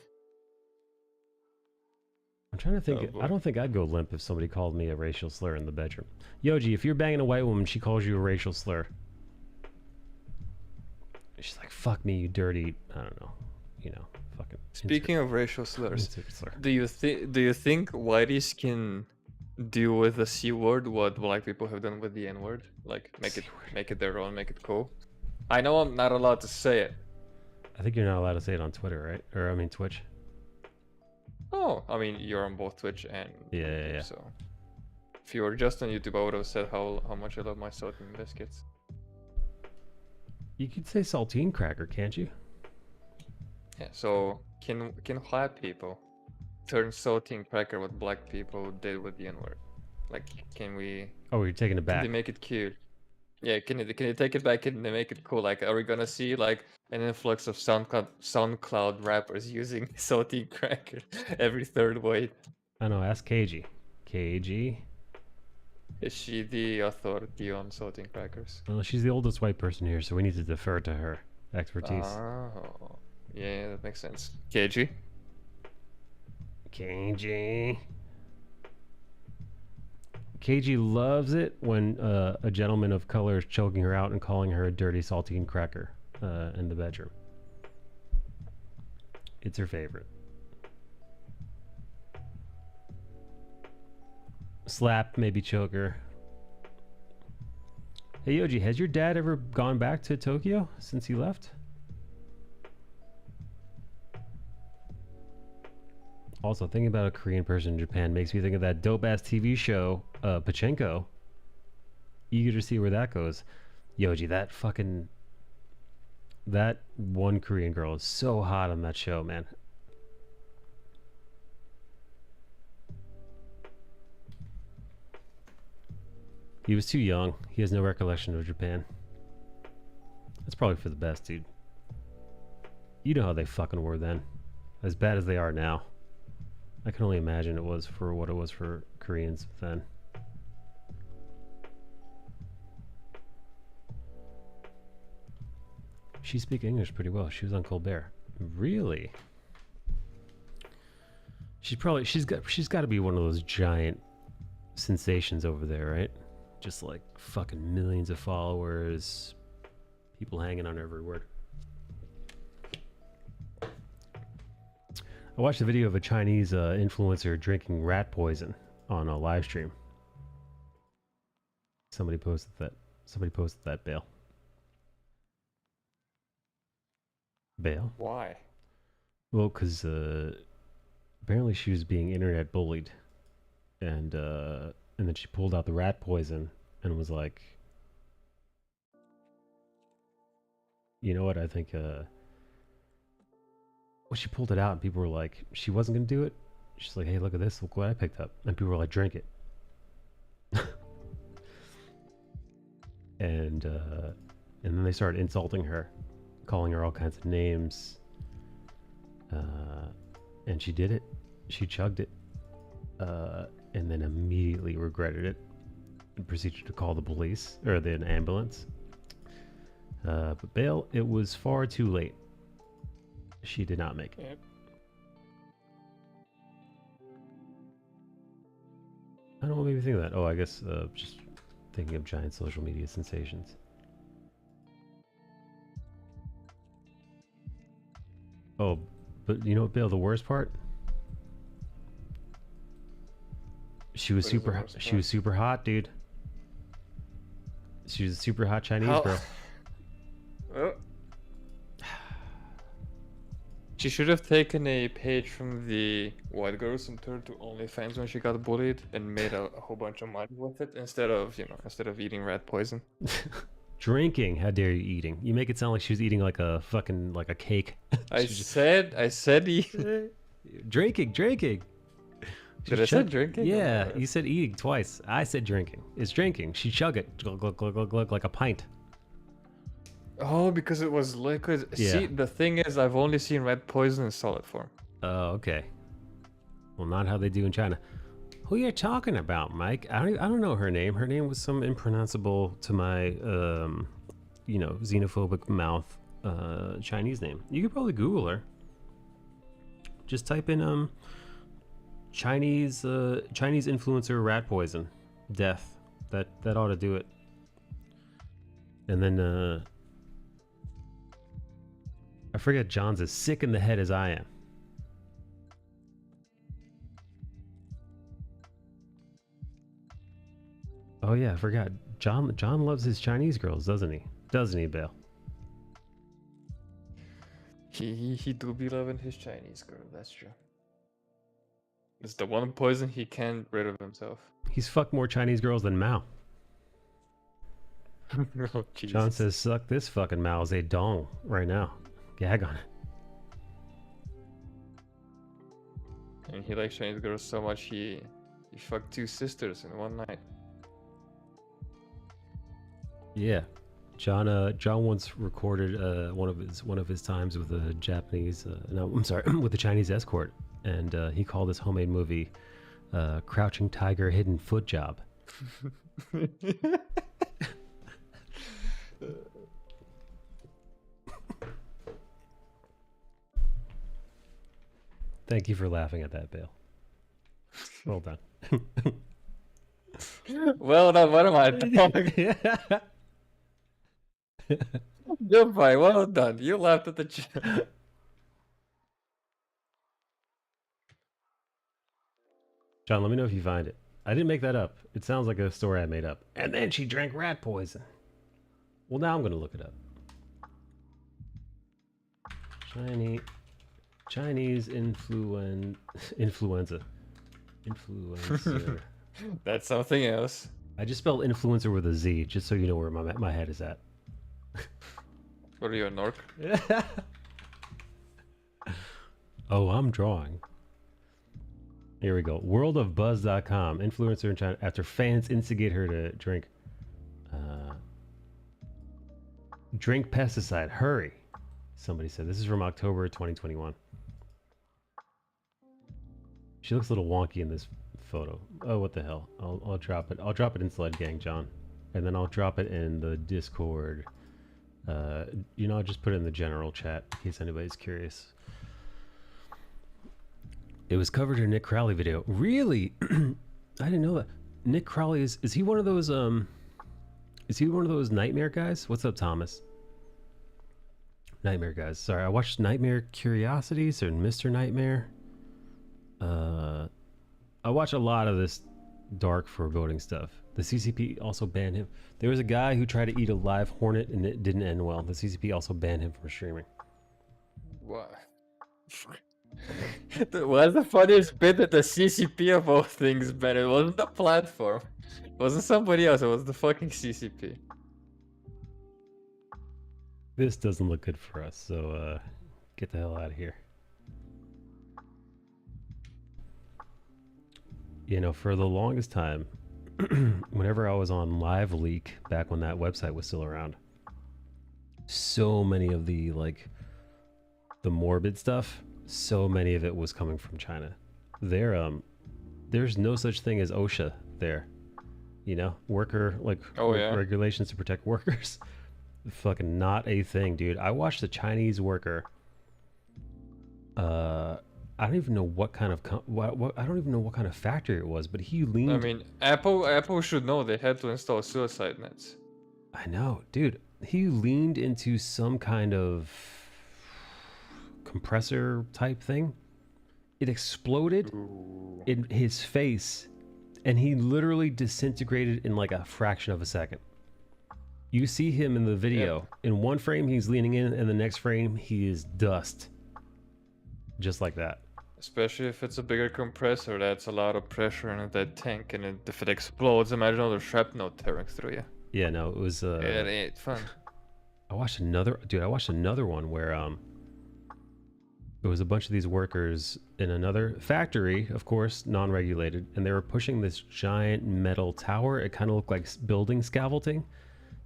Speaker 1: I'm trying to think.
Speaker 4: Oh,
Speaker 1: I don't think I'd go limp if somebody called me a racial slur in the bedroom. Yoji, if you're banging a white woman, she calls you a racial slur. She's like, "Fuck me, you dirty." I don't know. you know, fucking.
Speaker 4: Speaking of racial slurs,
Speaker 1: insert slur.
Speaker 4: do you think whiteys can do with the C word what black people have done with the N word? Like make it their own, make it cool. I know I'm not allowed to say it.
Speaker 1: I think you're not allowed to say it on Twitter, right? Or I mean Twitch.
Speaker 4: Oh, I mean you're on both Twitch and
Speaker 1: Yeah,
Speaker 4: YouTube,
Speaker 1: yeah.
Speaker 4: so if you were just on YouTube, I would have said how much I love my saltine biscuits.
Speaker 1: You could say saltine cracker, can't you?
Speaker 4: Yeah. So can white people turn saltine cracker what black people did with the N word? Like, can we?
Speaker 1: Oh, you're taking it
Speaker 4: Can
Speaker 1: back.
Speaker 4: they make it cute? Yeah, can you take it back and they make it cool? Like, are we gonna see like an influx of SoundCloud rappers using saltine cracker every third wait?
Speaker 1: I know. Ask KG. KG.
Speaker 4: Is she the authority on saltine crackers?
Speaker 1: Well, she's the oldest white person here, so we need to defer to her expertise.
Speaker 4: Oh, yeah, that makes sense. KG.
Speaker 1: KG. KG loves it when a gentleman of color is choking her out and calling her a dirty saltine cracker in the bedroom. It's her favorite. Slap, maybe choke her. Hey Yoji, has your dad ever gone back to Tokyo since he left? Also, thinking about a Korean person in Japan makes me think of that dope-ass TV show, Pachinko. Eager to see where that goes. Yoji, that one Korean girl is so hot on that show, man. He was too young. He has no recollection of Japan. That's probably for the best, dude. You know how they fucking were then. As bad as they are now. I can only imagine it was for what it was for Koreans then. She speaks English pretty well. She was on Colbert. Really? She's got to be one of those giant sensations over there, right? Just like fucking millions of followers, people hanging on every word. I watched a video of a Chinese influencer drinking rat poison on a live stream. Somebody posted that. Bale. Bale?
Speaker 4: Why?
Speaker 1: Well, because apparently she was being internet bullied, and then she pulled out the rat poison and was like, you know what? I think. Well, she pulled it out, and people were like, she wasn't gonna do it. She's like, hey, look at this. Look what I picked up. And people were like, drink it. and then they started insulting her, calling her all kinds of names. And she did it. She chugged it. And then immediately regretted it and proceeded to call the police or the ambulance. But Bale, it was far too late. She did not make it.
Speaker 4: Yep.
Speaker 1: I don't know what made me think of that. Oh, I guess just thinking of giant social media sensations. Oh, but you know what, Bale, the worst part? She was she was super hot, dude. She was a super hot Chinese girl.
Speaker 4: Oh. She should have taken a page from the white girls and turned to OnlyFans when she got bullied and made a whole bunch of money with it instead of eating rat poison.
Speaker 1: Drinking, how dare you eating? You make it sound like she was eating like a fucking like a cake.
Speaker 4: I said eating.
Speaker 1: Drinking.
Speaker 4: Did I say drinking?
Speaker 1: Yeah, you said eating twice. I said drinking. It's drinking. She chug it, glug, like a pint.
Speaker 4: Oh, because it was liquid.
Speaker 1: Yeah.
Speaker 4: See, the thing is, I've only seen rat poison in solid form.
Speaker 1: Oh, okay. Well, not how they do in China. Who you talking about, Mike? I don't know her name. Her name was some impronounceable to my, xenophobic mouth, Chinese name. You could probably Google her. Just type in Chinese influencer rat poison death. That ought to do it. And then I forget John's as sick in the head as I am. Oh yeah, I forgot. John loves his Chinese girls, doesn't he? Doesn't he, Bale?
Speaker 4: He do be loving his Chinese girl, that's true. It's the one poison he can't rid of himself.
Speaker 1: He's fucked more Chinese girls than Mao.
Speaker 4: Oh, Jesus.
Speaker 1: John says, suck this fucking Mao Zedong right now. Gag on it.
Speaker 4: And he likes Chinese girls so much he fucked 2 sisters in one night.
Speaker 1: Yeah. John once recorded one of his times with a Japanese with a Chinese escort, and he called this homemade movie Crouching Tiger Hidden Foot Job. Thank you for laughing at that, Bale. Well done.
Speaker 4: Well done, what am I talking? Goodbye, well done. You laughed at the chat.
Speaker 1: John, let me know if you find it. I didn't make that up. It sounds like a story I made up. And then she drank rat poison. Well, now I'm going to look it up. Chinese influenza. Influencer.
Speaker 4: That's something else.
Speaker 1: I just spelled influencer with a Z, just so you know where my head is at.
Speaker 4: What are you, a Nork?
Speaker 1: Oh, I'm drawing. Here we go. Worldofbuzz.com. Influencer in China after fans instigate her to drink. Drink pesticide. Hurry. Somebody said. This is from October 2021. She looks a little wonky in this photo. Oh, what the hell. I'll drop it. I'll drop it in Sled Gang, John. And then I'll drop it in the Discord. I'll just put it in the general chat in case anybody's curious. It was covered in a Nick Crowley video. Really? I didn't know that. Nick Crowley is he one of those Nightmare guys? What's up, Thomas? Nightmare guys. Sorry, I watched Nightmare Curiosities or Mr. Nightmare. I watch a lot of this dark foreboding stuff. The CCP also banned him. There was a guy who tried to eat a live hornet and it didn't end well. The CCP also banned him from streaming.
Speaker 4: What? What's the funniest bit that the CCP of all things banned? It wasn't the platform. It wasn't somebody else. It was the fucking CCP.
Speaker 1: This doesn't look good for us, so get the hell out of here. You know, for the longest time, whenever I was on Live Leak, back when that website was still around, so many of the the morbid stuff, so many of it was coming from China. There's no such thing as OSHA there. You know, regulations to protect workers. Fucking not a thing, dude. I watched a Chinese worker. I don't even know what kind of I don't even know what kind of factory it was, but he leaned.
Speaker 4: I mean, Apple should know they had to install suicide nets.
Speaker 1: I know, dude. He leaned into some kind of compressor type thing. It exploded in his face, and he literally disintegrated in like a fraction of a second. You see him in the video. In one frame, he's leaning in, and the next frame, he is dust. Just like that.
Speaker 4: Especially if it's a bigger compressor, that's a lot of pressure in that tank, and if it explodes, imagine all the shrapnel tearing through you.
Speaker 1: Yeah, no, it was.
Speaker 4: It ain't fun.
Speaker 1: I watched another one where it was a bunch of these workers in another factory, of course, non-regulated, and they were pushing this giant metal tower. It kind of looked like building scaffolding.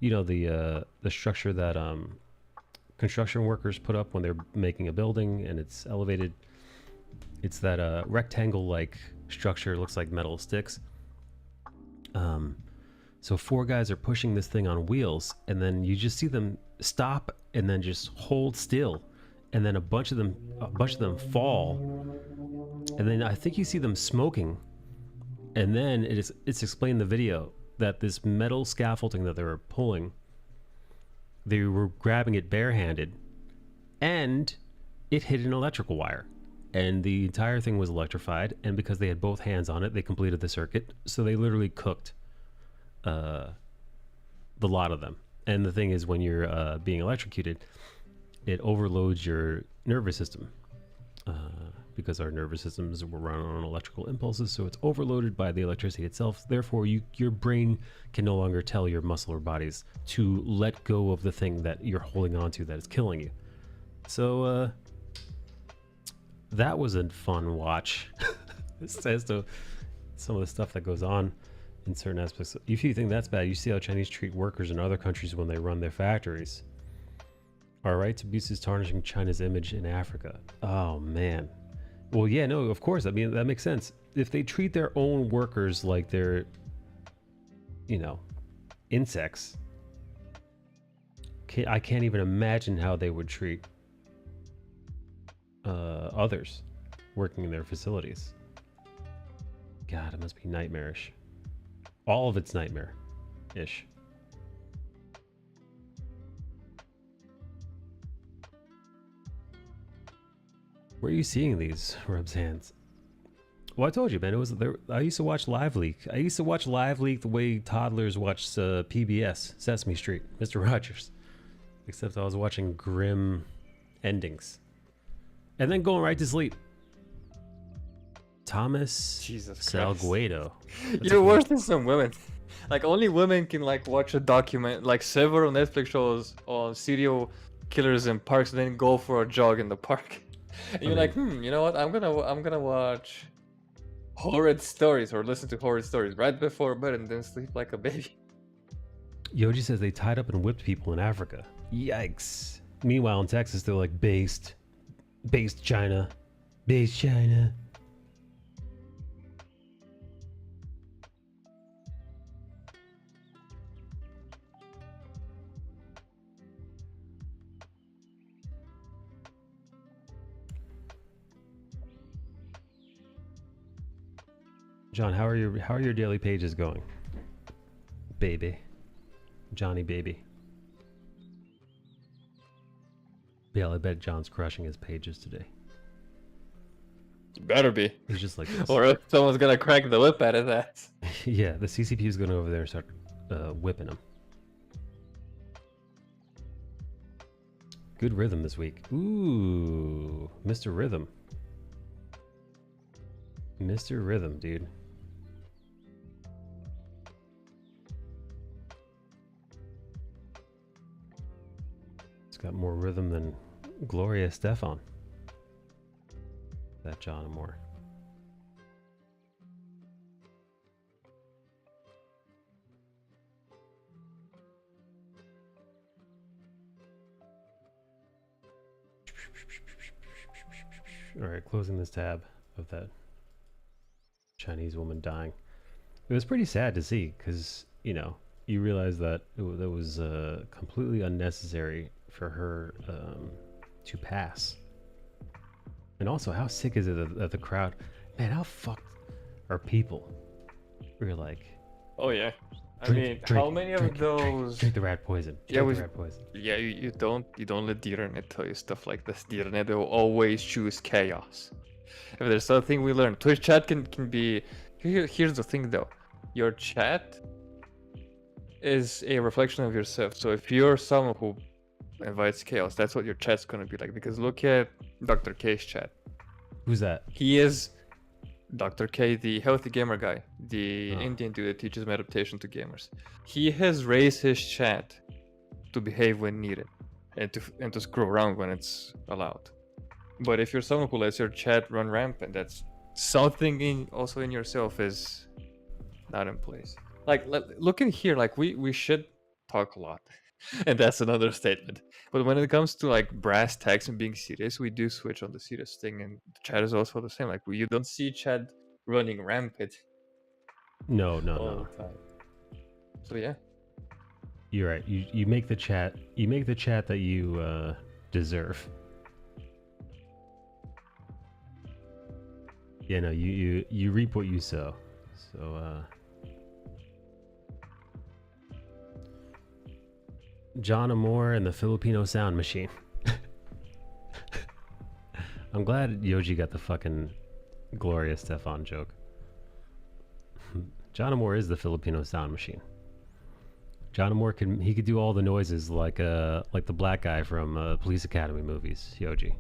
Speaker 1: You know, the structure that construction workers put up when they're making a building and it's elevated. It's that rectangle-like structure. It looks like metal sticks. So 4 guys are pushing this thing on wheels, and then you just see them stop and then just hold still, and then a bunch of them fall, and then I think you see them smoking, and then it's explained in the video that this metal scaffolding that they were pulling, they were grabbing it barehanded, and it hit an electrical wire. And the entire thing was electrified, and because they had both hands on it, they completed the circuit. So they literally cooked the lot of them. And the thing is, when you're being electrocuted, it overloads your nervous system. Because our nervous systems were run on electrical impulses, so it's overloaded by the electricity itself. Therefore, your brain can no longer tell your muscle or bodies to let go of the thing that you're holding on to that is killing you. So, that was a fun watch. As to some of the stuff that goes on in certain aspects. If you think that's bad, you see how Chinese treat workers in other countries when they run their factories. Our rights abuse is tarnishing China's image in Africa. Oh, man. Well, yeah, no, of course. I mean, that makes sense. If they treat their own workers like they're, insects, I can't even imagine how they would treat others working in their facilities. God, it must be nightmarish. All of it's nightmare-ish. Where are you seeing these? Rubs hands. Well, I told you, man. It was there. I used to watch Live Leak. I used to watch Live Leak the way toddlers watch PBS, Sesame Street, Mr. Rogers. Except I was watching grim endings, and then going right to sleep. Thomas
Speaker 4: Jesus
Speaker 1: Salguedo.
Speaker 4: You're worse than some women. Like, only women can like watch a document, like several Netflix shows on serial killers in parks, and then go for a jog in the park. And you're like, you know what? I'm gonna watch horrid stories or listen to horrid stories right before bed and then sleep like a baby.
Speaker 1: Yoji says they tied up and whipped people in Africa. Yikes. Meanwhile, in Texas, they're like based China. Based China. John, how are your daily pages going? Baby. Johnny baby. Yeah, I bet John's crushing his pages today.
Speaker 4: Better be.
Speaker 1: He's just like this.
Speaker 4: Or someone's gonna crack the whip out of that.
Speaker 1: Yeah, the CCP is going over there and start whipping him. Good rhythm this week. Ooh, Mr. Rhythm. Mr. Rhythm, dude. It's got more rhythm than Gloria Estefan. That John Moore. All right, closing this tab of that Chinese woman dying. It was pretty sad to see because, you realize that that was completely unnecessary for her to pass. And also, how sick is it that the crowd, man, how fucked are people? We're like,
Speaker 4: oh yeah. How many of those
Speaker 1: drink the rat poison?
Speaker 4: Yeah,
Speaker 1: the rat poison.
Speaker 4: Yeah, you don't let the internet tell you stuff like this. The internet will always choose chaos. If there's something we learned, Twitch chat can be. Here's the thing though, your chat is a reflection of yourself. So if you're someone who invites chaos, that's what your chat's gonna be like. Because look at Dr. K's chat.
Speaker 1: Who's that?
Speaker 4: He is Dr. K, the healthy gamer guy, the Indian dude that teaches meditation to gamers. He has raised his chat to behave when needed and to screw around when it's allowed. But if you're someone who lets your chat run rampant, that's something also in yourself is not in place. Like, look in here, like we should talk a lot. And that's another statement. But when it comes to like brass tacks and being serious, we do switch on the serious thing, and the chat is also the same. Like, you don't see chat running rampant.
Speaker 1: No.
Speaker 4: The time. So yeah,
Speaker 1: you're right. You make the chat. You make the chat that you deserve. Yeah, no. You reap what you sow. So. John Amore and the Filipino Sound Machine. I'm glad Yoji got the fucking Gloria Stefan joke. John Amore is the Filipino sound machine. John Amore could do all the noises like the black guy from Police Academy movies, Yoji.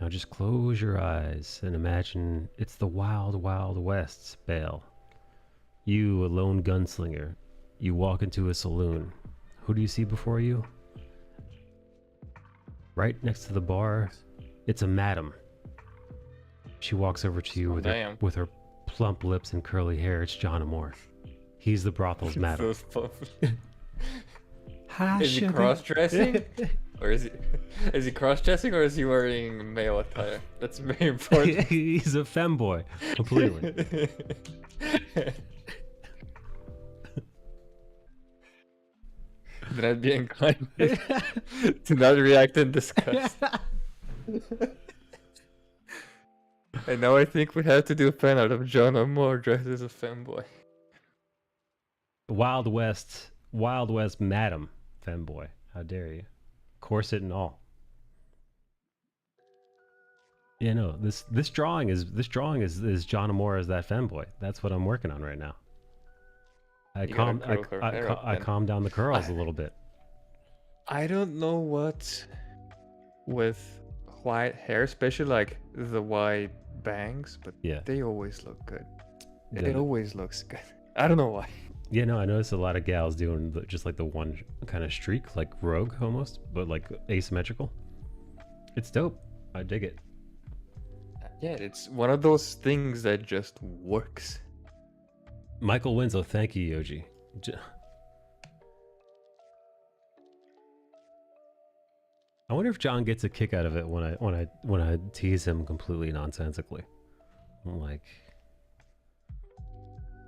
Speaker 1: Now just close your eyes and imagine it's the wild, wild west, Bale. You, a lone gunslinger, you walk into a saloon. Who do you see before you? Right next to the bar, it's a madam. She walks over to you with her plump lips and curly hair. It's John Amore. He's the brothel's madam.
Speaker 4: Is he cross-dressing? Or is he cross-dressing or is he wearing male attire? That's very important.
Speaker 1: He's a femboy, completely.
Speaker 4: Then I'd be inclined to not react in disgust. And now I think we have to do a fan art of John O'More dressed as a femboy.
Speaker 1: Wild West madam femboy. How dare you? Corset and all. Yeah, no. This drawing is John Amore as that femboy. That's what I'm working on right now. I calmed down the curls a little bit.
Speaker 4: I don't know what with white hair, especially like the white bangs, but
Speaker 1: yeah,
Speaker 4: they always look good. Yeah. It always looks good. I don't know why.
Speaker 1: Yeah, no, I noticed a lot of gals doing just like the one kind of streak, like rogue almost, but like asymmetrical. It's dope. I dig it.
Speaker 4: Yeah, it's one of those things that just works.
Speaker 1: Michael Winslow, thank you, Yoji. I wonder if John gets a kick out of it when I tease him completely nonsensically. Like,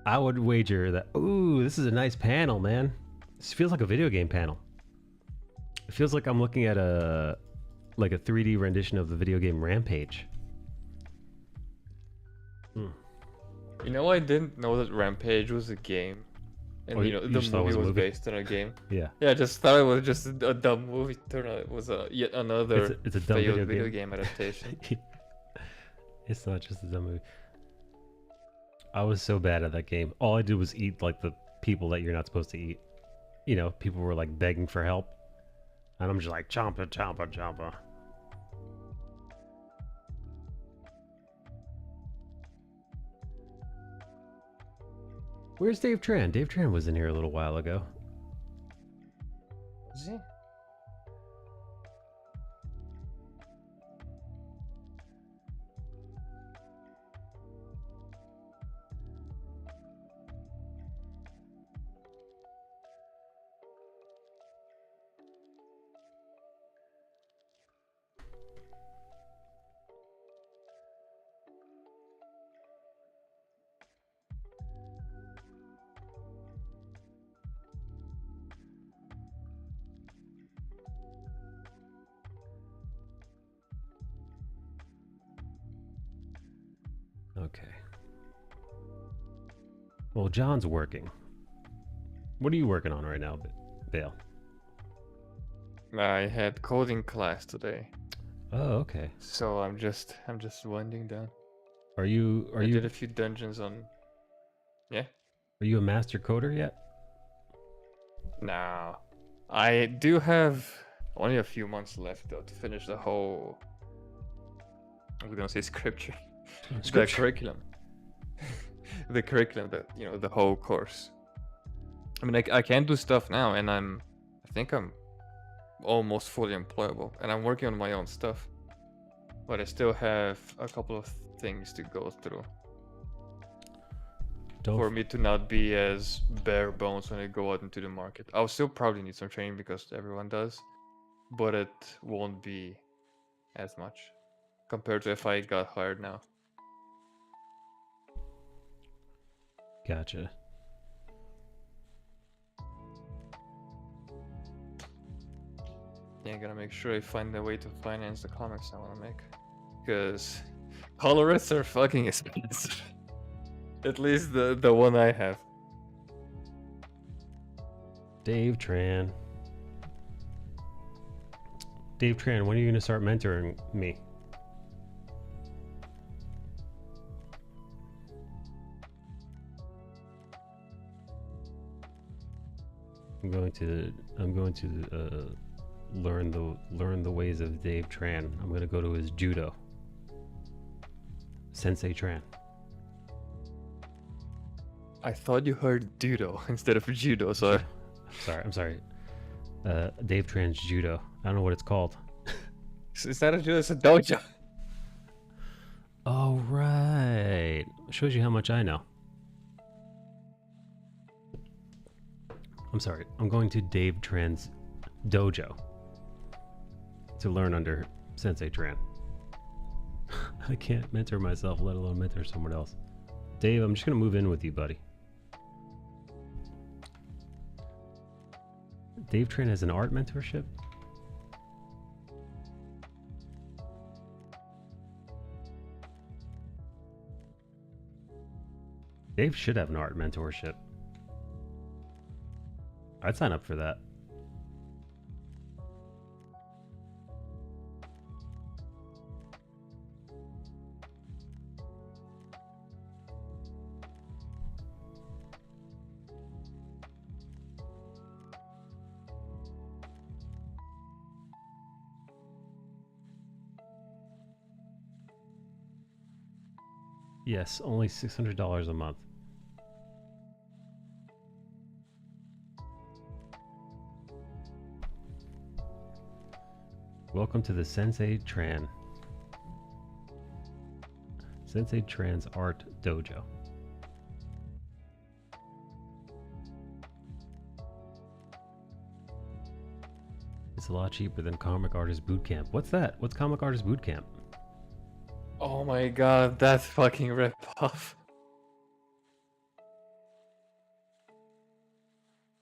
Speaker 1: I would wager that, ooh, this is a nice panel, man. This feels like a video game panel. It feels like I'm looking at a 3D rendition of the video game Rampage.
Speaker 4: You know, I didn't know that Rampage was a game. And the movie was based on a game.
Speaker 1: Yeah.
Speaker 4: Yeah, I just thought it was just a dumb movie. Turned out it was yet another
Speaker 1: it's a dumb
Speaker 4: video game adaptation.
Speaker 1: It's not just a dumb movie. I was so bad at that game. All I did was eat like the people that you're not supposed to eat. You know, people were like begging for help. And I'm just like, chompa, chompa, chompa. Where's Dave Tran? Dave Tran was in here a little while ago.
Speaker 4: Is he?
Speaker 1: Okay. Well, John's working. What are you working on right now, Bale?
Speaker 4: I had coding class today.
Speaker 1: Oh, okay.
Speaker 4: So I'm just winding down.
Speaker 1: I
Speaker 4: did a few dungeons on. Yeah.
Speaker 1: Are you a master coder yet?
Speaker 4: No. I do have only a few months left though to finish the whole. I was gonna say scripture. The curriculum. The curriculum, the whole course. I mean, I can do stuff now, and I think I'm almost fully employable, and I'm working on my own stuff. But I still have a couple of things to go through. For me to not be as bare bones when I go out into the market. I'll still probably need some training because everyone does, but it won't be as much compared to if I got hired now.
Speaker 1: Gotcha.
Speaker 4: I gotta make sure I find a way to finance the comics I want to make, because colorists are fucking expensive. At least the one I have.
Speaker 1: Dave Tran. Dave Tran, when are you going to start mentoring me? I'm going to learn the ways of Dave Tran. I'm going to go to his judo. Sensei Tran.
Speaker 4: I thought you heard judo instead of judo, so
Speaker 1: I'm sorry. Dave Tran's judo. I don't know what it's called.
Speaker 4: It's not a judo, it's a dojo.
Speaker 1: Oh, right. Shows you how much I know. I'm sorry. I'm going to Dave Tran's dojo to learn under Sensei Tran. I can't mentor myself, let alone mentor someone else. Dave, I'm just going to move in with you, buddy. Dave Tran has an art mentorship? Dave should have an art mentorship. I'd sign up for that. Yes, only $600 a month. Welcome to the Sensei Tran. Sensei Tran's Art Dojo. It's a lot cheaper than Comic Artist Bootcamp. What's that? What's Comic Artist Bootcamp?
Speaker 4: Oh my god, that fucking ripoff.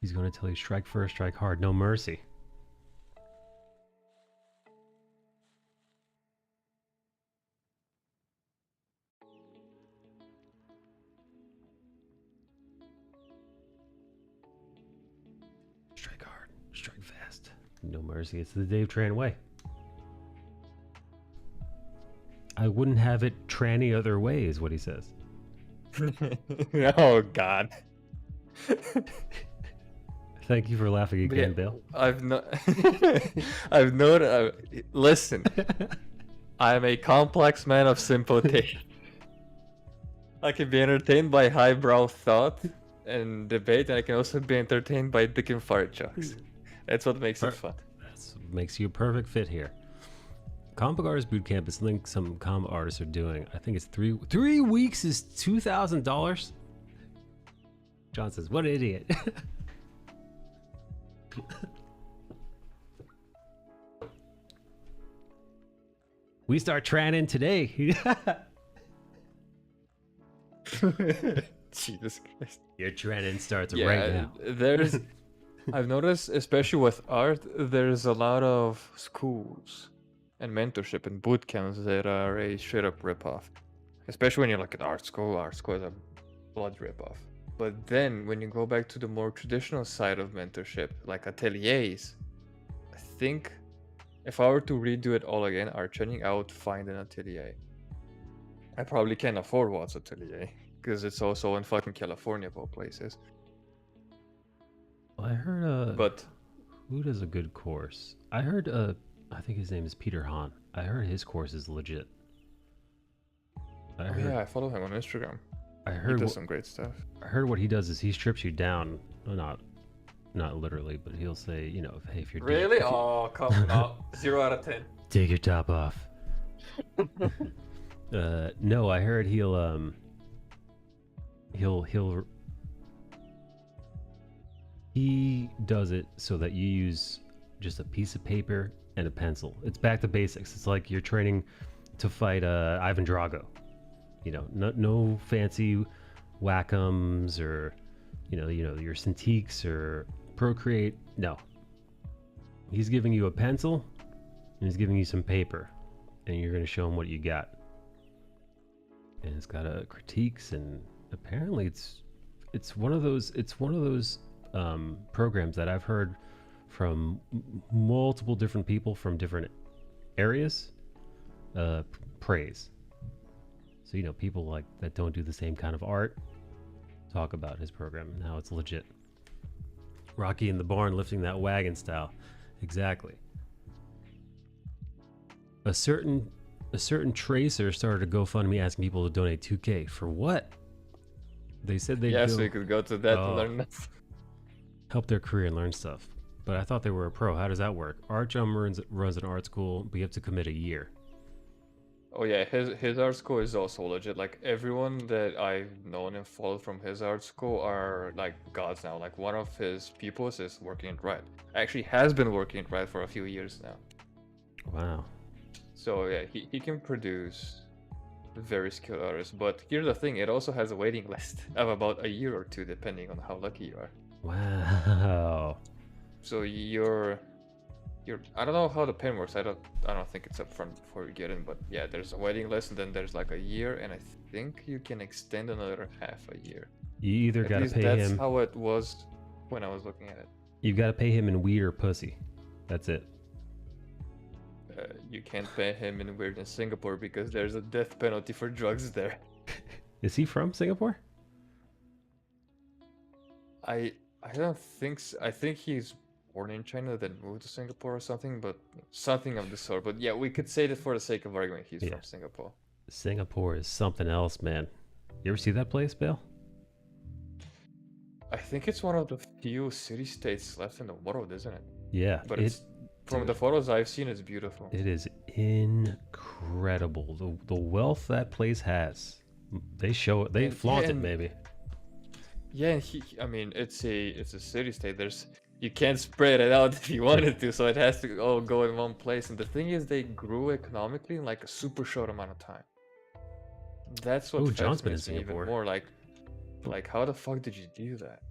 Speaker 1: He's going to tell you strike first, strike hard, no mercy. Strike hard, strike fast, no mercy. It's the Dave Tran way. I wouldn't have it tranny other way, is what he says.
Speaker 4: Oh god.
Speaker 1: Thank you for laughing again,
Speaker 4: Yeah,
Speaker 1: Bill.
Speaker 4: I've listen. I am a complex man of simple taste. I can be entertained by highbrow thought and debate, and I can also be entertained by dick and fart jokes. That's what makes it fun.
Speaker 1: That's what makes you a perfect fit here. Comic Artist Bootcamp is something some comic artists are doing. I think it's 3 weeks is $2,000. John says, "What an idiot." We start tranning today.
Speaker 4: Jesus Christ.
Speaker 1: Your tranning starts right now.
Speaker 4: There's I've noticed, especially with art, there's a lot of schools and mentorship and boot camps that are a straight up ripoff. Especially when you look at art school is a blood ripoff. But then when you go back to the more traditional side of mentorship, like ateliers, I think if I were to redo it all again, art training, I would find an atelier. I probably can't afford Watt's atelier because it's also in fucking California of all places.
Speaker 1: Well, I heard
Speaker 4: but
Speaker 1: who does a good course? I heard I think his name is Peter Hahn. I heard his course is legit.
Speaker 4: yeah, I follow him on Instagram.
Speaker 1: I heard
Speaker 4: he does some great stuff.
Speaker 1: I heard what he does is he strips you down. Well, not literally, but he'll say, you know, hey, if you're
Speaker 4: really, oh come on, 0 out of 10.
Speaker 1: Take your top off. No, I heard he'll he does it so that you use just a piece of paper and a pencil. It's back to basics. It's like you're training to fight Ivan Drago. You know, no fancy whack'ems or you know your Cintiqs or Procreate. No. He's giving you a pencil, and he's giving you some paper, and you're going to show him what you got. And it's got critiques, and apparently it's one of those programs that I've heard from multiple different people from different areas praise. So people like that don't do the same kind of art talk about his program and how it's legit. Rocky in the barn lifting that wagon style. Exactly. A certain tracer started a GoFundMe asking people to donate $2K for what? They said they
Speaker 4: so you could go to that to learn that.
Speaker 1: Help their career and learn stuff. But I thought they were a pro. How does that work? Archum runs an art school, but you have to commit a year.
Speaker 4: Oh yeah, his art school is also legit. Like everyone that I've known and followed from his art school are like gods now. Like one of his pupils is working at Riot. Actually has been working at Riot for a few years now.
Speaker 1: Wow.
Speaker 4: So yeah, he can produce very skilled artists. But here's the thing, it also has a waiting list of about a year or two depending on how lucky you are.
Speaker 1: Wow.
Speaker 4: So you're I don't know how the pen works. I don't think it's up front before you get in, but yeah, there's a waiting list and then there's like a year, and I think you can extend another half a year.
Speaker 1: You either got to pay him.
Speaker 4: That's how it was when I was looking at it.
Speaker 1: You've got to pay him in weed or pussy. That's it.
Speaker 4: You can't pay him in weird in Singapore because there's a death penalty for drugs there.
Speaker 1: Is he from Singapore?
Speaker 4: I don't think so. I think he's born in China, then moved to Singapore or something, but something of the sort. But yeah, we could say that for the sake of argument, he's from Singapore.
Speaker 1: Singapore is something else, man. You ever see that place, Bill?
Speaker 4: I think it's one of the few city-states left in the world, isn't it?
Speaker 1: Yeah.
Speaker 4: But from the photos I've seen, it's beautiful.
Speaker 1: It is incredible. The wealth that place has. They show it. They flaunt it, maybe.
Speaker 4: Yeah, I mean, it's a city-state. You can't spread it out if you wanted to, so it has to all go in one place. And the thing is, they grew economically in like a super short amount of time. That's what
Speaker 1: John's been in
Speaker 4: fascinates me
Speaker 1: Singapore.
Speaker 4: even more. Like, how the fuck did you do that?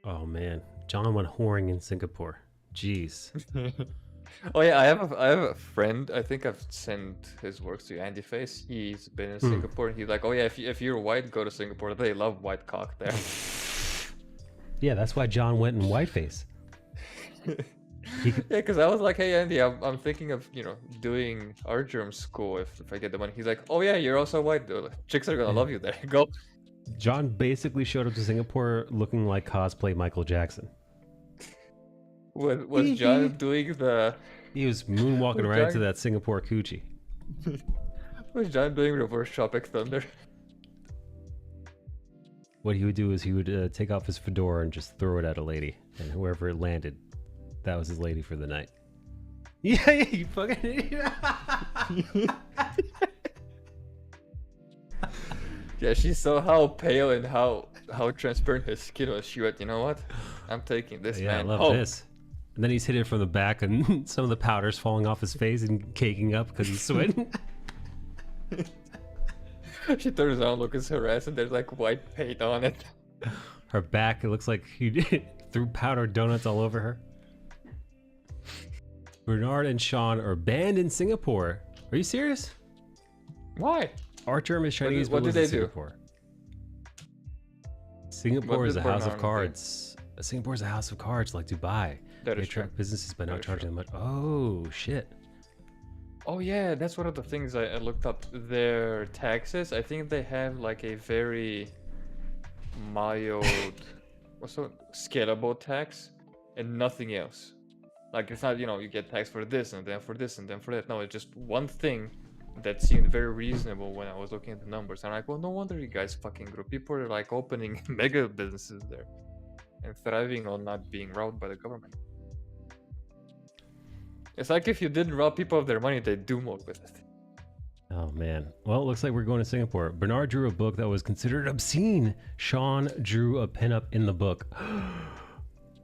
Speaker 1: Oh man, John went whoring in Singapore. Jeez.
Speaker 4: Oh yeah, I have a friend. I think I've sent his works to Andy Face. He's been in Singapore, and he's like, oh yeah, if you're white, go to Singapore. They love white cock there.
Speaker 1: Yeah, that's why John went in whiteface.
Speaker 4: Yeah, because I was like, hey Andy, I'm thinking of doing art germ school if I get the money. He's like, oh yeah, you're also white, dude. Chicks are gonna love you there. Go.
Speaker 1: John basically showed up to Singapore looking like cosplay Michael Jackson.
Speaker 4: Was John doing the?
Speaker 1: He was moonwalking right into that Singapore coochie.
Speaker 4: Was John doing reverse Tropic Thunder?
Speaker 1: What he would do is he would take off his fedora and just throw it at a lady, and whoever it landed, that was his lady for the night. Yeah, you fucking idiot.
Speaker 4: Yeah, she saw how pale and how transparent his skin was. She went, you know what? I'm taking this, man.
Speaker 1: I love this. And then he's hit it from the back, and some of the powder's falling off his face and caking up because he's sweating.
Speaker 4: She turns around, looks at her ass, and there's like white paint on it.
Speaker 1: Her back, it looks like he threw powdered donuts all over her. Bernard and Sean are banned in Singapore. Are you serious?
Speaker 4: Why?
Speaker 1: Art germ is Chinese,
Speaker 4: what
Speaker 1: but
Speaker 4: did
Speaker 1: lives
Speaker 4: they
Speaker 1: in
Speaker 4: do?
Speaker 1: Singapore. Singapore is a house of cards. Singapore is a house of cards like Dubai. They attract businesses by not charging them much. Oh, shit.
Speaker 4: Oh yeah, that's one of the things I looked up. Their taxes, I think they have like a very mild, scalable tax and nothing else. Like it's not, you get taxed for this and then for this and then for that. No, it's just one thing that seemed very reasonable when I was looking at the numbers. I'm like, well, no wonder you guys fucking grew. People are like opening mega businesses there and thriving on not being robbed by the government. It's like if you didn't rob people of their money, they'd do more with it.
Speaker 1: Oh man. Well, it looks like we're going to Singapore. Bernard drew a book that was considered obscene. Sean drew a pinup in the book.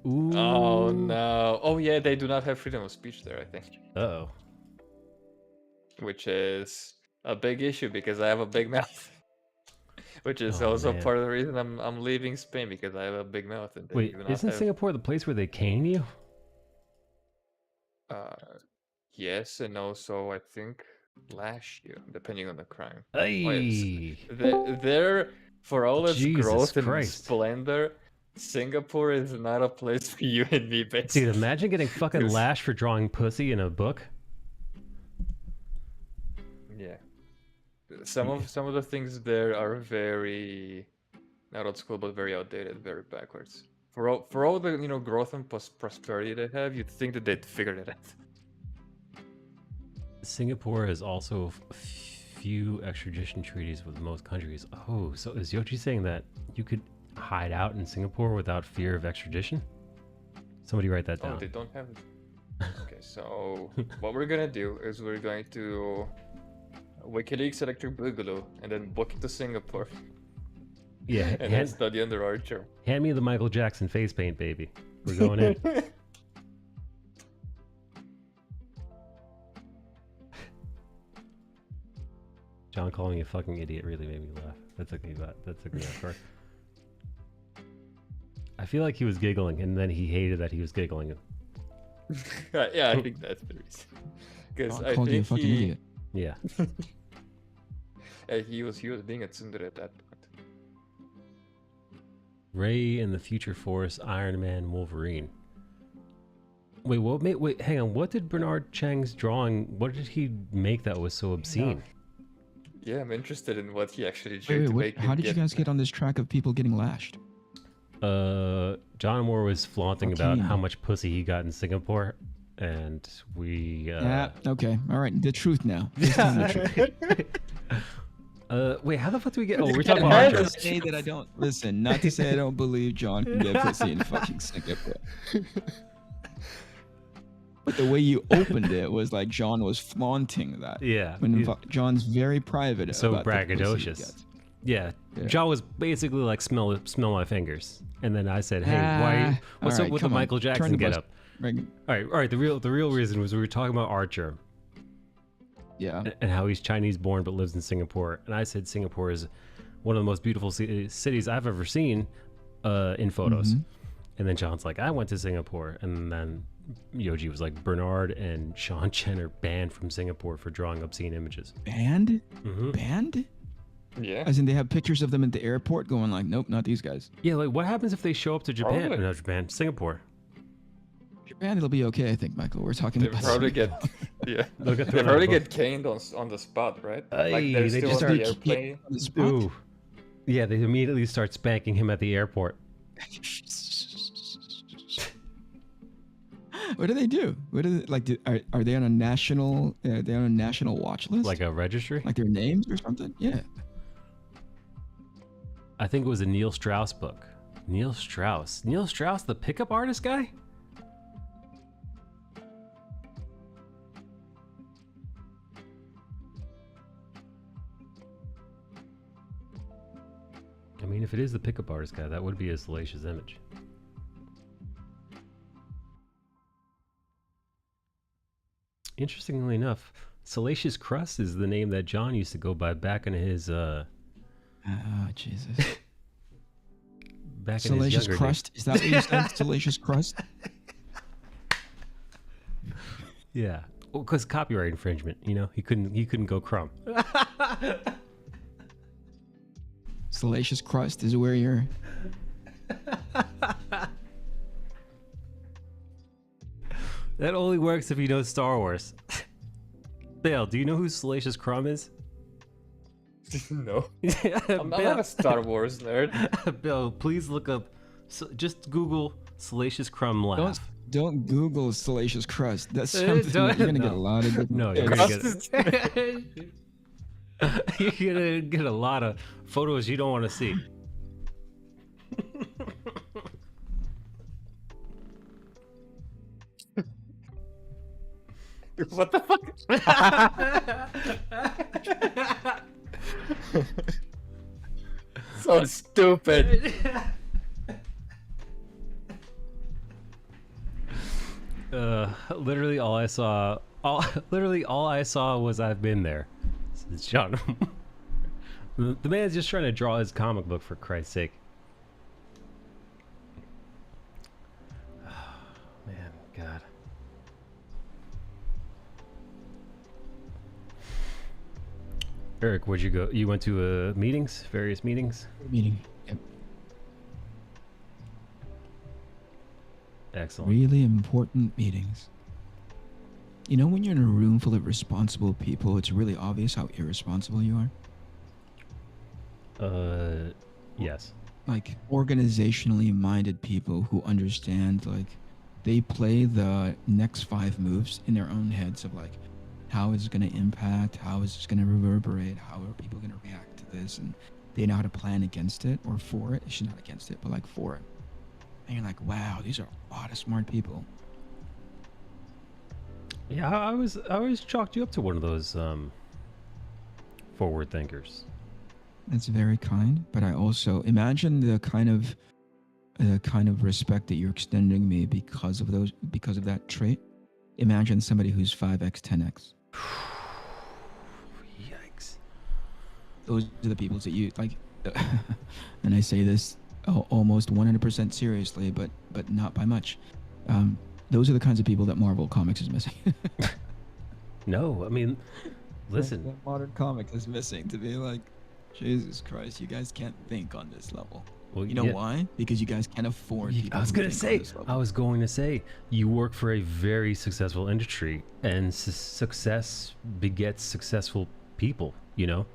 Speaker 1: Ooh.
Speaker 4: Oh no. Oh yeah, they do not have freedom of speech there, I think.
Speaker 1: Uh-oh.
Speaker 4: Which is a big issue because I have a big mouth. Which is also part of the reason I'm leaving Spain, because I have a big mouth. And
Speaker 1: wait, isn't Singapore the place where they cane you?
Speaker 4: Uh, yes, and also I think lash you, depending on the crime. Oh yes,
Speaker 1: Ay,
Speaker 4: there for all its
Speaker 1: Jesus
Speaker 4: growth and
Speaker 1: Christ.
Speaker 4: splendor, Singapore is not a place for you and me, basically.
Speaker 1: Dude, imagine getting fucking
Speaker 4: 'Cause-
Speaker 1: lashed for drawing pussy in a book.
Speaker 4: Yeah, some of the things there are very not old school, but very outdated, very backwards. For all the growth and prosperity they have, you'd think that they'd figured it out.
Speaker 1: Singapore has also few extradition treaties with most countries. Oh, so is Yoshi saying that you could hide out in Singapore without fear of extradition? Somebody write that
Speaker 4: Oh,
Speaker 1: down.
Speaker 4: they don't have it. Okay, so what we're gonna do is we're going to WikiLeaks Electric Boogaloo and then book it to Singapore
Speaker 1: Yeah,
Speaker 4: and then study under Archer.
Speaker 1: hand me the Michael Jackson face paint, baby. We're going in. John calling me a fucking idiot really made me laugh. That took me off guard. I feel like he was giggling, and then he hated that he was giggling.
Speaker 4: Yeah, I think that's the reason. Because I
Speaker 3: called you a
Speaker 4: think
Speaker 3: fucking idiot.
Speaker 1: Yeah.
Speaker 4: he was being a tsundere at that point.
Speaker 1: Ray in the Future Force, Iron Man, Wolverine. Wait, what? Wait, hang on. What did Bernard Chang's drawing? What did he make that was so obscene?
Speaker 4: Yeah, I'm interested in what he actually drew
Speaker 3: Wait,
Speaker 4: to
Speaker 3: what,
Speaker 4: make
Speaker 3: how
Speaker 4: it
Speaker 3: did you guys get on this track of people getting lashed?
Speaker 1: John Moore was flaunting
Speaker 3: Okay.
Speaker 1: about how much pussy he got in Singapore, and we.
Speaker 3: Yeah. Okay. All right. The truth now. Just tell me the truth.
Speaker 1: Wait, how the fuck do we get? Oh, we're talking
Speaker 3: Not
Speaker 1: about
Speaker 3: to
Speaker 1: Archer.
Speaker 3: say that I don't listen. Not to say I don't believe John can get pussy in fucking Singapore. But the way you opened it was like John was flaunting that.
Speaker 1: Yeah.
Speaker 3: When
Speaker 1: he's
Speaker 3: John's very private.
Speaker 1: so
Speaker 3: about the pussy he
Speaker 1: braggadocious.
Speaker 3: gets.
Speaker 1: Yeah.
Speaker 3: Yeah.
Speaker 1: John was basically like, smell my fingers, and then I said, hey, why? What's
Speaker 3: all
Speaker 1: up
Speaker 3: right,
Speaker 1: with the
Speaker 3: come on.
Speaker 1: Michael
Speaker 3: Turn
Speaker 1: Jackson
Speaker 3: the
Speaker 1: get
Speaker 3: bus-
Speaker 1: up?
Speaker 3: Right.
Speaker 1: All right. The real reason was we were talking about Archer
Speaker 3: Yeah.
Speaker 1: and how he's Chinese born but lives in Singapore, and I said Singapore is one of the most beautiful cities I've ever seen in photos.
Speaker 3: Mhm.
Speaker 1: And then John's like, I went to Singapore, and then Yoji was like, Bernard and Sean Chen are banned from Singapore for drawing obscene images.
Speaker 3: Banned?
Speaker 1: Mm-hmm.
Speaker 3: Banned?
Speaker 4: Yeah.
Speaker 3: As in they have pictures of them at the airport going like, nope, not these guys.
Speaker 1: Yeah, like what happens if they show up to Japan?
Speaker 4: Probably.
Speaker 1: No, Japan, Singapore.
Speaker 3: Japan, it'll be okay, I think, Michael. We're talking
Speaker 4: They
Speaker 3: about
Speaker 4: probably
Speaker 3: Singapore.
Speaker 4: get yeah.
Speaker 1: They'll get
Speaker 4: They
Speaker 1: thrown
Speaker 4: probably
Speaker 1: out of
Speaker 4: get caned on the spot, right?
Speaker 1: Aye,
Speaker 4: Like they're
Speaker 1: they
Speaker 4: still
Speaker 1: just
Speaker 4: on the
Speaker 3: start
Speaker 4: airplane.
Speaker 3: on the spot.
Speaker 1: Ooh. Yeah, they immediately start spanking him at the airport.
Speaker 3: What do they do? What is it like? Are they on a national? They on a national watch list?
Speaker 1: Like a registry?
Speaker 3: like their names or something? Yeah.
Speaker 1: I think it was a Neil Strauss book. Neil Strauss, the pickup artist guy? I mean, if it is the pickup artist guy, that would be a salacious image. Interestingly enough, Salacious Crust is the name that John used to go by back in his
Speaker 3: Oh Jesus.
Speaker 1: back in his
Speaker 3: Salacious
Speaker 1: younger
Speaker 3: crust. Is that what you said? Salacious crust.
Speaker 1: days. Yeah, well, because copyright infringement. You know, he couldn't go crumb.
Speaker 3: Salacious crust is where you're.
Speaker 1: That only works if you know Star Wars. Bill, do you know who Salacious Crumb is?
Speaker 4: No.
Speaker 1: Yeah,
Speaker 4: I'm not a Star Wars nerd.
Speaker 1: Bill, please look up. Just Google Salacious Crumb laugh.
Speaker 3: Don't Google salacious crust. That's
Speaker 1: Don't-
Speaker 3: something you're gonna get a
Speaker 1: no.
Speaker 3: lot of. Different
Speaker 1: No, you're
Speaker 3: images.
Speaker 1: gonna get you're gonna get a lot of photos you don't want to see.
Speaker 4: What the fuck? So stupid.
Speaker 1: Literally all I saw was I've been there. It's John. The man's just trying to draw his comic book, for Christ's sake. Oh, man, God. Eric, where'd you go? You went to meetings, various meetings?
Speaker 3: Meeting. Yep.
Speaker 1: Excellent.
Speaker 3: Really important meetings. You know, when you're in a room full of responsible people, it's really obvious how irresponsible you are.
Speaker 1: Yes.
Speaker 3: Like organizationally minded people who understand, like, they play the next 5 moves in their own heads of like, how is it going to impact? How is this going to reverberate? How are people going to react to this? And they know how to plan against it or for it. It's not against it, but like for it. And you're like, wow, these are a lot of smart people.
Speaker 1: Yeah, I always chalked you up to one of those forward thinkers.
Speaker 3: That's very kind, but I also imagine the kind of respect that you're extending me because of that trait. Imagine somebody who's 5x, 10x.
Speaker 1: Yikes.
Speaker 3: Those are the people that you like, and I say this almost 100% seriously, but not by much. Those are the kinds of people that Marvel Comics is missing.
Speaker 1: No, I mean, listen.
Speaker 3: That modern comics is missing, to be like, Jesus Christ, you guys can't think on this level. Well, you know why? Because you guys can't afford people.
Speaker 1: I was going to say, you work for a very successful industry, and success begets successful people, you know?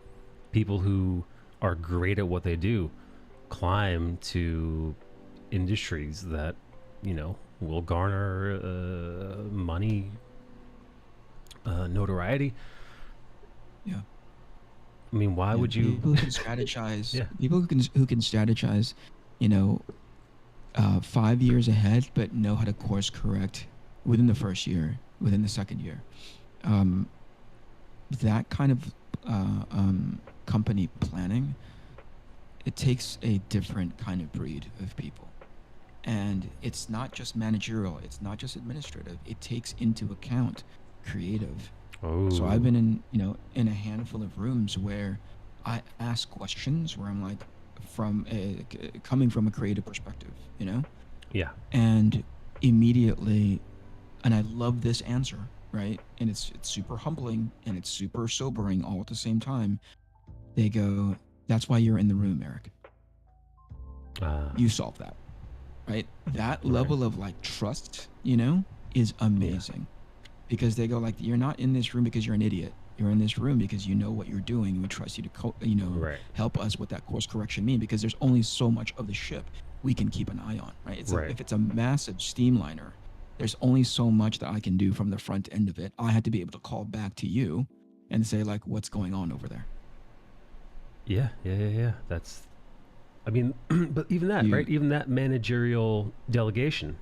Speaker 1: People who are great at what they do climb to industries that, you know, will garner money, notoriety.
Speaker 3: Yeah.
Speaker 1: I mean, why would you?
Speaker 3: People who can strategize. Yeah. People who can strategize, you know, 5 years ahead, but know how to course correct within the first year, within the second year. That kind of company planning, it takes a different kind of breed of people. And it's not just managerial, it's not just administrative. It takes into account creative. Oh. So I've been in a handful of rooms where I ask questions where I'm like, coming from a creative perspective, you know?
Speaker 1: Yeah.
Speaker 3: And immediately, and I love this answer, right? And it's super humbling and it's super sobering all at the same time. They go, that's why you're in the room, Eric. You solve that. Right? That level of like trust, you know, is amazing. Yeah. Because they go like, you're not in this room because you're an idiot. You're in this room because you know what you're doing. We trust you to, help us with that course correction because there's only so much of the ship we can keep an eye on, right? If it's a massive steamliner, there's only so much that I can do from the front end of it. I had to be able to call back to you and say like, what's going on over there?
Speaker 1: Yeah. That's, I mean, but even that, right? Even that managerial delegation.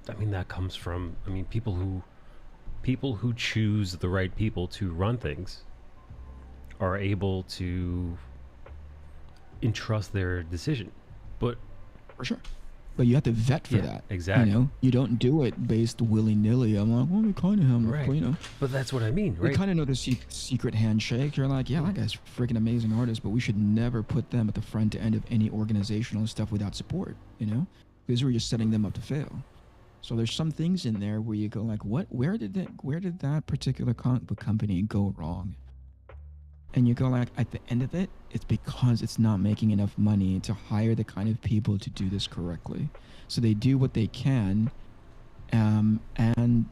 Speaker 1: I mean, that comes from, people who choose the right people to run things are able to entrust their decision. But
Speaker 3: for sure. But you have to vet for that.
Speaker 1: Exactly.
Speaker 3: You know, you don't do it based willy-nilly. I'm like, well, we kind of have,
Speaker 1: right.
Speaker 3: You know.
Speaker 1: But that's what I mean, right?
Speaker 3: We kind of know the secret handshake. You're like, yeah, that guy's a freaking amazing artist, but we should never put them at the front end of any organizational stuff without support, you know? Because we're just setting them up to fail. So there's some things in there where you go like, where did that particular company go wrong? And you go like, at the end of it, it's because it's not making enough money to hire the kind of people to do this correctly. So they do what they can, and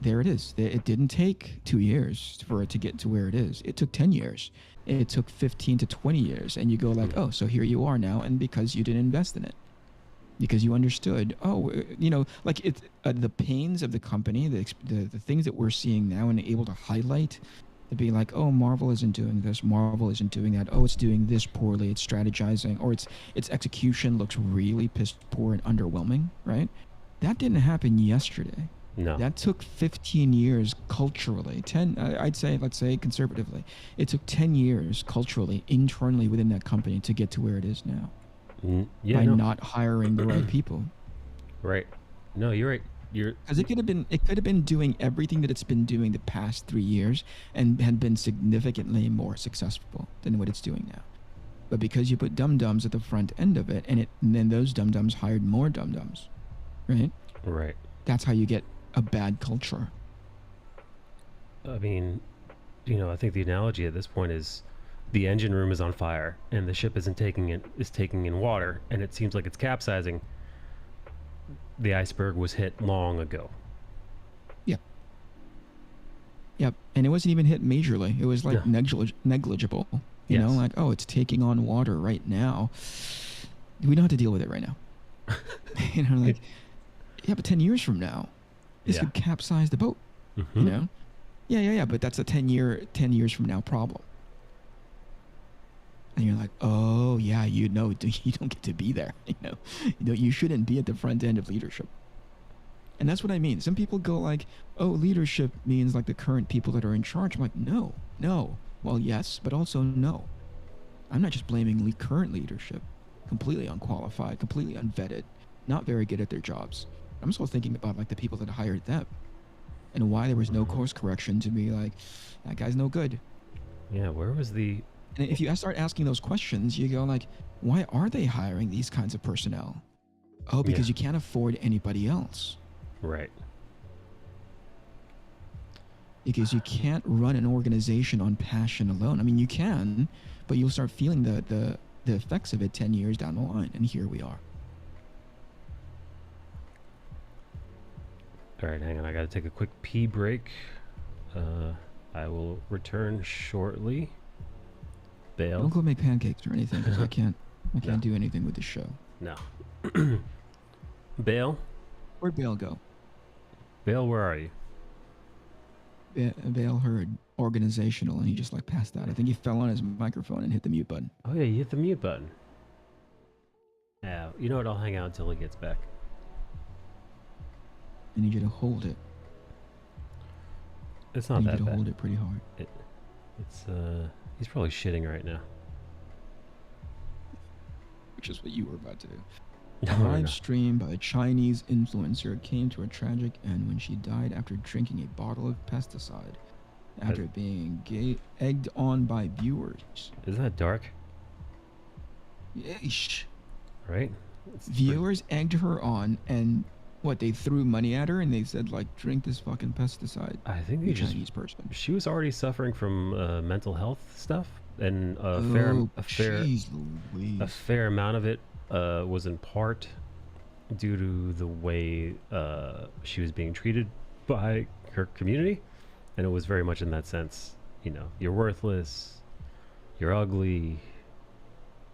Speaker 3: there it is. It didn't take 2 years for it to get to where it is. It took 10 years. It took 15 to 20 years. And you go like, oh, so here you are now, and because you didn't invest in it. Because you understood, like it's the pains of the company, the things that we're seeing now and able to highlight, to be like, oh, Marvel isn't doing this, Marvel isn't doing that, oh, it's doing this poorly, it's strategizing, or its execution looks really piss poor and underwhelming, right? That didn't happen yesterday.
Speaker 1: No.
Speaker 3: That took 15 years culturally. Let's say conservatively, it took 10 years culturally, internally within that company to get to where it is now. By not hiring the right people.
Speaker 1: Right. No, you're right.
Speaker 3: Because it could have been doing everything that it's been doing the past 3 years and had been significantly more successful than what it's doing now. But because you put dum-dums at the front end of it, and then those dum-dums hired more dum-dums, right?
Speaker 1: Right.
Speaker 3: That's how you get a bad culture.
Speaker 1: I mean, I think the analogy at this point is the engine room is on fire and the ship is taking in water and it seems like it's capsizing. The iceberg was hit long ago.
Speaker 3: Yep. Yep. And it wasn't even hit majorly. It was like negligible. You know, like, oh, it's taking on water right now. We don't have to deal with it right now. Like, yeah, but 10 years from now, this could capsize the boat.
Speaker 1: Mm-hmm.
Speaker 3: You know? Yeah. But that's a 10 years from now problem. And you're like, oh yeah, you don't get to be there. You shouldn't be at the front end of leadership. And that's what I mean. Some people go like, oh, leadership means like the current people that are in charge. I'm like, no. Well, yes, but also no. I'm not just blaming current leadership. Completely unqualified, completely unvetted, not very good at their jobs. I'm also thinking about like the people that hired them and why there was no course correction to be like, that guy's no good.
Speaker 1: Yeah, where was the...
Speaker 3: And if you start asking those questions, you go like, why are they hiring these kinds of personnel? Oh, because you can't afford anybody else.
Speaker 1: Right.
Speaker 3: Because you can't run an organization on passion alone. I mean, you can, but you'll start feeling the effects of it 10 years down the line. And here we are.
Speaker 1: All right, hang on. I got to take a quick pee break. I will return shortly. Bale.
Speaker 3: Don't go make pancakes or anything because I can't do anything with the show.
Speaker 1: No. Bale?
Speaker 3: Where'd Bale go?
Speaker 1: Bale, where are you?
Speaker 3: Bale heard organizational and he just like passed out. I think he fell on his microphone and hit the mute button.
Speaker 1: Oh yeah, you hit the mute button. Yeah, you know what? I'll hang out until he gets back.
Speaker 3: I need you to hold it.
Speaker 1: It's not that bad.
Speaker 3: I need you to hold it pretty hard.
Speaker 1: He's probably shitting right now.
Speaker 3: Which is what you were about to do.
Speaker 1: No,
Speaker 3: Live stream by a Chinese influencer came to a tragic end when she died after drinking a bottle of pesticide after being egged on by viewers.
Speaker 1: Isn't that dark?
Speaker 3: Yeesh.
Speaker 1: Right?
Speaker 3: Viewers egged her on and they threw money at her and they said like, drink this fucking pesticide.
Speaker 1: I think they
Speaker 3: Chinese person.
Speaker 1: She was already suffering from mental health stuff, and a fair amount of it was in part due to the way she was being treated by her community, and it was very much in that sense. You're worthless, you're ugly.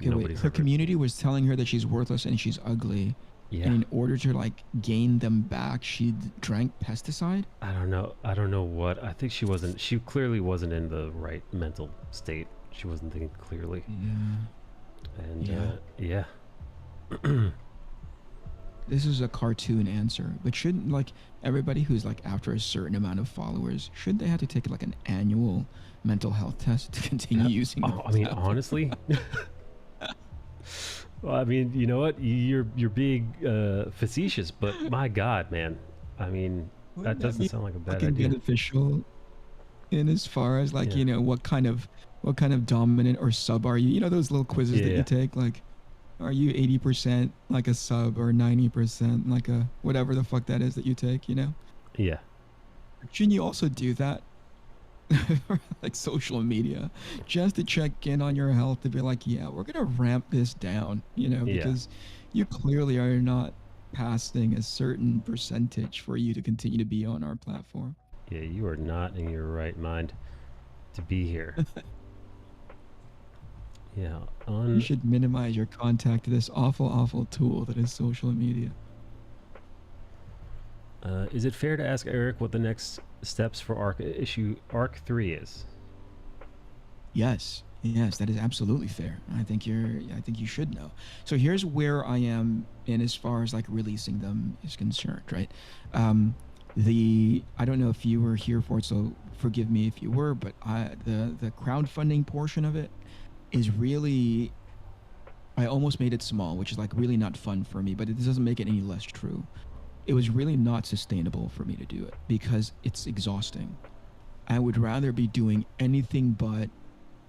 Speaker 3: Her community was telling her that she's worthless and she's ugly. Yeah. And in order to like gain them back, she drank pesticide?
Speaker 1: I don't know what. I think she clearly wasn't in the right mental state. She wasn't thinking clearly.
Speaker 3: Yeah.
Speaker 1: And yeah.
Speaker 3: This is a cartoon answer, but shouldn't like everybody who's like after a certain amount of followers, should they have to take like an annual mental health test to continue using it?
Speaker 1: I mean, honestly. Well, I mean, you know what? You're being facetious, but my God, man. I mean, that doesn't sound like a bad idea.
Speaker 3: Beneficial in as far as like, what kind of dominant or sub are you? Those little quizzes that you take, like, are you 80% like a sub or 90% like a whatever the fuck that is that you take,
Speaker 1: Yeah.
Speaker 3: Shouldn't you also do that? Like social media, just to check in on your health, to be like, yeah, we're gonna ramp this down, because you clearly are not passing a certain percentage for you to continue to be on our platform.
Speaker 1: Yeah, you are not in your right mind to be here. Yeah,
Speaker 3: you should minimize your contact to this awful tool that is social media.
Speaker 1: Is it fair to ask Eric what the next steps for Arc 3 is?
Speaker 3: Yes, that is absolutely fair. I think you should know. So here's where I am in as far as like releasing them is concerned, right? I don't know if you were here for it, so forgive me if you were, but the crowdfunding portion of it is really, I almost made it small, which is like really not fun for me, but it doesn't make it any less true. It was really not sustainable for me to do it because it's exhausting. I would rather be doing anything but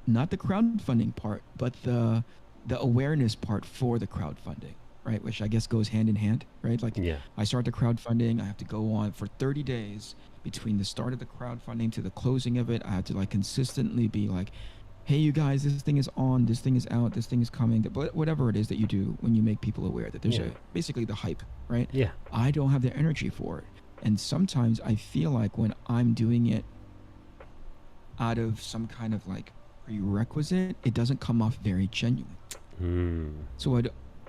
Speaker 3: not the crowdfunding part, but the awareness part for the crowdfunding. right? Which I guess goes hand in hand, right? Like
Speaker 1: Yeah.
Speaker 3: I start the crowdfunding, I have to go on for 30 days between the start of the crowdfunding to the closing of it. I have to like consistently be like, hey, you guys, this thing is on, this thing is out, this thing is coming. But whatever it is that you do when you make people aware that there's basically the hype, right?
Speaker 1: Yeah.
Speaker 3: I don't have the energy for it. And sometimes I feel like when I'm doing it out of some kind of like prerequisite, it doesn't come off very genuine. So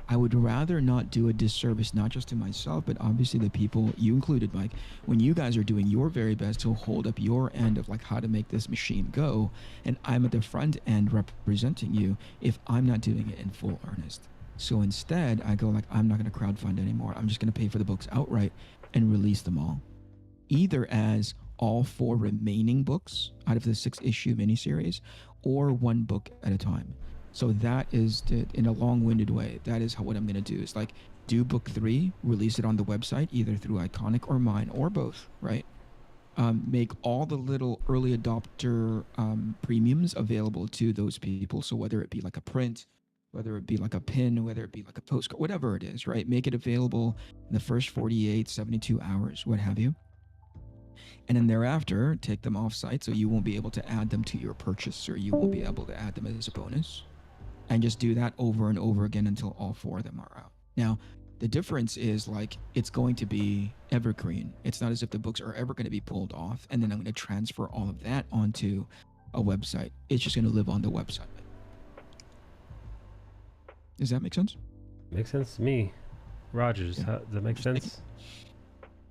Speaker 3: I would rather not do a disservice, not just to myself, but obviously the people, you included, Mike, when you guys are doing your very best to hold up your end of like how to make this machine go, and I'm at the front end representing you if I'm not doing it in full earnest. So instead, I go like, I'm not going to crowdfund anymore. I'm just going to pay for the books outright and release them all. Either as all 4 remaining books out of the 6-issue miniseries, or 1 book at a time. So that is, in a long-winded way, that is what I'm going to do. Is like do book 3, release it on the website, either through Iconic or mine, or both, right? Make all the little early adopter premiums available to those people. So whether it be like a print, whether it be like a pin, whether it be like a postcard, whatever it is, right? Make it available in the first 48, 72 hours, what have you. And then thereafter, take them off site, so you won't be able to add them to your purchase, or you won't be able to add them as a bonus. And just do that over and over again until all 4 of them are out. Now, the difference is like it's going to be evergreen. It's not as if the books are ever going to be pulled off and then I'm going to transfer all of that onto a website. It's just going to live on the website. Does that make sense?
Speaker 1: Makes sense to me. Rogers,
Speaker 3: Yeah.
Speaker 1: does that make sense?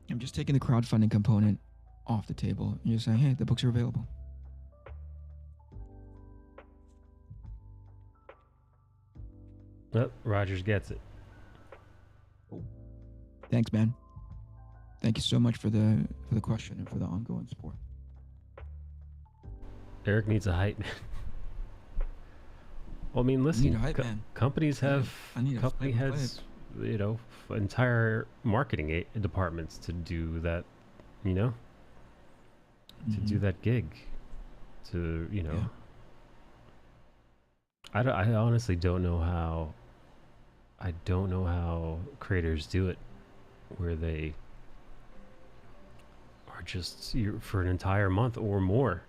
Speaker 3: I'm just taking the crowdfunding component off the table and just saying, hey, the books are available.
Speaker 1: Oh, Rogers gets it.
Speaker 3: Thanks, man. Thank you so much for the question and for the ongoing support.
Speaker 1: Eric needs a hype man. Well, I mean, listen,
Speaker 3: need a hype man.
Speaker 1: companies have
Speaker 3: company
Speaker 1: has you know, entire marketing departments to do that, you know, to do that gig, to, you know.
Speaker 3: Yeah.
Speaker 1: I honestly don't know how. I don't know how creators do it, where they are just for an entire month or more,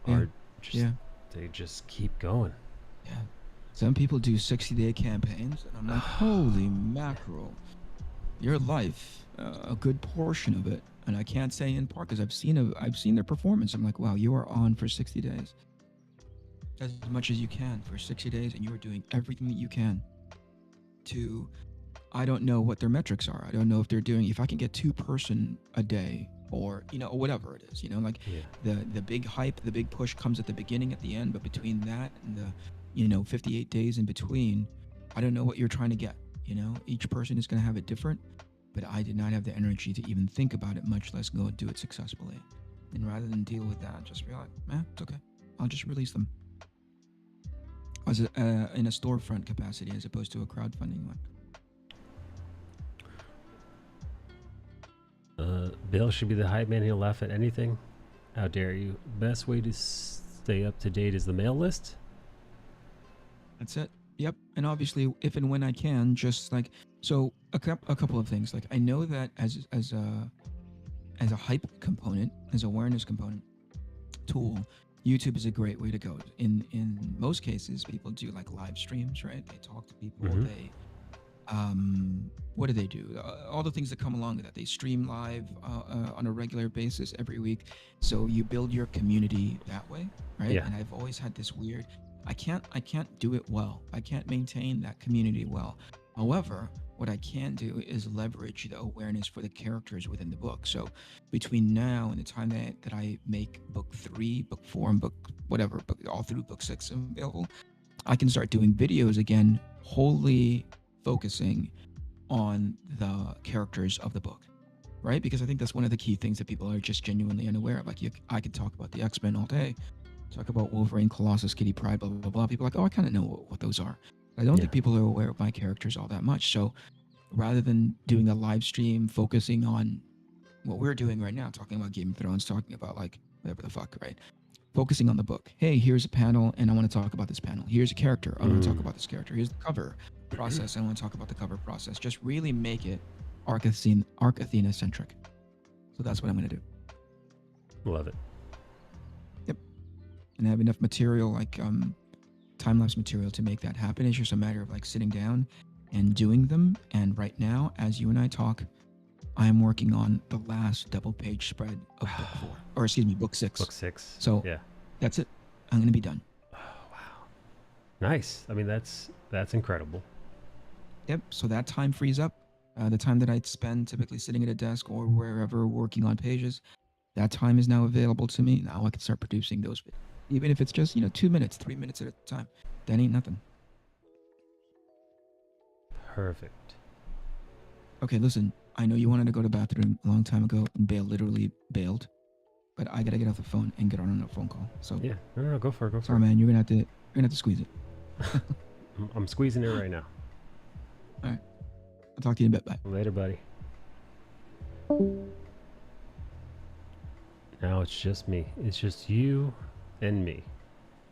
Speaker 1: are just they just keep going.
Speaker 3: Yeah. Some people do 60-day campaigns, and I'm like, holy mackerel, your life, a good portion of it, and I can't say in part because I've seen their performance. I'm like, wow, you are on for 60 days, as much as you can for 60 days, and you are doing everything that you can to, I don't know what their metrics are. I don't know if they're doing, if I can get 2 person a day, or, you know, or whatever it is, you know, like the big hype, the big push comes at the beginning, at the end, but between that and the, you know, 58 days in between, I don't know what you're trying to get. You know, each person is going to have it different, but I did not have the energy to even think about it, much less go and do it successfully. And rather than deal with that, just be like, it's okay. I'll just release them as in a storefront capacity as opposed to a crowdfunding one.
Speaker 1: Bill should be the hype man. He'll laugh at anything. How dare you? Best way to stay up to date is the mail list.
Speaker 3: That's it. Yep. And obviously, if and when I can, just like, so a couple of things. Like, I know that as a hype component, as awareness component tool, YouTube is a great way to go. In most cases, people do like live streams, right? They talk to people. They what do they do? All the things that come along with that. They stream live on a regular basis every week. So you build your community that way, right?
Speaker 1: Yeah.
Speaker 3: And I've always had this weird, I can't do it well. I can't maintain that community well. However, what I can do is leverage the awareness for the characters within the book. So between now and the time that I make book 3, book 4, and book whatever, all through book 6 available, I can start doing videos again, wholly focusing on the characters of the book, right? Because I think that's one of the key things that people are just genuinely unaware of. Like, I could talk about the X-Men all day, talk about Wolverine, Colossus, Kitty Pryde, blah, blah, blah. People are like, oh, I kind of know what those are. I don't think people are aware of my characters all that much. So rather than doing a live stream focusing on what we're doing right now, talking about Game of Thrones, talking about like whatever the fuck, right? Focusing on the book. Hey, here's a panel and I want to talk about this panel. Here's a character. I want to talk about this character. Here's the cover. process. I don't want to talk about the cover process. Just really make it Arc Athena centric. So that's what I'm going to do.
Speaker 1: Love it.
Speaker 3: Yep. And I have enough material, like time-lapse material, to make that happen. It's just a matter of like sitting down and doing them. And right now, as you and I talk, I am working on the last double-page spread of book 4, or excuse me, book 6.
Speaker 1: Book 6.
Speaker 3: So
Speaker 1: yeah,
Speaker 3: that's it. I'm going to be done.
Speaker 1: Oh wow, nice. I mean, that's incredible.
Speaker 3: Yep. So that time frees up. The time that I'd spend typically sitting at a desk or wherever working on pages, that time is now available to me. Now I can start producing those, even if it's just 2 minutes, 3 minutes at a time. That ain't nothing.
Speaker 1: Perfect.
Speaker 3: Okay, listen. I know you wanted to go to the bathroom a long time ago and literally bailed, but I gotta get off the phone and get on a phone call. So
Speaker 1: Yeah, no, go for it.
Speaker 3: Sorry, man. You're gonna have to squeeze it.
Speaker 1: I'm squeezing it right now.
Speaker 3: All right. I'll talk to you in a bit. Bye.
Speaker 1: Later, buddy. Now it's just me. It's just you and me,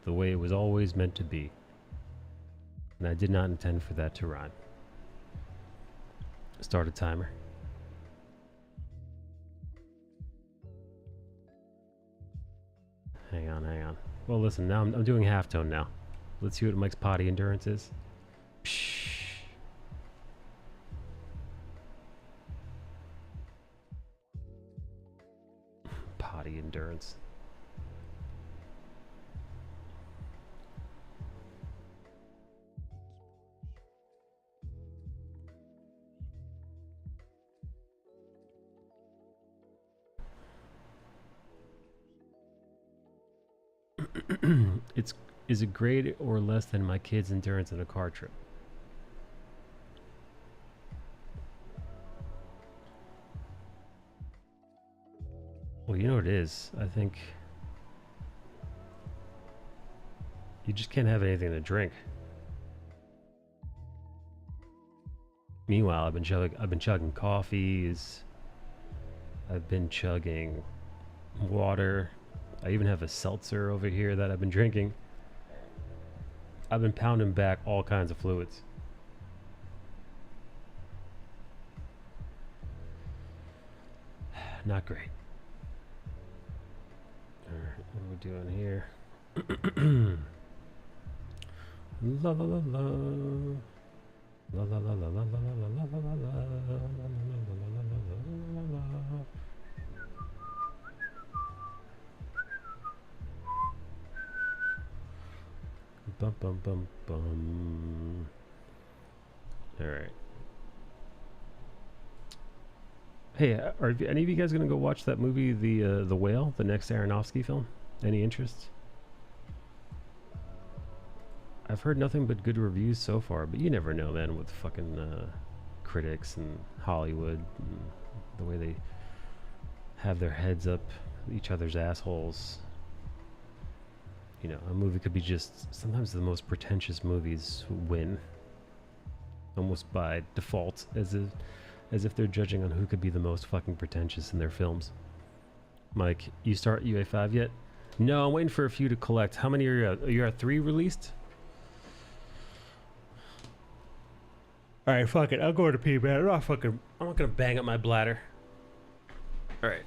Speaker 1: the way it was always meant to be. And I did not intend for that to rhyme. Start a timer. Hang on. Well, listen, now I'm doing halftone now. Let's see what Mike's potty endurance is. Psh. Potty endurance. Is it great or less than my kid's endurance in a car trip? Well, you know what it is. I think you just can't have anything to drink. Meanwhile, I've been chugging coffees. I've been chugging water. I even have a seltzer over here that I've been drinking. I've been pounding back all kinds of fluids. Not great. Alright, what are we doing here? La la la la. La la la la la la la la la la la. Bum bum bum bum. All right. Hey, are any of you guys gonna go watch that movie, the Whale, the next Aronofsky film? Any interest? I've heard nothing but good reviews so far, but you never know, man, with fucking critics and Hollywood and the way they have their heads up each other's assholes. You know, a movie could be just, sometimes the most pretentious movies win, almost by default, as if they're judging on who could be the most fucking pretentious in their films. Mike, you start UA5 yet? No, I'm waiting for a few to collect. How many are you at? Are you at 3 released? Alright, fuck it. I'll go to pee, man. I'm not gonna bang up my bladder. Alright.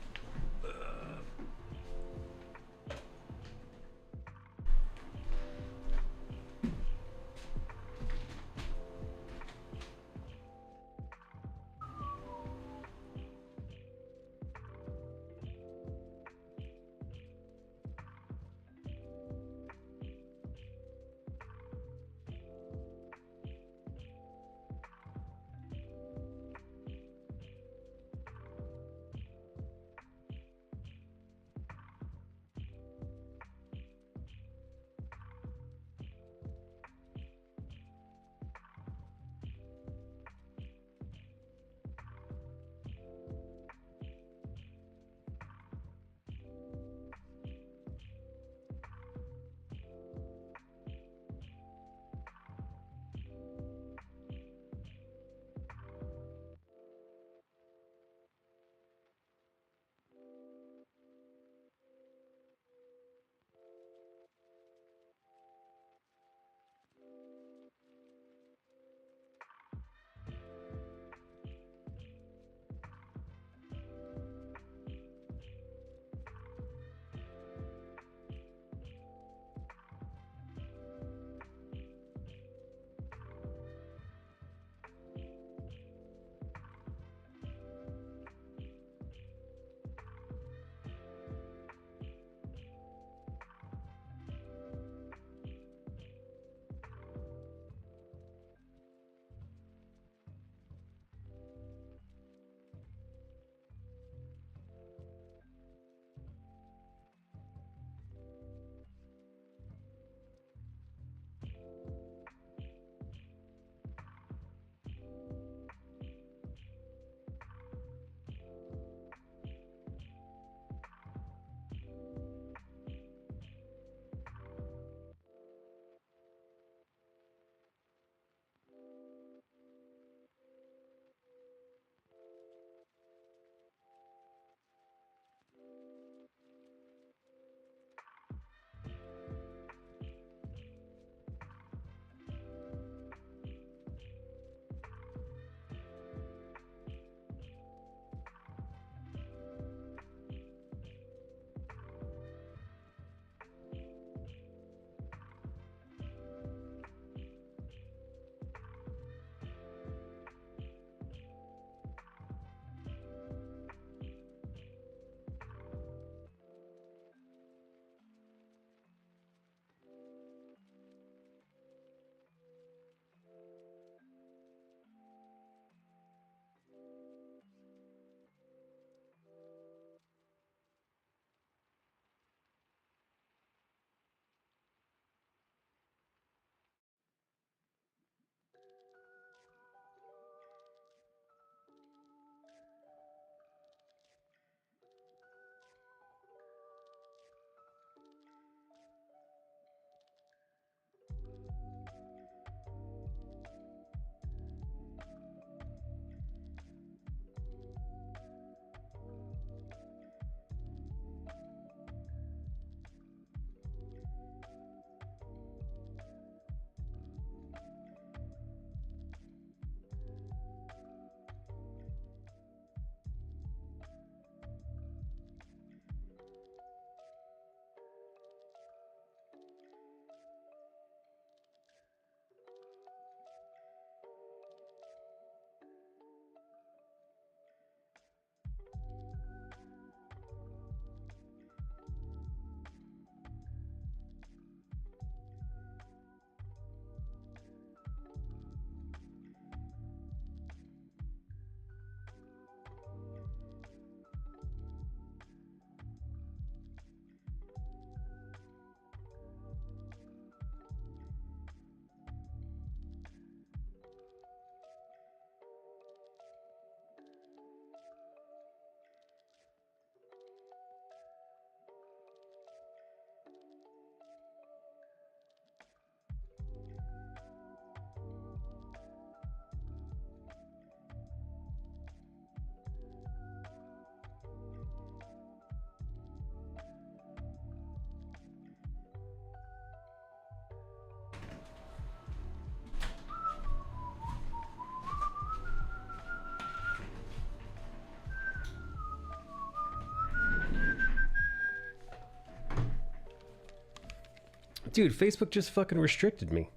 Speaker 1: Dude, Facebook just fucking restricted me.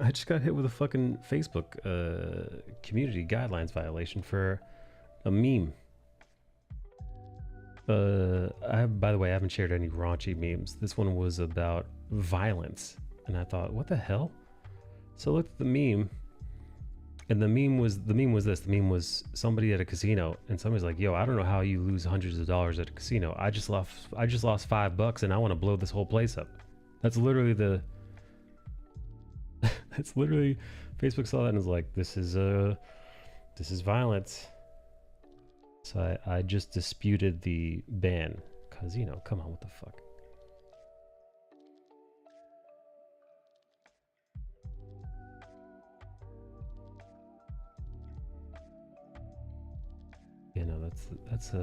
Speaker 1: I just got hit with a fucking Facebook community guidelines violation for a meme. By the way, I haven't shared any raunchy memes. This one was about violence, and I thought, what the hell? So I looked at the meme, and the meme was this. The meme was somebody at a casino, and somebody's like, "Yo, I don't know how you lose hundreds of dollars at a casino. I just lost $5, and I want to blow this whole place up." That's literally the. That's literally Facebook saw that and was like, "This is violence." So I just disputed the ban, cause come on, what the fuck. That's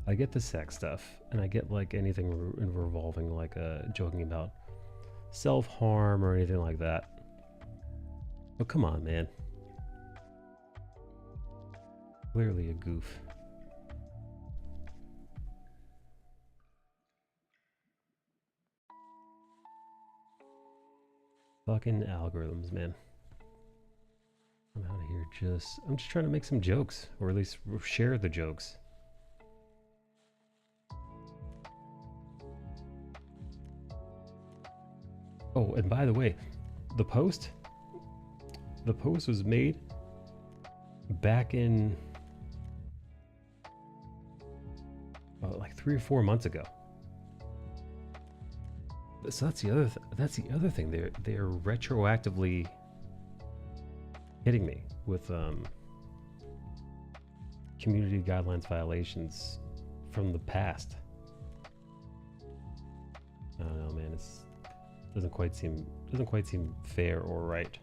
Speaker 1: I get the sex stuff, and I get like anything revolving like joking about self-harm or anything like that. But come on, man. Clearly a goof. Fucking algorithms, man. I'm out of here I'm just trying to make some jokes, or at least share the jokes. Oh, and by the way, the post was made back in like 3 or 4 months ago. So that's the other thing. They're retroactively hitting me with community guidelines violations from the past. I don't know, man. Doesn't quite seem fair or right.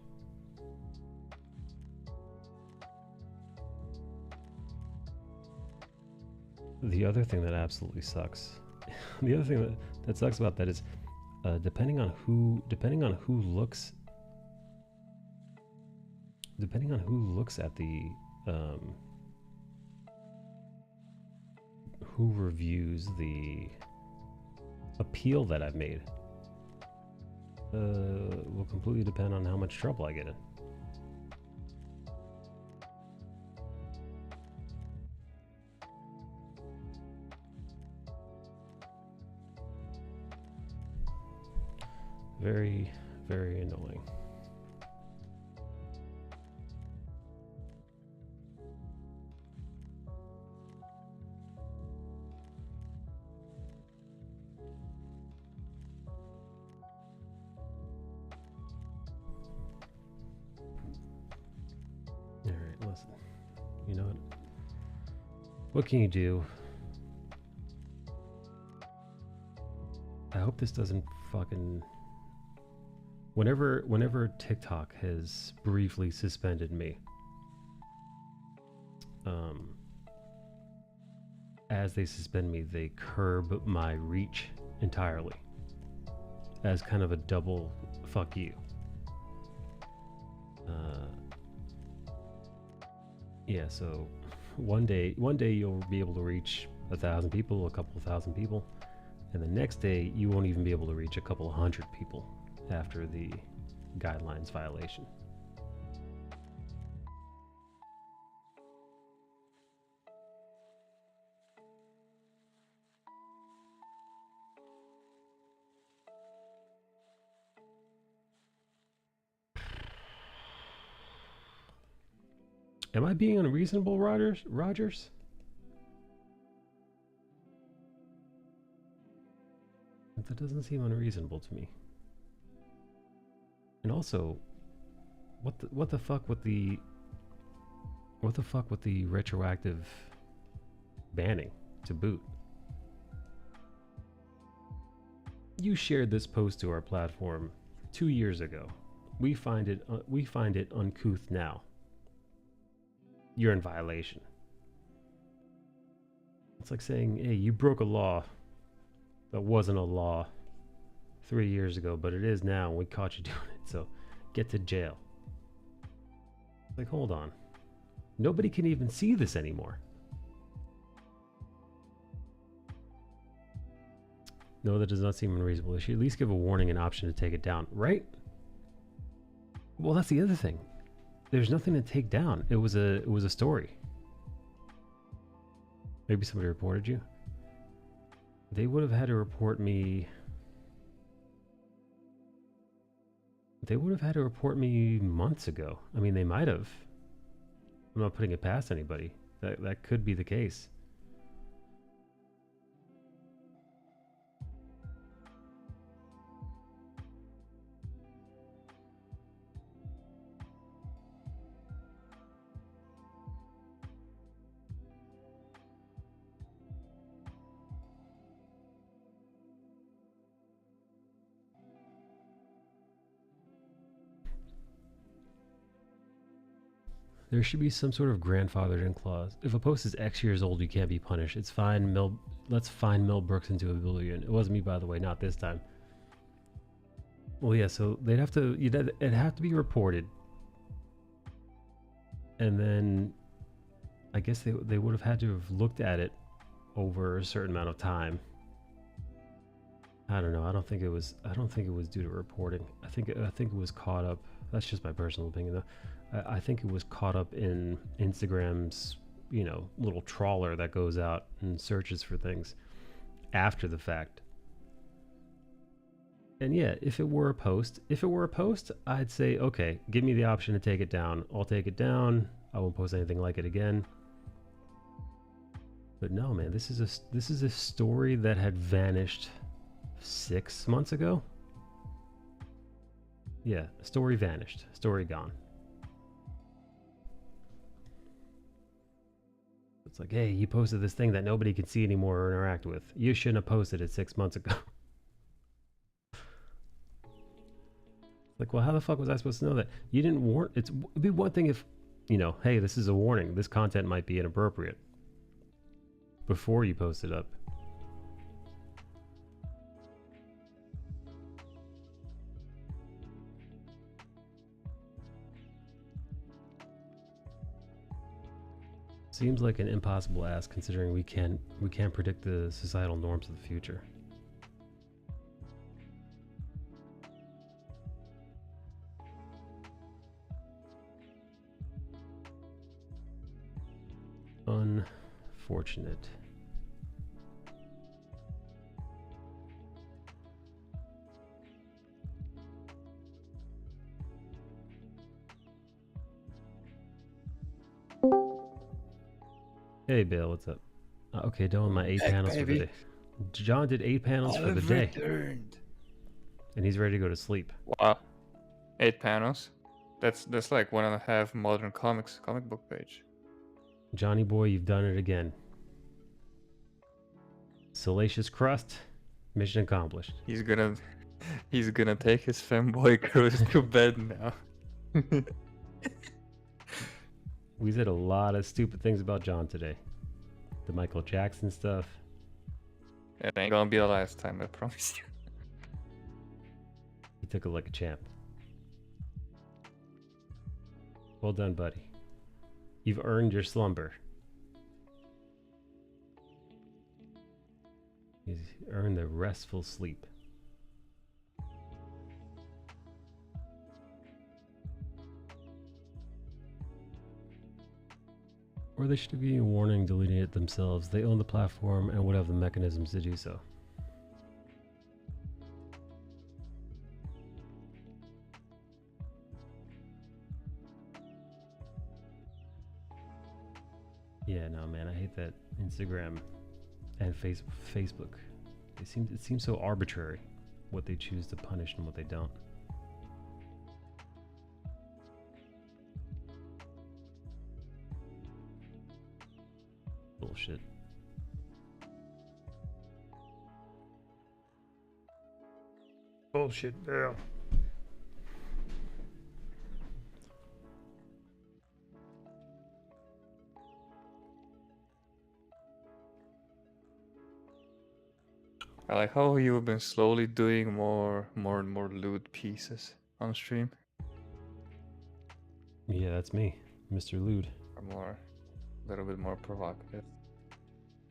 Speaker 1: The other thing that absolutely sucks, the other thing that sucks about that is, depending on who looks at the who reviews the appeal that I've made, will completely depend on how much trouble I get in. Very, very annoying. All right, listen. You know what can you do? I hope this doesn't fucking... Whenever TikTok has briefly suspended me, as they suspend me, they curb my reach entirely as kind of a double fuck you. Yeah, so one day you'll be able to reach 1,000 people, a couple of thousand people, and the next day you won't even be able to reach a couple of hundred people after the guidelines violation. Am I being unreasonable, Rogers? That doesn't seem unreasonable to me. And also, what the fuck with the retroactive banning to boot? You shared this post to our platform 2 years ago. We find it uncouth now. You're in violation. It's like saying, hey, you broke a law that wasn't a law 3 years ago, but it is now, and we caught you doing it, so get to jail. Like, hold on. Nobody can even see this anymore. No, that does not seem unreasonable. They should at least give a warning and option to take it down, right? Well, that's the other thing. There's nothing to take down. It was a story. Maybe somebody reported you. They would have had to report me. They would have had to report me months ago. I mean, they might have. I'm not putting it past anybody. That could be the case. There should be some sort of grandfathered in clause. If a post is X years old, you can't be punished. It's fine, let's fine Mel Brooks into oblivion. It wasn't me, by the way, not this time. Well, yeah, so they'd have to, it'd have to be reported. And then I guess they would have had to have looked at it over a certain amount of time. I don't know. I don't think it was due to reporting. I think it was caught up. That's just my personal opinion, though. I think it was caught up in Instagram's, little trawler that goes out and searches for things after the fact. And yeah, if it were a post, I'd say, okay, give me the option to take it down. I'll take it down. I won't post anything like it again. But no, man, this is a story that had vanished 6 months ago. Yeah, story vanished. Story gone. It's like, hey, you posted this thing that nobody can see anymore or interact with. You shouldn't have posted it 6 months ago. Like, well, how the fuck was I supposed to know that? You didn't warn. It'd be one thing if, hey, this is a warning. This content might be inappropriate. Before you post it up. Seems like an impossible ask considering we can't predict the societal norms of the future. Unfortunate. Hey, Bill, what's up? Okay, doing my 8 panels for the day. John did 8 panels for the day. And he's ready to go to sleep.
Speaker 4: Wow. 8 panels? That's like 1.5 modern comic book page.
Speaker 1: Johnny boy, you've done it again. Salacious crust, mission accomplished.
Speaker 4: He's gonna take his femboy girls to bed now.
Speaker 1: We said a lot of stupid things about John today. The Michael Jackson stuff.
Speaker 4: It ain't gonna be the last time, I promise you.
Speaker 1: He took it like a champ. Well done, buddy. You've earned your slumber. He's earned the restful sleep. Or they should be a warning deleting it themselves. They own the platform and would have the mechanisms to do so. Yeah, no, man, I hate that Instagram and Facebook. It seems so arbitrary what they choose to punish and what they don't. Bullshit. Bullshit, Bill.
Speaker 4: I like how you've been slowly doing more and more lewd pieces on stream.
Speaker 1: Yeah, that's me, Mr. Lewd.
Speaker 4: Or a little bit more provocative.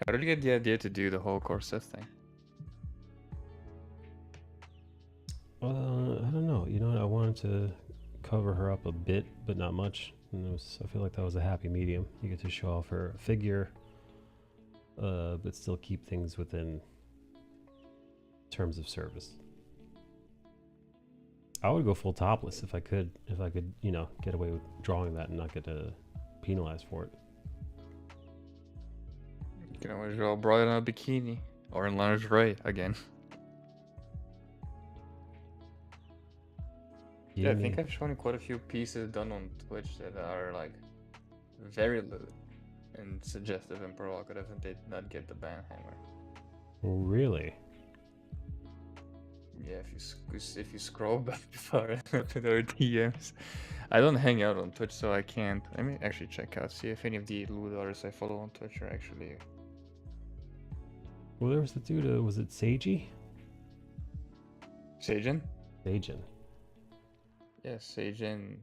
Speaker 4: I really get the idea to do the whole corset thing.
Speaker 1: I don't know. You know what? I wanted to cover her up a bit, but not much. And I feel like that was a happy medium. You get to show off her figure, but still keep things within terms of service. I would go full topless if I could, you know, get away with drawing that and not get penalized for it.
Speaker 4: You can always draw a bride in a bikini or in lingerie again. Yeah, I think I've shown you quite a few pieces done on Twitch that are like very lewd and suggestive and provocative, and they did not get the ban hammer.
Speaker 1: Really?
Speaker 4: Yeah, if you scroll back far to their DMs. I don't hang out on Twitch, so I can't. Let me actually check out, see if any of the lewd artists I follow on Twitch are actually.
Speaker 1: Well, there was the dude. Was it Seiji?
Speaker 4: Seijin?
Speaker 1: Seijin.
Speaker 4: Yes, Seijin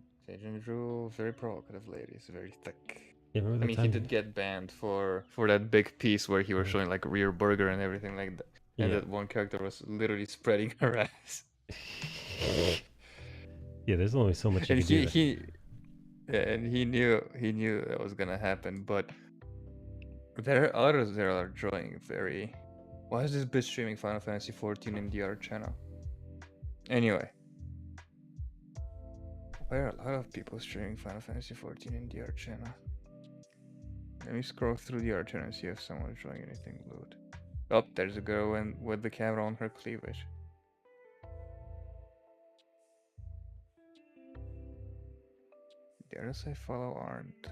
Speaker 4: drew very provocative ladies, very thick.
Speaker 1: Yeah,
Speaker 4: I mean, he did get banned for that big piece where he was showing like rear burger and everything like that, and that one character was literally spreading her ass.
Speaker 1: Yeah, there's only so much.
Speaker 4: And he knew that was gonna happen, but there are others that are drawing very. Why is this bitch streaming Final Fantasy 14 in the other channel? Anyway. Why are a lot of people streaming Final Fantasy 14 in the art channel? Let me scroll through the art channel and see if someone's showing anything lewd. Oh, there's a girl with the camera on her cleavage. The others I follow aren't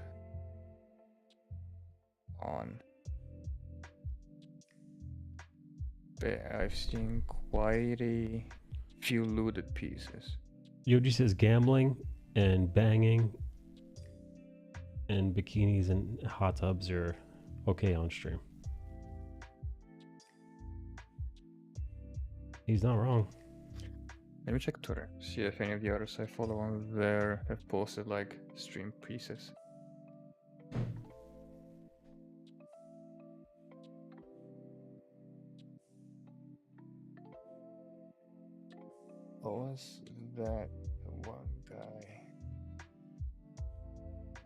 Speaker 4: on. But I've seen quite a few looted pieces.
Speaker 1: Yoji says gambling and banging and bikinis and hot tubs are okay on stream. He's not wrong.
Speaker 4: Let me check Twitter, see if any of the others I follow on there have posted like stream pieces. What was that one guy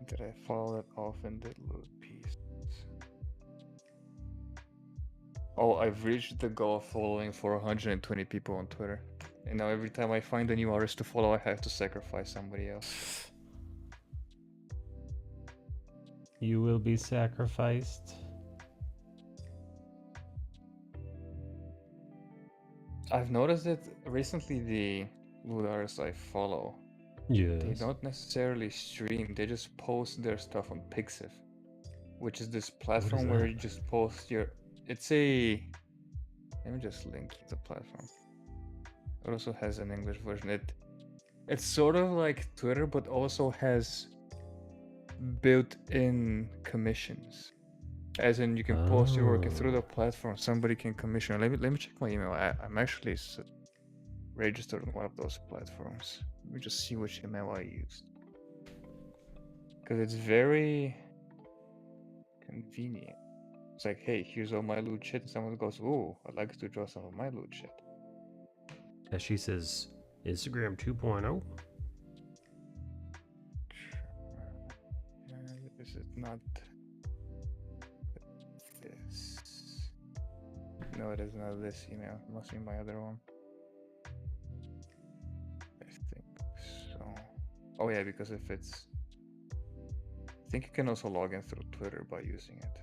Speaker 4: that I followed often did loot pieces? Oh, I've reached the goal of following 420 people on Twitter. And now every time I find a new artist to follow, I have to sacrifice somebody else.
Speaker 1: You will be sacrificed.
Speaker 4: I've noticed that recently the loot artists I follow, they don't necessarily stream, they just post their stuff on Pixiv, which is this platform where you just post your... It's a... Let me just link the platform. It also has an English version. It's sort of like Twitter, but also has built-in commissions. As in, you can post your work through the platform. Somebody can commission. Let me check my email. I'm actually registered on one of those platforms. Let me just see which email I used, because it's very convenient. It's like, hey, here's all my loot shit. And someone goes, ooh, I'd like to draw some of my loot shit.
Speaker 1: As she says, Instagram 2.0.
Speaker 4: This is not this. No, it is not this email. It must be my other one. I think so. Oh yeah, because if it's... I think you can also log in through Twitter by using it.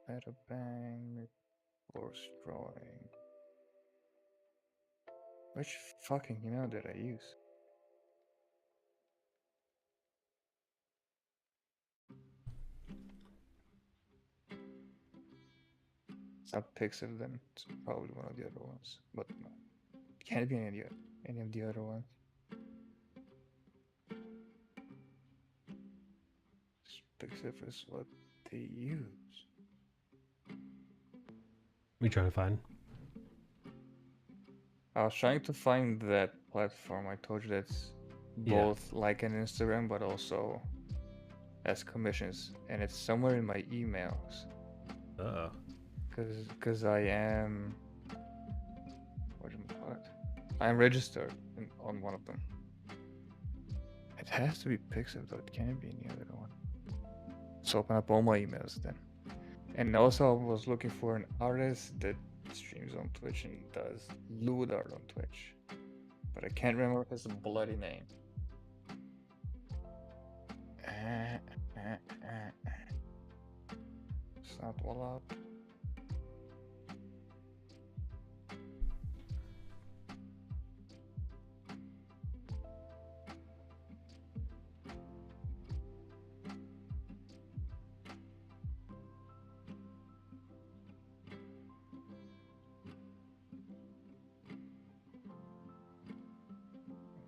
Speaker 4: Meta bang, force drawing. Which fucking email did I use? It's not Pixiv then, it's probably one of the other ones. But no. Can't be any of the other ones. Pixiv is what they use.
Speaker 1: We trying to find?
Speaker 4: I was trying to find that platform. I told you that's both like an Instagram, but also as commissions, and it's somewhere in my emails.
Speaker 1: Uh-oh.
Speaker 4: Cause I am. What do you call it? I am registered on one of them. It has to be Pixel though. It can't be any other one. Let's open up all my emails then. And also, I was looking for an artist that streams on Twitch and does lewd art on Twitch, but I can't remember his bloody name. It's not Wallout.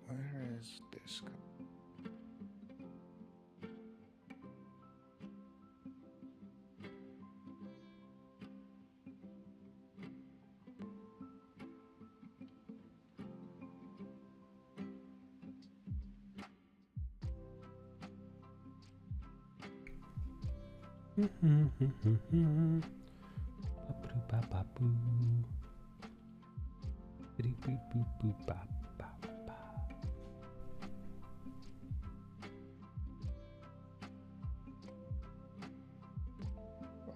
Speaker 4: Where is this guy?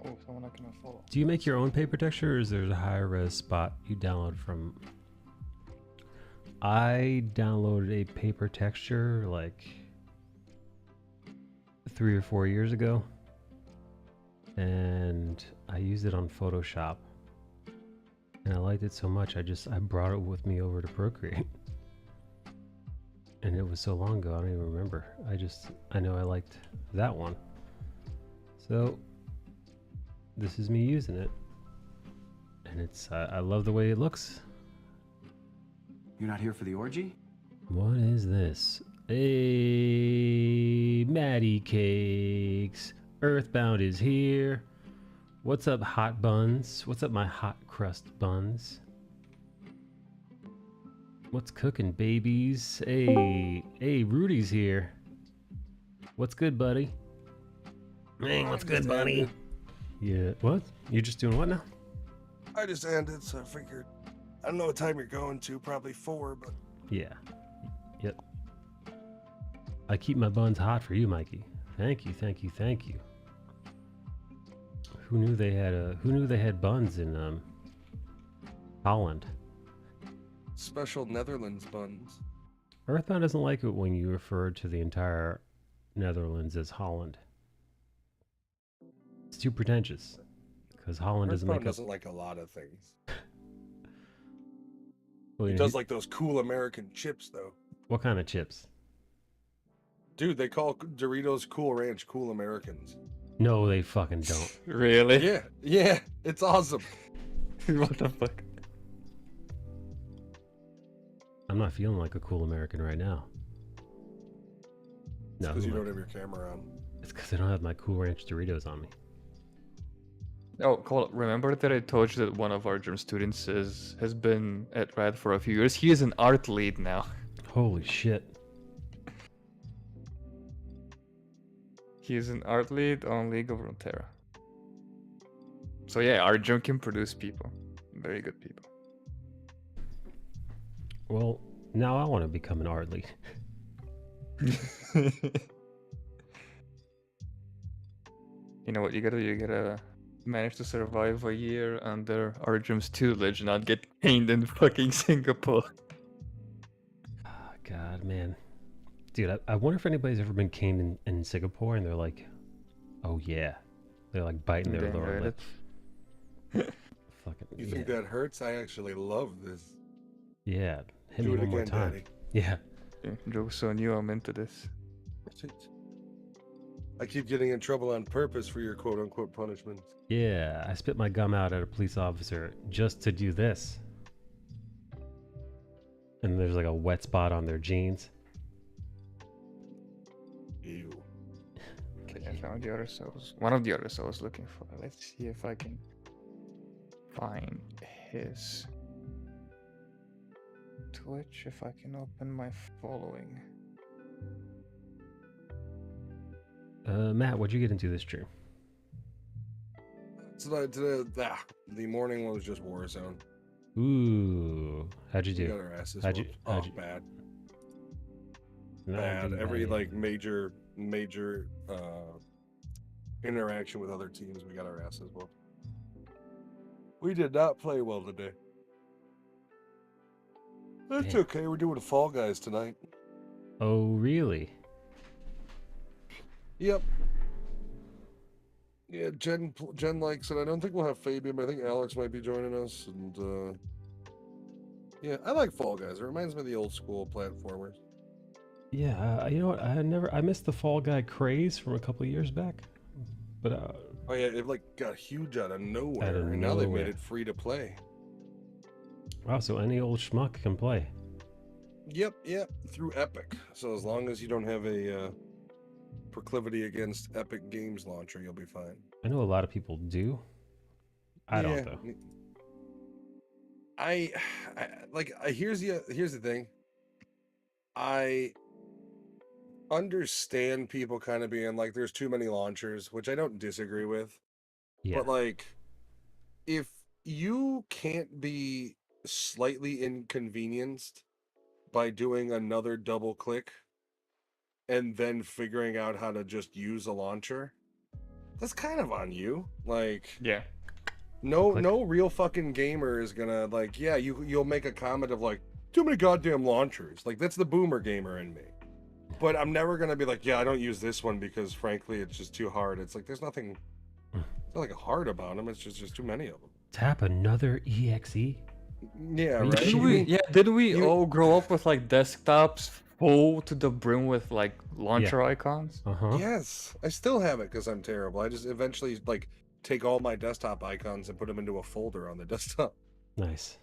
Speaker 4: Oh, someone I cannot follow.
Speaker 1: Do you make your own paper texture, or is there a high-res spot you download from? I downloaded a paper texture like 3 or 4 years ago, and I used it on Photoshop, and I liked it so much I brought it with me over to Procreate. And it was so long ago I don't even remember. I know I liked that one, so this is me using it, and it's I love the way it looks.
Speaker 5: You're not here for the orgy?
Speaker 1: What is this? Hey, Maddie Cakes. Earthbound is here. What's up, hot buns? What's up, my hot crust buns? What's cooking, babies? Hey, Rudy's here. What's good, buddy? Hey, what's good, buddy? Yeah, what? You're just doing what now?
Speaker 6: I just ended, so I figured. I don't know what time you're going to, probably 4, but
Speaker 1: Yeah. Yep. I keep my buns hot for you, Mikey. Thank you, thank you, thank you. Who knew they had buns in Holland?
Speaker 6: special Netherlands buns.
Speaker 1: Earthbound doesn't like it when you refer to the entire Netherlands as Holland. It's too pretentious, because Holland
Speaker 6: doesn't like a lot of things.
Speaker 1: Well,
Speaker 6: He does like those cool American chips, though.
Speaker 1: what kind of chips?
Speaker 6: Dude, they call Doritos Cool Ranch Cool Americans.
Speaker 1: No, they fucking don't.
Speaker 4: Really?
Speaker 6: Yeah, it's awesome.
Speaker 4: What the fuck?
Speaker 1: I'm not feeling like a cool American right now. No,
Speaker 6: Because you don't have your camera on.
Speaker 1: it's because I don't have my Cool Ranch Doritos on me.
Speaker 4: Oh, Cole, remember that I told you that one of our gym students has been at RAD for a few years? He is an art lead now.
Speaker 1: Holy shit.
Speaker 4: He is an art lead on League of Runeterra. So yeah, our gym can produce people. Very good people.
Speaker 1: Well, now I want to become an art lead.
Speaker 4: You know what you gotta do? You gotta manage to survive a year under our gym's tutelage, not get caned in fucking Singapore.
Speaker 1: Oh, God, man. Dude, I wonder if anybody's ever been caned in Singapore and they're like, oh yeah. They're like biting their
Speaker 4: Damn
Speaker 1: lower
Speaker 4: right.
Speaker 1: lip. Fucking,
Speaker 6: You think that hurts? I actually love this.
Speaker 1: Yeah, hit
Speaker 6: Do
Speaker 1: me
Speaker 6: it
Speaker 1: one more
Speaker 6: again,
Speaker 1: time.
Speaker 6: Daddy.
Speaker 1: Yeah.
Speaker 4: Joke's on you, I'm into this.
Speaker 6: I keep getting in trouble on purpose for your quote-unquote punishments.
Speaker 1: Yeah, I spit my gum out at a police officer just to do this. And there's like a wet spot on their jeans.
Speaker 6: Ew.
Speaker 4: Okay, I found the artist one of the artists I was looking for. Let's see if I can find his Twitch, if I can open my following.
Speaker 1: Matt, what'd you get into this stream?
Speaker 6: The morning one was just Warzone.
Speaker 1: Ooh, how'd you
Speaker 6: We
Speaker 1: do?
Speaker 6: got our asses
Speaker 1: How'd you?
Speaker 6: whooped.
Speaker 1: How'd you?
Speaker 6: Bad.
Speaker 1: No,
Speaker 6: Bad. Every
Speaker 1: bad.
Speaker 6: like major interaction with other teams, we got our asses whooped. We did not play well today. That's
Speaker 1: Damn.
Speaker 6: okay. We're doing Fall Guys tonight.
Speaker 1: Oh, really?
Speaker 6: Yep. Yeah, Jen likes it. I don't think we'll have Fabian, but I think Alex might be joining us. And yeah, I like Fall Guys. It reminds me of the old school platformers.
Speaker 1: Yeah, you know what? I missed the Fall Guy craze from a couple of years back, but
Speaker 6: Oh yeah, it like got huge out of nowhere,
Speaker 1: Out of
Speaker 6: and now they made
Speaker 1: nowhere.
Speaker 6: it free to play.
Speaker 1: wow, so any old schmuck can play.
Speaker 6: Yep, through Epic. So as long as you don't have a proclivity against Epic Games Launcher, you'll be fine.
Speaker 1: I know a lot of people do. I don't
Speaker 6: Yeah,
Speaker 1: though.
Speaker 6: Here's the thing. I understand people kind of being like, there's too many launchers, which I don't disagree with.
Speaker 1: Yeah.
Speaker 6: But like, if you can't be slightly inconvenienced by doing another double click and then figuring out how to just use a launcher, that's kind of on you. Like,
Speaker 4: Yeah.
Speaker 6: no real fucking gamer is gonna like, yeah, you'll make a comment of like, too many goddamn launchers. Like, that's the boomer gamer in me. But I'm never gonna be like, yeah, I don't use this one because frankly it's just too hard. It's like there's nothing hard about them. It's just too many of them.
Speaker 1: Tap another EXE.
Speaker 6: Yeah,
Speaker 1: Are you
Speaker 6: right.
Speaker 1: kidding me?
Speaker 4: Didn't we
Speaker 6: you-
Speaker 4: all grow up with like desktops full to the brim with like launcher icons?
Speaker 1: Uh-huh.
Speaker 6: Yes, I still have it because I'm terrible. I just eventually like take all my desktop icons and put them into a folder on the desktop.
Speaker 1: Nice.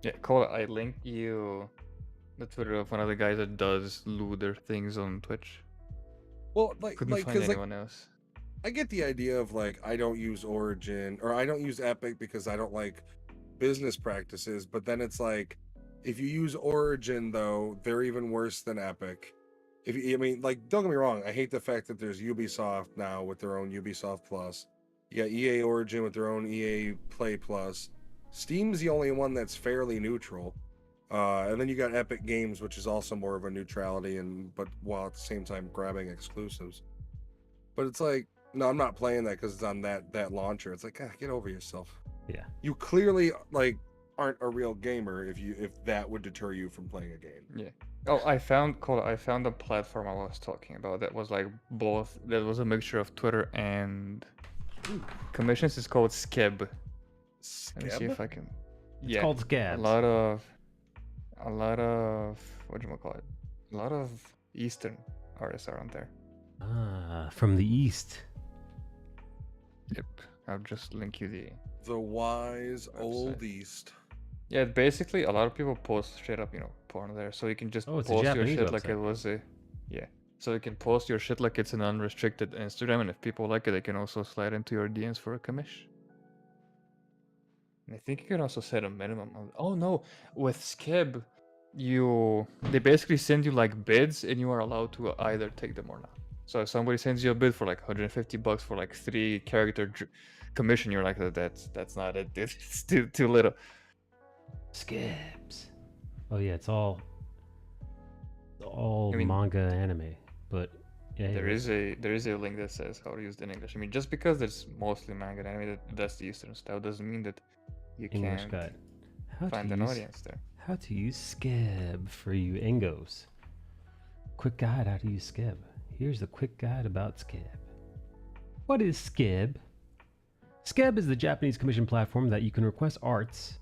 Speaker 4: Yeah, Cole, I linked you the Twitter of one of the guys that does looter things on Twitch.
Speaker 6: Well,
Speaker 4: Couldn't find anyone else.
Speaker 6: I get the idea of like, I don't use Origin or I don't use Epic because I don't like business practices, but then it's like, if you use Origin though, they're even worse than Epic. I mean, like, don't get me wrong, I hate the fact that there's Ubisoft now with their own Ubisoft Plus. You got EA Origin with their own EA Play Plus. Steam's the only one that's fairly neutral. And then you got Epic Games, which is also more of a neutrality, but while at the same time grabbing exclusives. But it's like, no, I'm not playing that because it's on that launcher. It's like, get over yourself.
Speaker 1: Yeah.
Speaker 6: You clearly like aren't a real gamer if that would deter you from playing a game.
Speaker 4: Yeah. Oh, I found a platform I was talking about that was like both. That was a mixture of Twitter and commissions. It's called Skeb. Let me see if I can.
Speaker 1: It's called Scabs.
Speaker 4: A lot of whatchamacallit? A lot of Eastern artists are on there.
Speaker 1: Ah, from the East.
Speaker 4: Yep. I'll just link you
Speaker 6: The wise old
Speaker 4: Website.
Speaker 6: East.
Speaker 4: Yeah, basically a lot of people post straight up, porn there, so you can just
Speaker 1: Oh, it's a
Speaker 4: post your
Speaker 1: Japanese
Speaker 4: shit like it
Speaker 1: website.
Speaker 4: was a, yeah. So you can post your shit like it's an unrestricted Instagram, and if people like it, they can also slide into your DMs for a commish. And I think you can also set a minimum. Oh no, with Skeb, they basically send you like bids, and you are allowed to either take them or not. So if somebody sends you a bid for like $150 for like 3 character commission, you're like, that's not it, dude. It's too little.
Speaker 1: Scabs. Oh yeah, it's all
Speaker 4: I mean,
Speaker 1: manga anime, but yeah,
Speaker 4: There is a link that says how to use it in English. I mean, just because it's mostly manga and anime, that's the Eastern style, doesn't mean that you
Speaker 1: English
Speaker 4: can't
Speaker 1: guide. How
Speaker 4: find
Speaker 1: to
Speaker 4: an
Speaker 1: use,
Speaker 4: audience there.
Speaker 1: How to use Skeb for you Engos. Quick guide how to use Skeb. Here's a quick guide about Skeb. What is Skeb? Skeb is the Japanese commission platform that you can request arts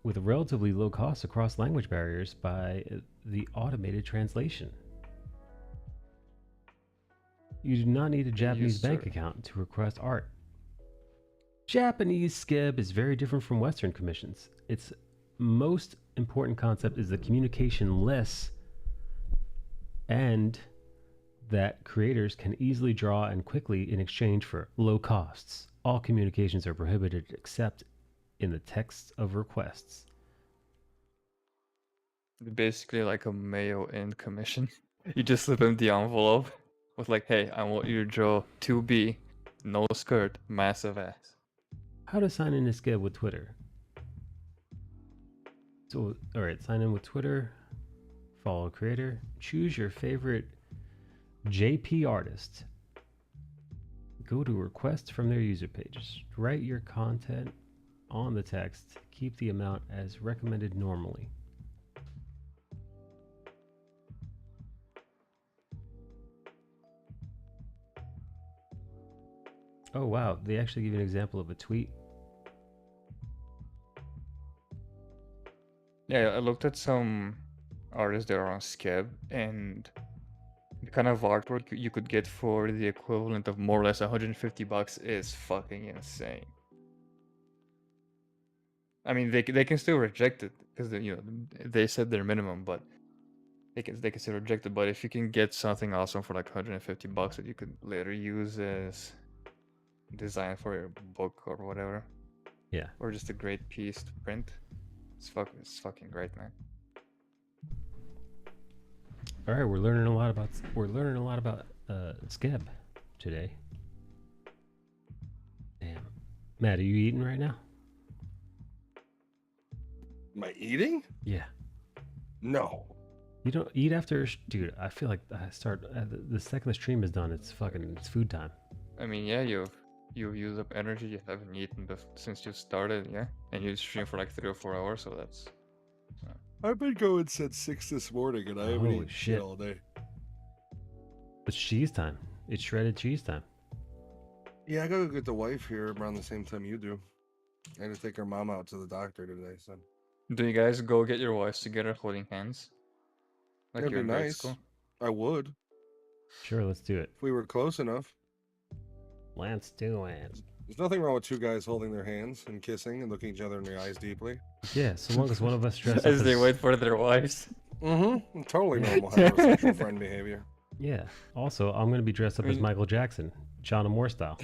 Speaker 1: with a relatively low cost across language barriers by the automated translation. You do not need a Japanese bank account to request art. Japanese Skeb is very different from Western commissions. Its most important concept is the communication less, and that creators can easily draw and quickly in exchange for low costs. All communications are prohibited except in the text of requests.
Speaker 4: Basically like a mail-in commission. You just slip them the envelope. with like, hey, I want you to draw 2B, no skirt, massive ass.
Speaker 1: How to sign in to Skeb with Twitter? So, all right, sign in with Twitter. Follow creator. Choose your favorite JP artist. Go to request from their user pages. Write your content on the text. Keep the amount as recommended normally. Oh wow, they actually give you an example of a tweet.
Speaker 4: Yeah, I looked at some artists that are on Skeb, and the kind of artwork you could get for the equivalent of more or less $150 is fucking insane. I mean, they can still reject it because they said their minimum, but they can still reject it. But if you can get something awesome for like $150 that you could later use as design for your book or whatever,
Speaker 1: Yeah.
Speaker 4: or just a great piece to print, it's fucking great, man.
Speaker 1: All right, we're learning a lot about Skeb today. Damn, Matt, are you eating right now?
Speaker 6: Am I eating?
Speaker 1: Yeah.
Speaker 6: No.
Speaker 1: You don't eat after, dude. I feel like I start the second the stream is done. It's food time.
Speaker 4: I mean, yeah, you've used up energy you haven't eaten since you started, yeah, and you stream for like 3 or 4 hours, so that's.
Speaker 6: I've been going since 6 this morning, and I haven't
Speaker 1: Holy
Speaker 6: eaten shit all day.
Speaker 1: It's cheese time. It's shredded cheese time.
Speaker 6: Yeah, I gotta get the wife here around the same time you do. I had to take her mom out to the doctor today, so.
Speaker 4: Do you guys go get your wives together holding hands? Like
Speaker 6: That'd
Speaker 4: you're
Speaker 6: be
Speaker 4: in grade
Speaker 6: nice.
Speaker 4: school?
Speaker 6: I would,
Speaker 1: Sure, let's do it.
Speaker 6: if we were close enough.
Speaker 1: Let's do it.
Speaker 6: There's nothing wrong with two guys holding their hands and kissing and looking each other in the eyes deeply.
Speaker 1: Yeah, so long as one of us dresses
Speaker 4: As they wait for their wives.
Speaker 6: Mm-hmm. Totally normal heterosexual friend behavior.
Speaker 1: Yeah. Also, I'm gonna be dressed up as Michael Jackson, John Moore style.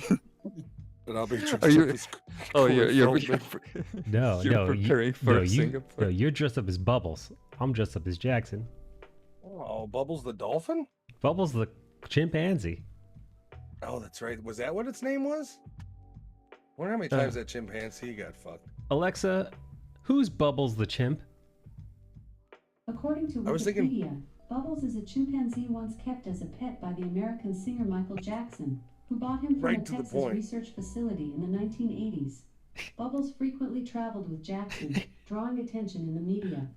Speaker 6: And I'll be dressed
Speaker 4: Are you-
Speaker 6: up as
Speaker 4: Oh,
Speaker 6: Corey
Speaker 4: you're
Speaker 6: Feldman.
Speaker 1: No,
Speaker 4: You're
Speaker 1: no,
Speaker 4: preparing for Singapore.
Speaker 1: no, you're dressed up as Bubbles. I'm dressed up as Jackson.
Speaker 6: Oh, Bubbles the dolphin?
Speaker 1: Bubbles the chimpanzee.
Speaker 6: Oh, that's right. Was that what its name was? Wonder how many times that chimpanzee got fucked.
Speaker 1: Alexa, who's Bubbles the chimp?
Speaker 7: According to
Speaker 6: I was thinking-
Speaker 7: Wikipedia, Bubbles is a chimpanzee once kept as a pet by the American singer Michael Jackson, who bought him from
Speaker 6: Right
Speaker 7: a
Speaker 6: to the
Speaker 7: Texas
Speaker 6: point.
Speaker 7: research facility in the 1980s. Bubbles frequently traveled with Jackson, drawing attention in the media.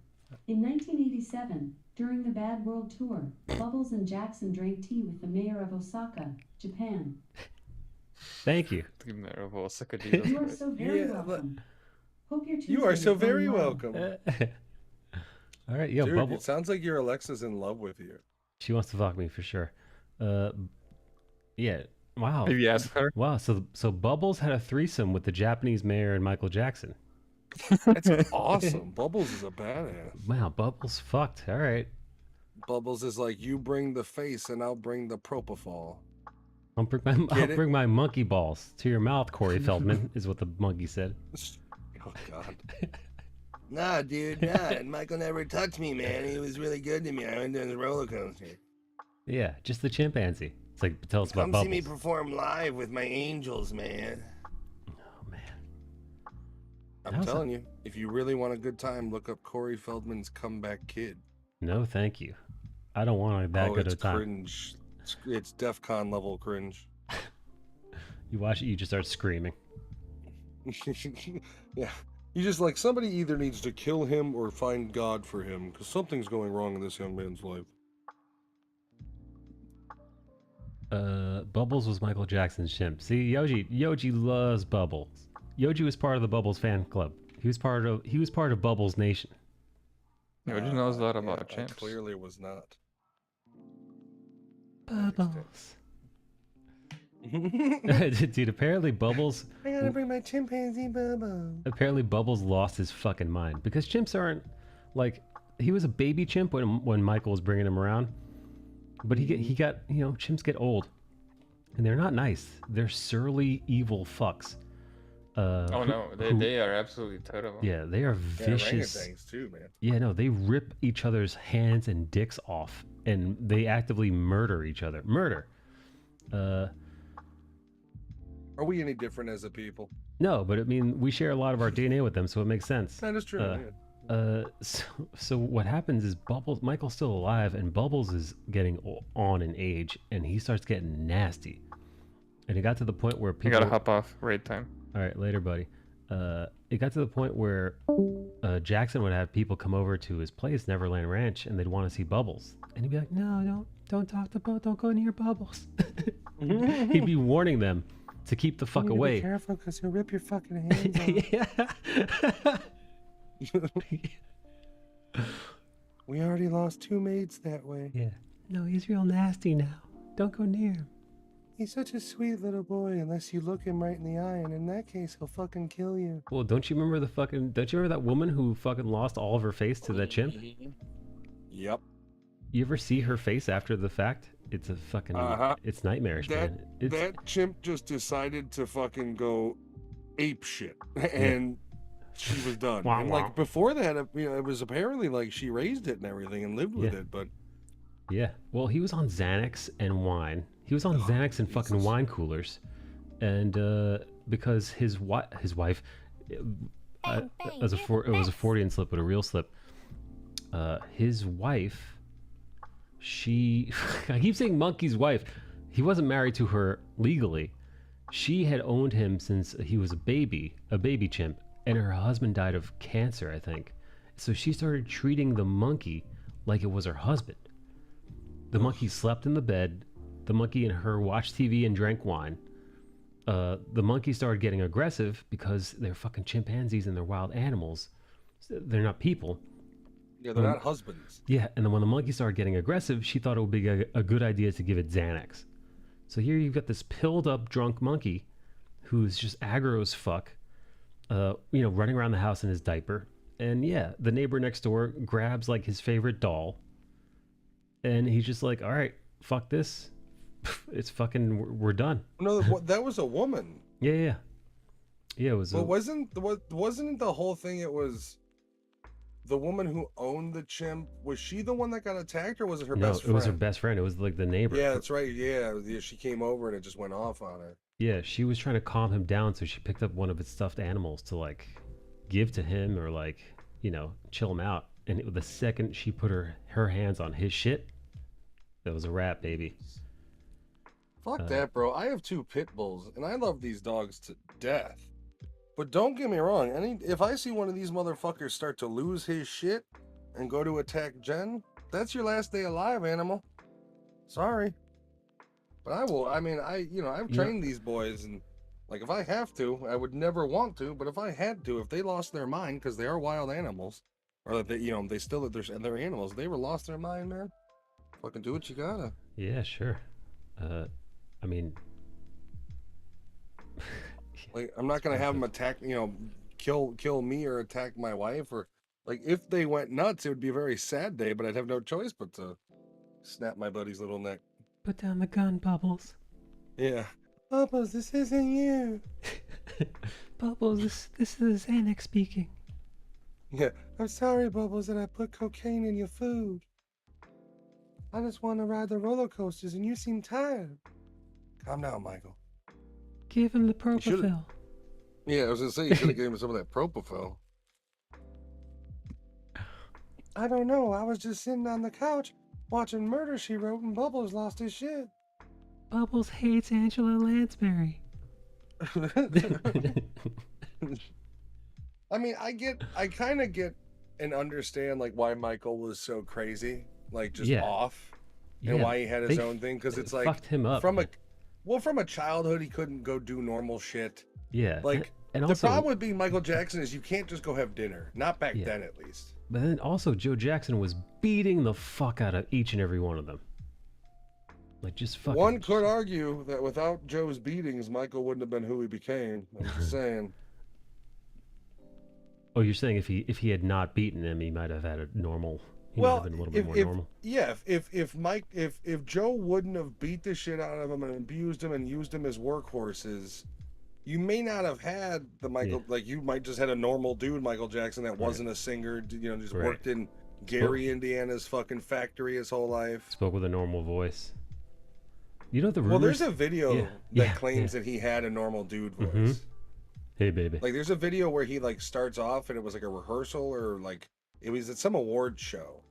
Speaker 7: In 1987, during the Bad World Tour, Bubbles and Jackson drank tea with the mayor of Osaka, Japan.
Speaker 1: Thank you.
Speaker 4: The mayor of Osaka, Jesus
Speaker 7: You are
Speaker 4: Christ.
Speaker 7: so very
Speaker 6: Yeah, but-
Speaker 7: welcome. Hope your
Speaker 6: You are
Speaker 7: Tuesday
Speaker 6: so
Speaker 7: is going
Speaker 6: very
Speaker 7: well.
Speaker 6: welcome.
Speaker 1: All right, yo,
Speaker 6: Dude,
Speaker 1: Bubbles.
Speaker 6: it sounds like your Alexa's in love with you.
Speaker 1: She wants to fuck me for sure. Yeah. Wow.
Speaker 4: Maybe ask her.
Speaker 1: Wow. So Bubbles had a threesome with the Japanese mayor and Michael Jackson.
Speaker 6: That's awesome. Bubbles is a badass.
Speaker 1: Wow, Bubbles fucked. All right.
Speaker 6: Bubbles is like, you bring the face and I'll bring the propofol.
Speaker 1: I'll
Speaker 6: Get it?
Speaker 1: bring my monkey balls to your mouth, Corey Feldman, is what the monkey said.
Speaker 6: Oh, God.
Speaker 8: Nah, dude, nah. Michael never touched me, man. He was really good to me. I went on the roller coaster.
Speaker 1: Yeah, just the chimpanzee. It's like, tell us about
Speaker 8: Come
Speaker 1: Bubbles.
Speaker 8: see me perform live with my angels, man.
Speaker 1: Oh, man.
Speaker 6: I'm
Speaker 1: How's
Speaker 6: telling you, if you really want a good time, look up Corey Feldman's Comeback Kid.
Speaker 1: No, thank you. I don't want that good
Speaker 6: it's
Speaker 1: a time.
Speaker 6: cringe. It's DEF CON level cringe.
Speaker 1: You watch it, you just start screaming.
Speaker 6: Yeah. You just like, somebody either needs to kill him or find God for him, because something's going wrong in this young man's life.
Speaker 1: Bubbles was Michael Jackson's chimp. See, Yoji loves Bubbles. Yoji was part of the Bubbles fan club. He was part of Bubbles Nation.
Speaker 4: Yoji knows a lot
Speaker 6: Yeah,
Speaker 4: about
Speaker 6: I
Speaker 4: chimps.
Speaker 6: clearly was not.
Speaker 1: Bubbles. Dude, apparently Bubbles.
Speaker 6: I gotta bring my chimpanzee Bubba.
Speaker 1: Apparently Bubbles lost his fucking mind because chimps aren't like, he was a baby chimp when Michael was bringing him around, but he got chimps get old, and they're not nice. They're surly, evil fucks.
Speaker 4: Oh no, they are absolutely terrible.
Speaker 1: Yeah, they are vicious.
Speaker 6: Orangutans too, man.
Speaker 1: Yeah, no, they rip each other's hands and dicks off, and they actively murder each other. Murder. Uh,
Speaker 6: Are we any different as a people?
Speaker 1: no, but I mean, we share a lot of our DNA with them, so it makes sense.
Speaker 6: That is true.
Speaker 1: Uh,
Speaker 6: yeah.
Speaker 1: So what happens is Michael's still alive, and Bubbles is getting on in age, and he starts getting nasty. And it got to the point where
Speaker 4: You
Speaker 1: people...
Speaker 4: gotta hop off. Raid time.
Speaker 1: All right, later, buddy. It got to the point where Jackson would have people come over to his place, Neverland Ranch, and they'd want to see Bubbles. And he'd be like, no, don't talk to Bubbles, don't go near Bubbles. He'd be warning them to keep the fuck away.
Speaker 6: Be careful, because he'll rip your fucking hands off. We already lost 2 maids that way.
Speaker 1: Yeah. No, he's real nasty now. Don't go near him.
Speaker 6: He's such a sweet little boy, unless you look him right in the eye, and in that case, he'll fucking kill you.
Speaker 1: Well, don't you remember that woman who fucking lost all of her face to that chimp?
Speaker 6: Yep.
Speaker 1: You ever see her face after the fact? It's a fucking, it's nightmarish, man.
Speaker 6: That chimp just decided to fucking go ape shit, and she was done.
Speaker 1: Wah,
Speaker 6: and
Speaker 1: wah.
Speaker 6: like before that, it was apparently like she raised it and everything and lived with it, but
Speaker 1: yeah. Well, he was on Xanax and wine. He was on Xanax and fucking wine coolers, and because his wife, it was a Freudian slip, but a real slip. His wife, I keep saying Monkey's wife. He wasn't married to her legally. She had owned him since he was a baby chimp, and her husband died of cancer, I think. So she started treating the monkey like it was her husband. The monkey slept in the bed. The monkey and her watched TV and drank wine. The monkey started getting aggressive because they're fucking chimpanzees and they're wild animals. They're not people.
Speaker 6: yeah, they're not husbands.
Speaker 1: Yeah, and then when the monkey started getting aggressive, she thought it would be a good idea to give it Xanax. So here you've got this pilled up drunk monkey who's just aggro as fuck, running around the house in his diaper. And yeah, the neighbor next door grabs like his favorite doll, and he's just like, all right, fuck this. It's fucking, we're done.
Speaker 6: No, that was a woman.
Speaker 1: Yeah. It was.
Speaker 6: But wasn't the whole thing? It was the woman who owned the chimp. Was she the one that got attacked, or was it her best friend?
Speaker 1: No, it was her best friend. It was like the neighbor.
Speaker 6: Yeah, that's right. Yeah, she came over and it just went off on her.
Speaker 1: Yeah, she was trying to calm him down, so she picked up one of its stuffed animals to like give to him or like, chill him out. And the second she put her hands on his shit, that was a wrap, baby.
Speaker 6: Fuck that, bro. I have 2 pit bulls, and I love these dogs to death. But don't get me wrong. If I see one of these motherfuckers start to lose his shit and go to attack Jen, that's your last day alive, animal. Sorry. But I will. I mean, I've trained these boys, and like if I have to, I would never want to. But if I had to, if they lost their mind because they are wild animals, or that they still they're animals, they were lost their mind, man. Fucking do what you gotta.
Speaker 1: Yeah, sure. I mean,
Speaker 6: like I'm not gonna have them attack, kill me or attack my wife, or like if they went nuts, it would be a very sad day. But I'd have no choice but to snap my buddy's little neck.
Speaker 1: Put down the gun, Bubbles.
Speaker 6: Yeah, Bubbles, this isn't you.
Speaker 1: Bubbles, this is Xanax speaking.
Speaker 6: Yeah, I'm sorry, Bubbles, that I put cocaine in your food. I just want to ride the roller coasters, and you seem tired. Calm down, Michael.
Speaker 1: Give him the propofol.
Speaker 6: Yeah, I was gonna say you should have given him some of that propofol. I don't know. I was just sitting on the couch watching Murder, She Wrote, and Bubbles lost his shit.
Speaker 1: Bubbles hates Angela Lansbury.
Speaker 6: I mean, I kind of get and understand like why Michael was so crazy, like just off, and why he had his own thing, because it's like
Speaker 1: fucked him up
Speaker 6: from a childhood he couldn't go do normal shit.
Speaker 1: Yeah,
Speaker 6: like
Speaker 1: and
Speaker 6: the
Speaker 1: also,
Speaker 6: problem with being Michael Jackson is you can't just go have dinner. Not back then, at least.
Speaker 1: But then also Joe Jackson was beating the fuck out of each and every one of them. Like just fucking.
Speaker 6: One could argue that without Joe's beatings, Michael wouldn't have been who he became. I'm just saying.
Speaker 1: Oh, you're saying if he had not beaten him, he might have had a normal. He might have been a little bit more normal.
Speaker 6: Yeah, if Joe wouldn't have beat the shit out of him and abused him and used him as workhorses, you may not have had the Michael. Like you might just had a normal dude, Michael Jackson, that wasn't a singer. Just worked in Gary, Indiana's fucking factory his whole life.
Speaker 1: Spoke with a normal voice. You know the rumors?
Speaker 6: Well, there's a video that claims
Speaker 1: yeah.
Speaker 6: that he had a normal dude voice.
Speaker 1: Mm-hmm. Hey, baby.
Speaker 6: Like, there's a video where he like starts off and it was like a rehearsal or like it was at some award show,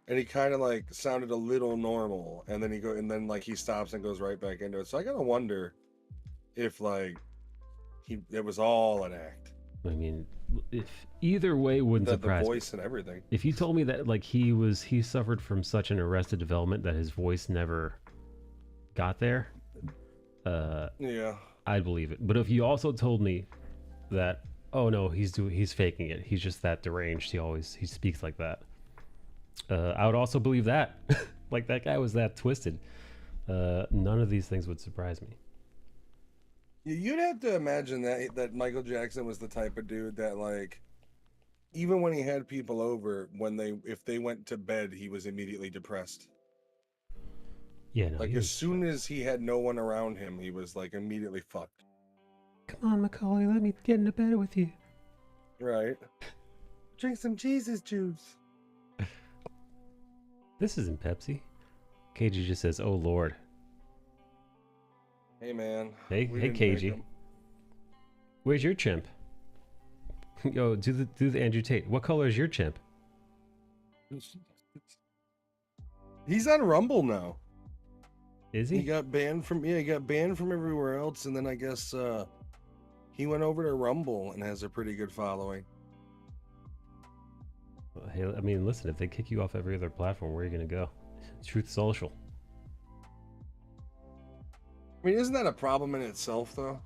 Speaker 6: and he kind of like sounded a little normal, and then like he stops and goes right back into it. So I gotta wonder if like it was all an act.
Speaker 1: I mean, if either way wouldn't surprise
Speaker 6: the voice
Speaker 1: me.
Speaker 6: and everything.
Speaker 1: If you told me that like he suffered from such an arrested development that his voice never got there,
Speaker 6: Yeah.
Speaker 1: I'd believe it. But if you also told me that, oh no, he's faking it, he's just that deranged, he speaks like that, I would also believe that. Like that guy was that twisted. None of these things would surprise me.
Speaker 6: You'd have to imagine that Michael Jackson was the type of dude that like, even when he had people over, if they went to bed, he was immediately depressed.
Speaker 1: Yeah, no,
Speaker 6: like as soon as he had no one around him, he was like immediately fucked.
Speaker 1: Come on, Macaulay, let me get into bed with you.
Speaker 6: Right. Drink some Jesus juice.
Speaker 1: This isn't Pepsi. KG just says, "Oh Lord."
Speaker 6: Hey man.
Speaker 1: Hey KG. Where's your chimp? Yo, do the Andrew Tate. What color is your chimp?
Speaker 6: He's on Rumble now.
Speaker 1: Is he?
Speaker 6: He got banned from everywhere else, and then I guess he went over to Rumble and has a pretty good following.
Speaker 1: Well, hey, I mean, listen, if they kick you off every other platform, where are you gonna go? Truth Social.
Speaker 6: I mean, isn't that a problem in itself, though?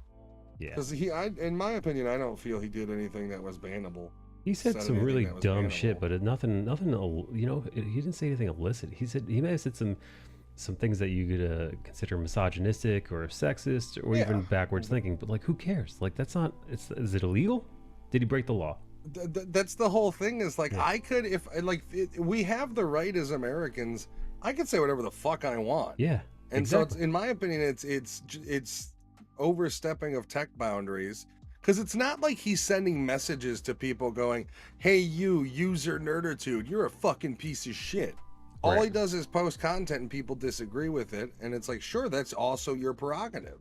Speaker 1: Yeah.
Speaker 6: Because in my opinion, I don't feel he did anything that was bannable.
Speaker 1: He said some really dumb shit, but nothing. You know, he didn't say anything illicit. He may have said some things that you could consider misogynistic or sexist or even backwards thinking. But like, who cares? Like, that's not. Is it illegal? Did he break the law?
Speaker 6: That's the whole thing. Is like I could, if like we have the right as Americans, I could say whatever the fuck I want.
Speaker 1: Yeah.
Speaker 6: And
Speaker 1: exactly.
Speaker 6: so it's, in my opinion, it's overstepping of tech boundaries, because it's not like he's sending messages to people going, "Hey, you user nerditude, you're a fucking piece of shit." All he does is post content and people disagree with it, and it's like, sure, that's also your prerogative.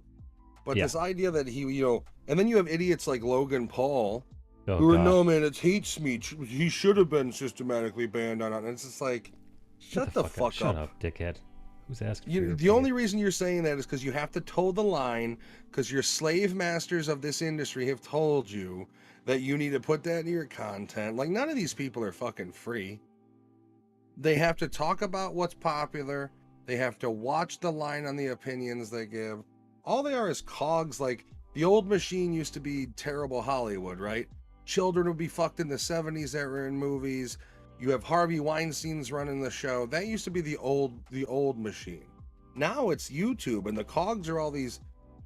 Speaker 6: But this idea that he, and then you have idiots like Logan Paul, who are, no man, it's hate speech. He should have been systematically banned on it. And it's just like, shut the fuck up.
Speaker 1: Shut up, dickhead. Who's asking for
Speaker 6: the only reason you're saying that is because you have to toe the line, because your slave masters of this industry have told you that you need to put that in your content. Like, none of these people are fucking free. They have to talk about what's popular. They have to watch the line on the opinions they give. All they are is cogs. Like, the old machine used to be terrible Hollywood, right? Children would be fucked in the 70s that were in movies. You have Harvey Weinstein's running the show. That used to be the old machine. Now it's YouTube, and the cogs are all these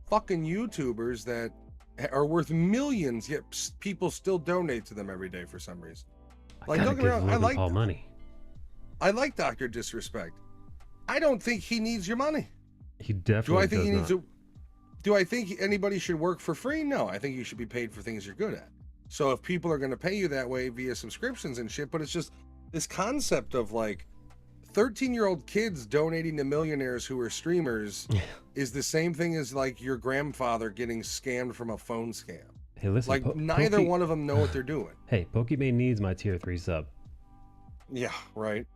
Speaker 6: fucking YouTubers that are worth millions, yet people still donate to them every day for some reason. Like, don't get me wrong, I like Dr. Disrespect. I don't think he needs your money.
Speaker 1: He definitely does not.
Speaker 6: Do I think anybody should work for free? No, I think you should be paid for things you're good at. So if people are going to pay you that way via subscriptions and shit, but it's just this concept of like 13-year-old kids donating to millionaires who are streamers is the same thing as like your grandfather getting scammed from a phone scam.
Speaker 1: Hey, listen,
Speaker 6: like neither one of them know what they're doing.
Speaker 1: Hey, Pokimane needs my tier 3 sub.
Speaker 6: Yeah, right.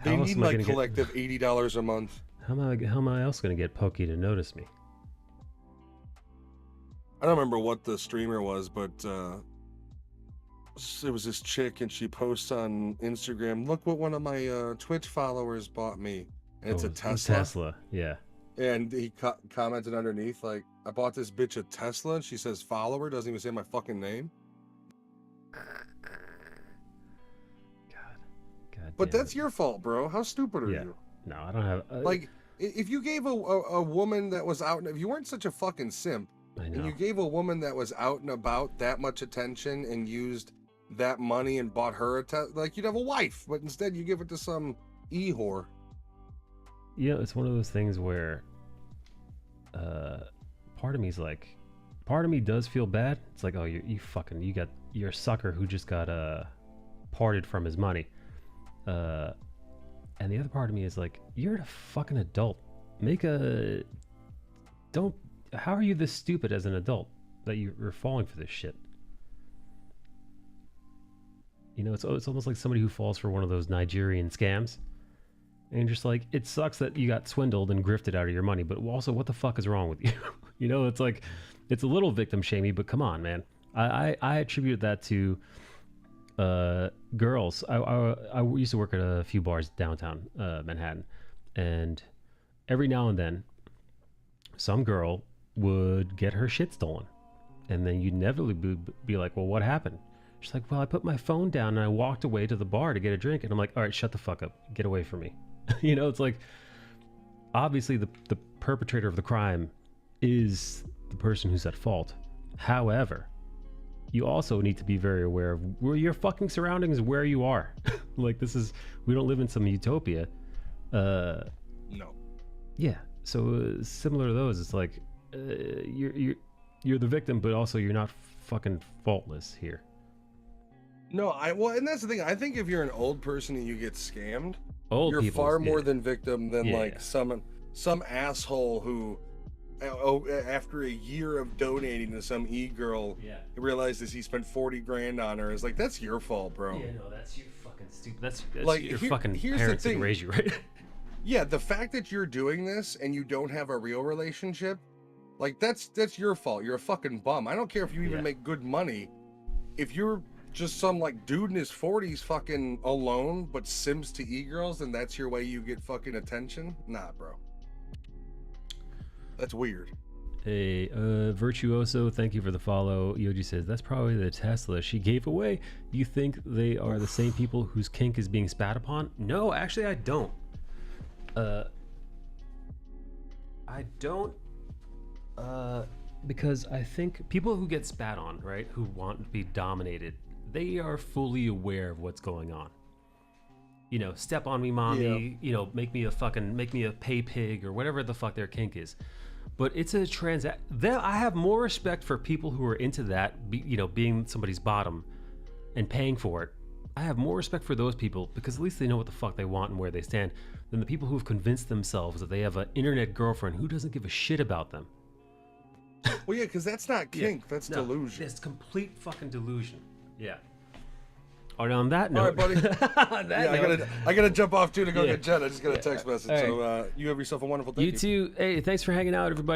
Speaker 6: They need my collective $80 a month.
Speaker 1: How am I else going to get Pokey to notice me?
Speaker 6: I don't remember what the streamer was, but it was this chick, and she posts on Instagram, "Look what one of my Twitch followers bought me," and it's a Tesla.
Speaker 1: Tesla, yeah.
Speaker 6: And he commented underneath like, "I bought this bitch a Tesla," and she says follower, doesn't even say my fucking name. God. But that's your fault, bro. How stupid are you?
Speaker 1: No, I don't have.
Speaker 6: Like, if you gave a woman that was out, if you weren't such a fucking simp, and you gave a woman that was out and about that much attention and used that money and bought her like, you'd have a wife, but instead you give it to some e-whore.
Speaker 1: Yeah, it's one of those things where part of me does feel bad. It's like, oh, you're a sucker who just got parted from his money. And the other part of me is like, you're a fucking adult. How are you this stupid as an adult that you're falling for this shit? You know, it's almost like somebody who falls for one of those Nigerian scams. And you're just like, it sucks that you got swindled and grifted out of your money, but also, what the fuck is wrong with you? You know, it's like, it's a little victim shamey, but come on, man. I attribute that to girls. I used to work at a few bars downtown Manhattan, and every now and then, some girl would get her shit stolen, and then you'd inevitably be like, well, what happened? She's like, well, I put my phone down and I walked away to the bar to get a drink. And I'm like, all right, shut the fuck up, get away from me. You know, it's like, obviously the perpetrator of the crime is the person who's at fault. However, you also need to be very aware of where your fucking surroundings, where you are. Like, we don't live in some utopia.
Speaker 6: No.
Speaker 1: Yeah. So similar to those, it's like, you're the victim, but also you're not fucking faultless here.
Speaker 6: No, and that's the thing. I think if you're an old person and you get scammed, you're
Speaker 1: people,
Speaker 6: far more than victim than like
Speaker 1: yeah.
Speaker 6: some asshole who, after a year of donating to some e-girl, realizes he spent 40 grand on her. Is like, that's your fault, bro.
Speaker 1: Yeah, no, that's your fucking stupid. That's
Speaker 6: like,
Speaker 1: your fucking parents that raised you, right?
Speaker 6: Yeah, the fact that you're doing this and you don't have a real relationship, like, that's your fault. You're a fucking bum. I don't care if you even make good money. If you're just some like dude in his 40s fucking alone but sims to e-girls, then that's your way you get fucking attention? Nah, bro. That's weird.
Speaker 1: Hey, Virtuoso, thank you for the follow. Yoji says, that's probably the Tesla she gave away. You think they are the same people whose kink is being spat upon? No, actually, I don't. Because I think people who get spat on, right, who want to be dominated, they are fully aware of what's going on. You know, step on me, mommy, you know, make me a pay pig or whatever the fuck their kink is. But it's a I have more respect for people who are into that, you know, being somebody's bottom and paying for it. I have more respect for those people because at least they know what the fuck they want and where they stand than the people who've convinced themselves that they have an internet girlfriend who doesn't give a shit about them.
Speaker 6: Well, yeah, because that's not kink, that's delusion.
Speaker 1: It's complete fucking delusion. Yeah. All right, on that note.
Speaker 6: All right, buddy. I gotta jump off too to go get Jen. I just got a text message.
Speaker 1: Right.
Speaker 6: So you have yourself a wonderful day.
Speaker 1: You too. Hey, thanks for hanging out, everybody.